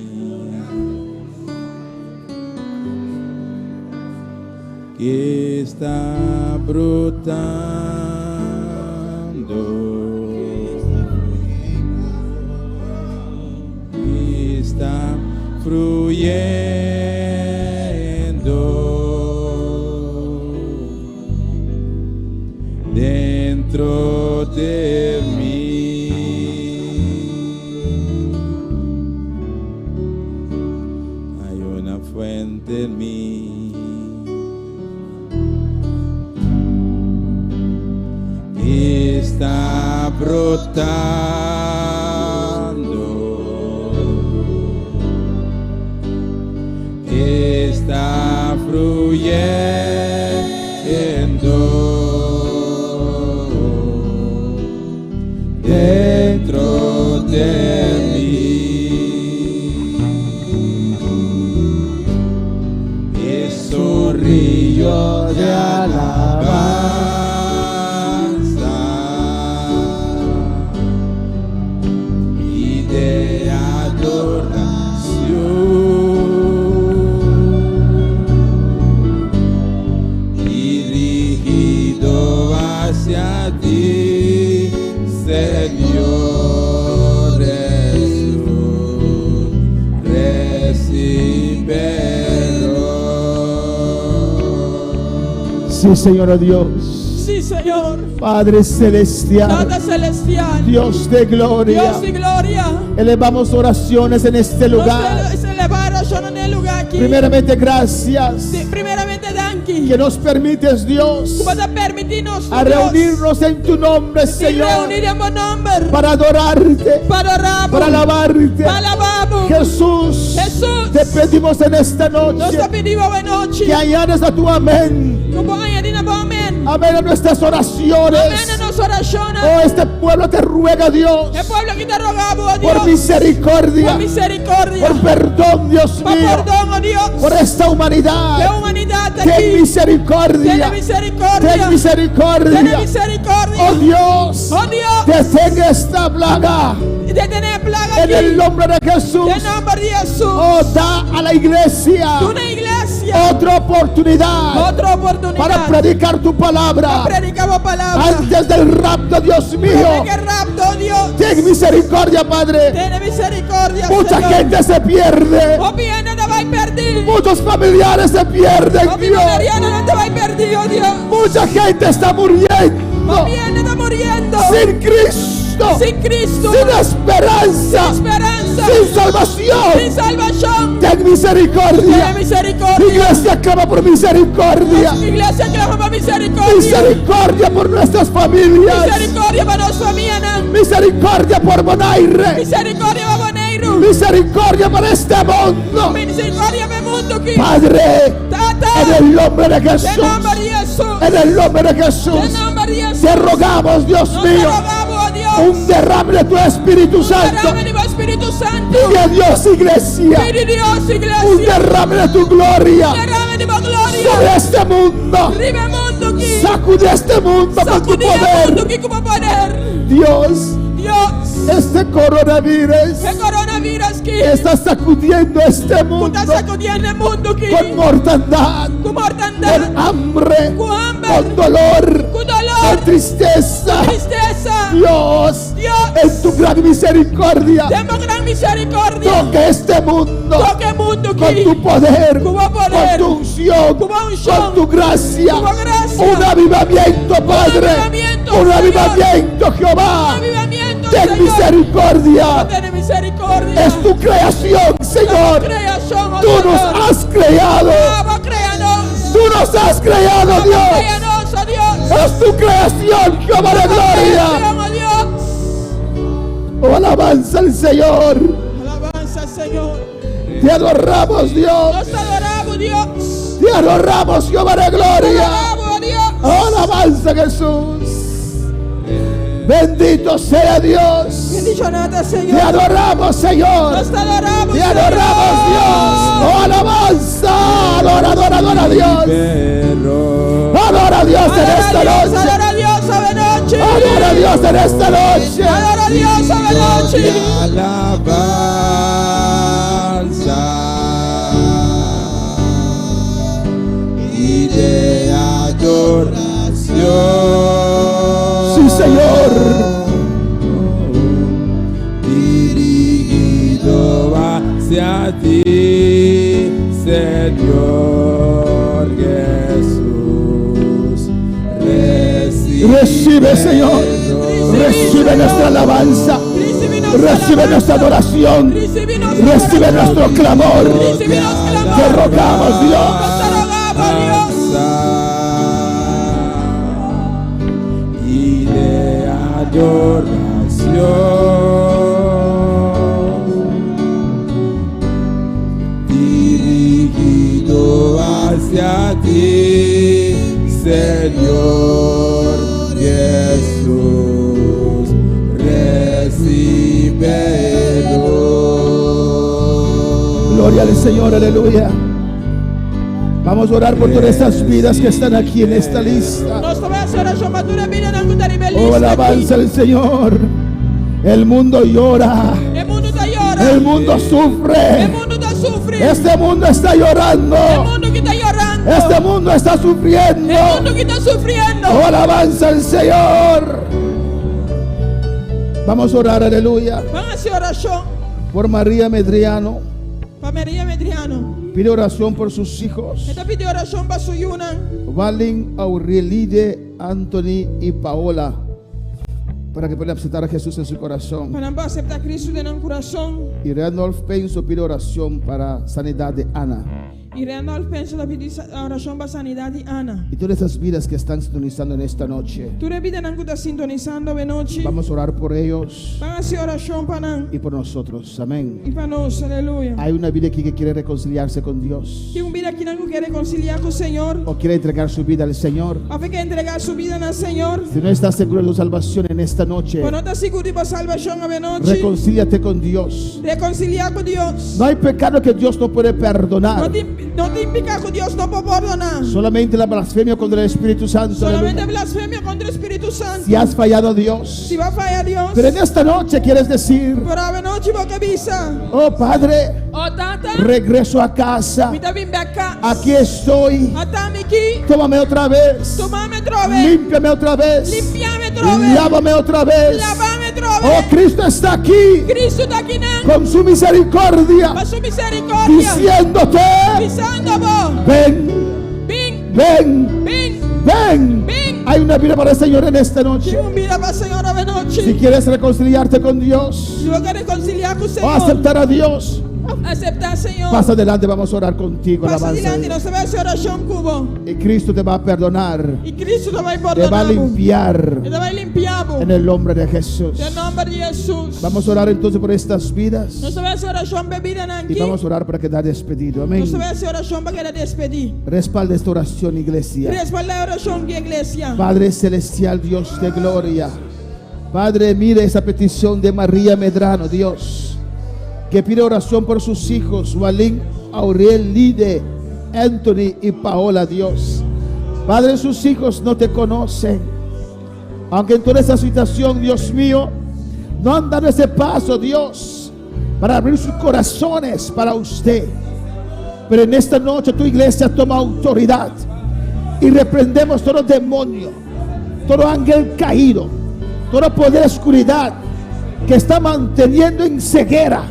que está brotando, que está fluyendo dentro de mí. Hay una fuente en mí que está brotando, que está fluyendo dentro de mí. Es un río de alabanza
Sí, Señor Dios.
Sí, Señor.
Padre celestial,
Padre celestial.
Dios de gloria,
Dios de gloria.
elevamos oraciones en este lugar.
Nos elevar oración en el lugar aquí.
Primeramente, gracias
Primeramente, danki.
que nos permites, Dios,
Para permitirnos
a reunirnos en tu nombre, Señor,
reunir en tu nombre.
para adorarte,
Para orar.
para alabarte.
Para alabamos.
Jesús,
Jesús.
te pedimos en esta
Nos
noche
te pedimos de noche.
que añades a tu amén.
Como añadir amén.
Amén a nuestras oraciones.
Amén en nuestra oración.
Oh, este pueblo te ruega, Dios,
El pueblo que te rogamos, oh Dios.
por misericordia,
Por misericordia.
por perdón, Dios
Por
mío,
perdón, oh Dios.
por esta humanidad.
De humanidad
Ten
aquí.
misericordia,
Ten misericordia.
ten misericordia.
Ten misericordia.
Oh Dios,
Oh Dios.
detenga esta plaga
De tener plaga
en
aquí.
el nombre de Jesús.
En nombre de Jesús.
Oh, da a la iglesia
Una iglesia.
otra oportunidad
Otra oportunidad.
para predicar tu palabra
Predicamos palabra.
antes del rapto, Dios mío.
Que rapto, oh Dios.
Ten misericordia, Padre.
Ten misericordia.
Mucha
Señor.
gente se pierde,
Oh, bien, no te vas a perder.
muchos familiares se pierden,
Oh, mi
Dios.
Mariana, no te vas a perder, oh Dios.
Mucha gente está
Oh,
muriendo
bien, está muriendo.
sin Cristo,
Sin Cristo.
sin esperanza,
Esperanza.
sin salvación.
Sin salvación.
Ten misericordia.
Ten misericordia.
Iglesia, clama por misericordia.
Iglesia, clama por misericordia.
Misericordia por nuestras familias.
Misericordia para nuestra familia.
Misericordia por Bonaire.
Misericordia para Bonaire.
Misericordia para este mundo.
Misericordia para el mundo aquí.
Padre,
Tata.
en el nombre de
En
Jesús.
nombre de Jesús.
En el nombre de
En
Jesús.
nombre de Jesús.
Te rogamos, Dios
Nos te
mío,
rogamos, oh Dios.
un derrame de tu Espíritu Santo.
Derrame de tu Espíritu Santo.
Pide a Dios, iglesia,
Pide Dios,
un
iglesia.
derrame de tu gloria
Derrame de tu gloria.
sobre este mundo.
Arriba el mundo aquí.
Sacude este mundo con tu
Sacudir el mundo
poder.
aquí como poder.
Dios,
Dios.
este coronavirus
El coronavirus aquí.
está sacudiendo este mundo
Está sacudiendo el mundo aquí.
con mortandad,
Con mortandad.
con hambre,
Con hambre.
con dolor,
Con
con
dolor.
tristeza.
Tristeza.
Dios,
Dios.
en tu gran misericordia,
Demos gran misericordia.
toque este mundo
Toque el mundo
con
aquí.
tu poder,
Con
con
poder.
tu unción,
Con unción.
con tu gracia.
Con gracia.
Un avivamiento, Padre.
avivamiento,
Un
Señor.
avivamiento, Jehová.
Avivamiento,
Ten
Señor.
misericordia.
Ten misericordia.
Es tu creación, Señor.
Creación, oh
Tú
Señor.
nos has creado.
Vamos, créanos.
Tú nos has creado,
Vamos,
Dios.
créanos, oh Dios.
Es tu creación, Jehová de gloria.
Creación, oh Dios.
Oh, alabanza al Señor.
Alabanza al Señor.
Te adoramos, Dios.
Nos adoramos, Dios.
Te adoramos, Jehová de
Te
gloria.
adoramos, Dios.
Oh, alabanza, Jesús. Bendito sea Dios.
Bendición a ti,
Te
Señor.
adoramos, Señor.
Nos adoramos,
Te adoramos, Dios. Oh, alabanza. Adora, adora, adora a Dios. Adora a Dios en esta noche.
Adora a Dios, esta noche.
Adora a Dios en esta noche.
Adora a Dios, esta noche.
Alabanza y de adoración.
Sí, Señor.
Dirigido hacia ti, Señor Jesús.
Recibe, Señor. Recibe nuestra alabanza. Recibe nuestra adoración. Recibe nuestro clamor. Te rogamos, Dios.
Y de adoración dirigido hacia ti, Señor Jesús, recíbelo.
Gloria al Señor, aleluya. Vamos a orar por todas estas vidas que están aquí en esta lista. Oh, alabanza al Señor. El mundo llora.
El mundo está llorando.
El mundo sufre.
El mundo está sufriendo.
Este mundo está llorando.
El mundo que está llorando.
Este mundo está sufriendo.
El mundo que está sufriendo.
Oh, alabanza al Señor. Vamos a orar, aleluya,
Van a hacer oración
por María Medriano.
Para María Medriano.
Pide oración por sus hijos.
Esta pide oración para su yuna.
Valin, Aurelide, Anthony y Paola. Para que puedan aceptar a Jesús en su corazón.
Para aceptar a Cristo en el corazón.
Y Randolph Penso pide oración para sanidad de Ana.
Y Randolph Penso la pide oración para sanidad de Ana.
Y todas esas vidas que están sintonizando en esta noche.
Tú le pides que está sintonizando de noche.
Vamos a orar por ellos
Van a hacer oración para
y por nosotros. Amén.
y para nosotros. Aleluya.
Hay una vida aquí que quiere reconciliarse con Dios.
Y un vida que no quiere reconciliar con el Señor.
O quiere entregar su vida al Señor.
A fe que entregar su vida al Señor.
Si no estás seguro de tu salvación en esta noche,
Cuando no estás seguro de salvación a noche.
reconcíliate con Dios.
Reconciliar con Dios.
No hay pecado que Dios no puede perdonar.
No te implica que Dios no puede perdonar.
Solamente la blasfemia contra el Espíritu Santo.
Solamente blasfemia contra el Espíritu Santo.
Si has fallado a Dios.
Si va a fallar Dios.
Pero en esta noche quieres decir:
Pero a noche va a avisa.
oh Padre,
Oh tata.
regreso a casa.
Mita bien acá.
Aquí estoy.
Atame aquí.
Tómame otra vez.
Tomame otra vez.
Límpiame otra vez.
Limpiame otra vez.
Lávame otra vez.
Lávame otra
Oh,
vez.
Cristo está aquí
Cristo está aquí
con su misericordia,
para su misericordia.
diciéndote:
Pisando vos.
ven,
Ven.
ven,
Ven.
ven.
Ven.
Hay una vida para el Señor en esta noche.
Tengo un vida para el Señor a noche.
Si quieres reconciliarte con Dios
Si vas a reconciliar con el
o
Señor.
aceptar a Dios,
Aceptar, Señor.
pasa adelante, vamos a orar contigo.
Pasa
alabanza.
adelante, no se va a hacer oración cubo.
Y Cristo te va a perdonar,
Y Cristo te va a
te va a
perdonar.
limpiar
Te va a limpiar.
en el nombre de Jesús.
En el nombre de Jesús.
Vamos a orar entonces por estas vidas
No se va a hacer oración bebida en
y
aquí.
vamos a orar para quedar despedido. Amén.
No se va a hacer oración para que la despedir.
Respalda esta oración, iglesia.
Respalda la oración de iglesia.
Padre celestial, Dios de gloria. Padre, mire esa petición de María Medrano, Dios, que pide oración por sus hijos, Walín, Aurel, Lide, Anthony y Paola, Dios. Padre, sus hijos no te conocen. Aunque en toda esa situación, Dios mío, no han dado ese paso, Dios, para abrir sus corazones para usted. Pero en esta noche tu iglesia toma autoridad y reprendemos todo demonio, todo ángel caído, todo poder de oscuridad que está manteniendo en ceguera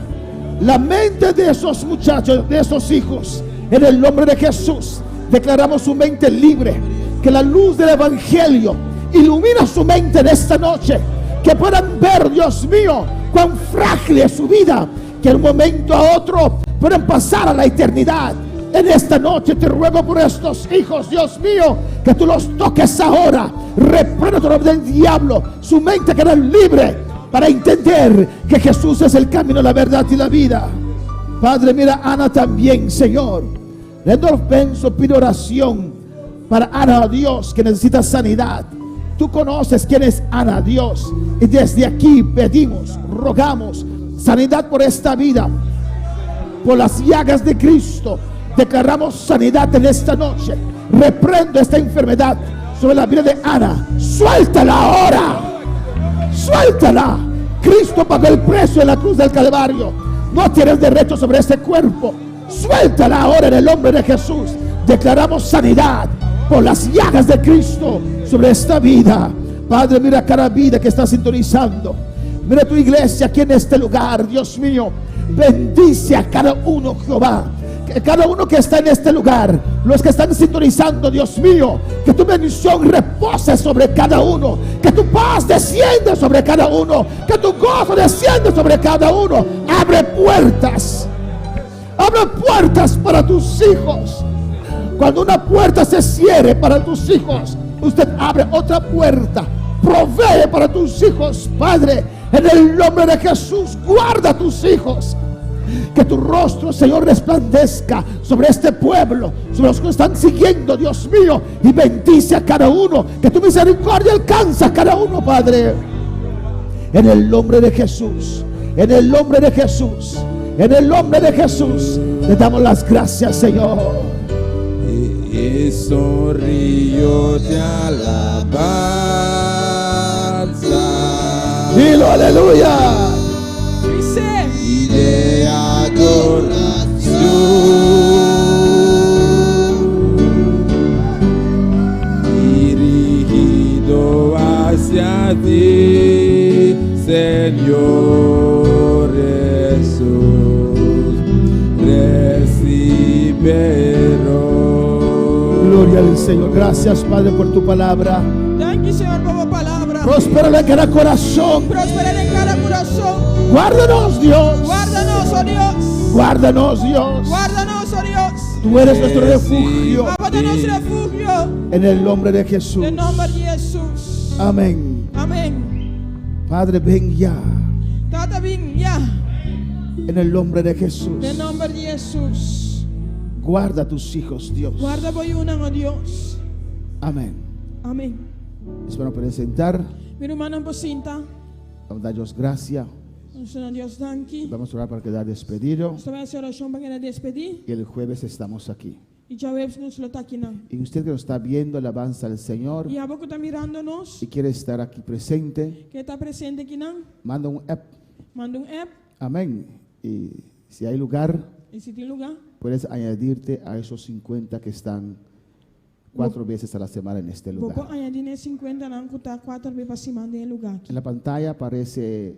la mente de esos muchachos, de esos hijos. En el nombre de Jesús declaramos su mente libre, que la luz del evangelio ilumina su mente en esta noche, que puedan ver, Dios mío, cuán frágil es su vida, que de un momento a otro pueden pasar a la eternidad. En esta noche te ruego por estos hijos, Dios mío, que tú los toques ahora. Reprende todo del diablo, su mente queda libre para entender que Jesús es el camino, la verdad y la vida. Padre, mira a Ana también, Señor. Randolph Penso pide oración para Ana, Dios, que necesita sanidad. Tú conoces quién es Ana, Dios, y desde aquí pedimos, rogamos sanidad por esta vida. Por las llagas de Cristo declaramos sanidad en esta noche. Reprendo esta enfermedad sobre la vida de Ana. Suéltala ahora. Suéltala. Cristo pagó el precio en la cruz del Calvario. No tienes derecho sobre este cuerpo. Suéltala ahora en el nombre de Jesús. Declaramos sanidad por las llagas de Cristo sobre esta vida. Padre, mira cada vida que está sintonizando. Mira tu iglesia aquí en este lugar, Dios mío. Bendice a cada uno, Jehová. Que cada uno que está en este lugar, los que están sintonizando, Dios mío, que tu bendición repose sobre cada uno, que tu paz descienda sobre cada uno, que tu gozo descienda sobre cada uno. Abre puertas para tus hijos. Cuando una puerta se cierre para tus hijos, usted abre otra puerta. Provee para tus hijos, Padre, en el nombre de Jesús. Guarda a tus hijos. Que tu rostro, Señor, resplandezca sobre este pueblo, sobre los que están siguiendo, Dios mío, y bendice a cada uno. Que tu misericordia alcanza a cada uno, Padre. En el nombre de Jesús, en el nombre de Jesús, en el nombre de Jesús, le damos las gracias, Señor.
Y sonrío de alabanza.
Dilo, aleluya.
Dice.
Y de adoración. Dirigido hacia ti, Señor Jesús.
Gloria al Señor. Gracias, Padre, por tu palabra.
Thank you, Señor, por tu palabra.
Próspera en cada corazón.
Prospera en cada corazón.
Guárdanos, Dios.
Guárdanos, oh Dios.
Guárdanos, Dios.
Guárdanos, oh Dios.
Tú eres nuestro refugio.
Abátanos refugio.
En el nombre de Jesús.
En nombre de Jesús.
Amén.
Amén.
Padre, ven ya.
Tata bien, ya.
En el nombre de Jesús.
En nombre de Jesús.
Guarda a tus hijos, Dios.
Guarda por una, oh Dios.
Amén.
Amén.
Espero presentar.
Mi hermana Pocinta.
Vamos a dar Dios gracias.
Señor Dios, danke.
Vamos a orar para quedar despedido.
Esta vez oración para que despedir.
Y el jueves estamos aquí.
Y ya ves nos lo taquinan.
Y usted que nos está viendo, alabanza al Señor,
Y a poco está mirándonos.
y quiere estar aquí presente,
Que está presente aquí, ¿no?
manda un app.
Manda un app.
Amén. Y si hay lugar,
Y si tiene lugar.
puedes añadirte a esos 50 que están 4 veces a la semana en este
Poco
lugar.
añadir 50 nan kuta 4 veces para cima del lugar.
En la pantalla aparece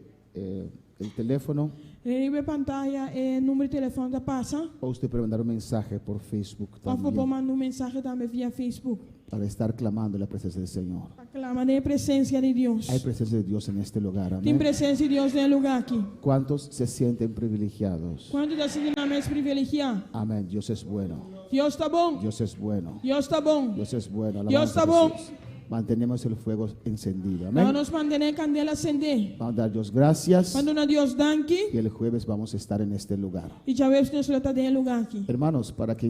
el teléfono,
En pantalla el número de teléfono da pasa.
o usted puede mandar un mensaje por Facebook
Of we
también,
mandar un mensaje también via Facebook.
para estar clamando la presencia del Señor.
Aclama de presencia de Dios.
Hay presencia de Dios en este lugar.
Tem
Amén.
presencia de Dios en el lugar aquí.
¿Cuántos se sienten privilegiados?
Quando está sentindo mais privilegiado?
Amén. Dios es bueno.
Deus está bom.
Dios es bueno.
Deus está bom.
Dios es bueno.
Dios
Alabanza
está
a
bom.
Jesús. Mantenemos el fuego encendido.
Nós
Amén.
nos mantener candela acender.
Vamos a dar Dios gracias.
Quando na Deus danke.
Y el jueves vamos a estar en este lugar.
E já vemos que nós está dentro lugar aqui.
Hermanos, para que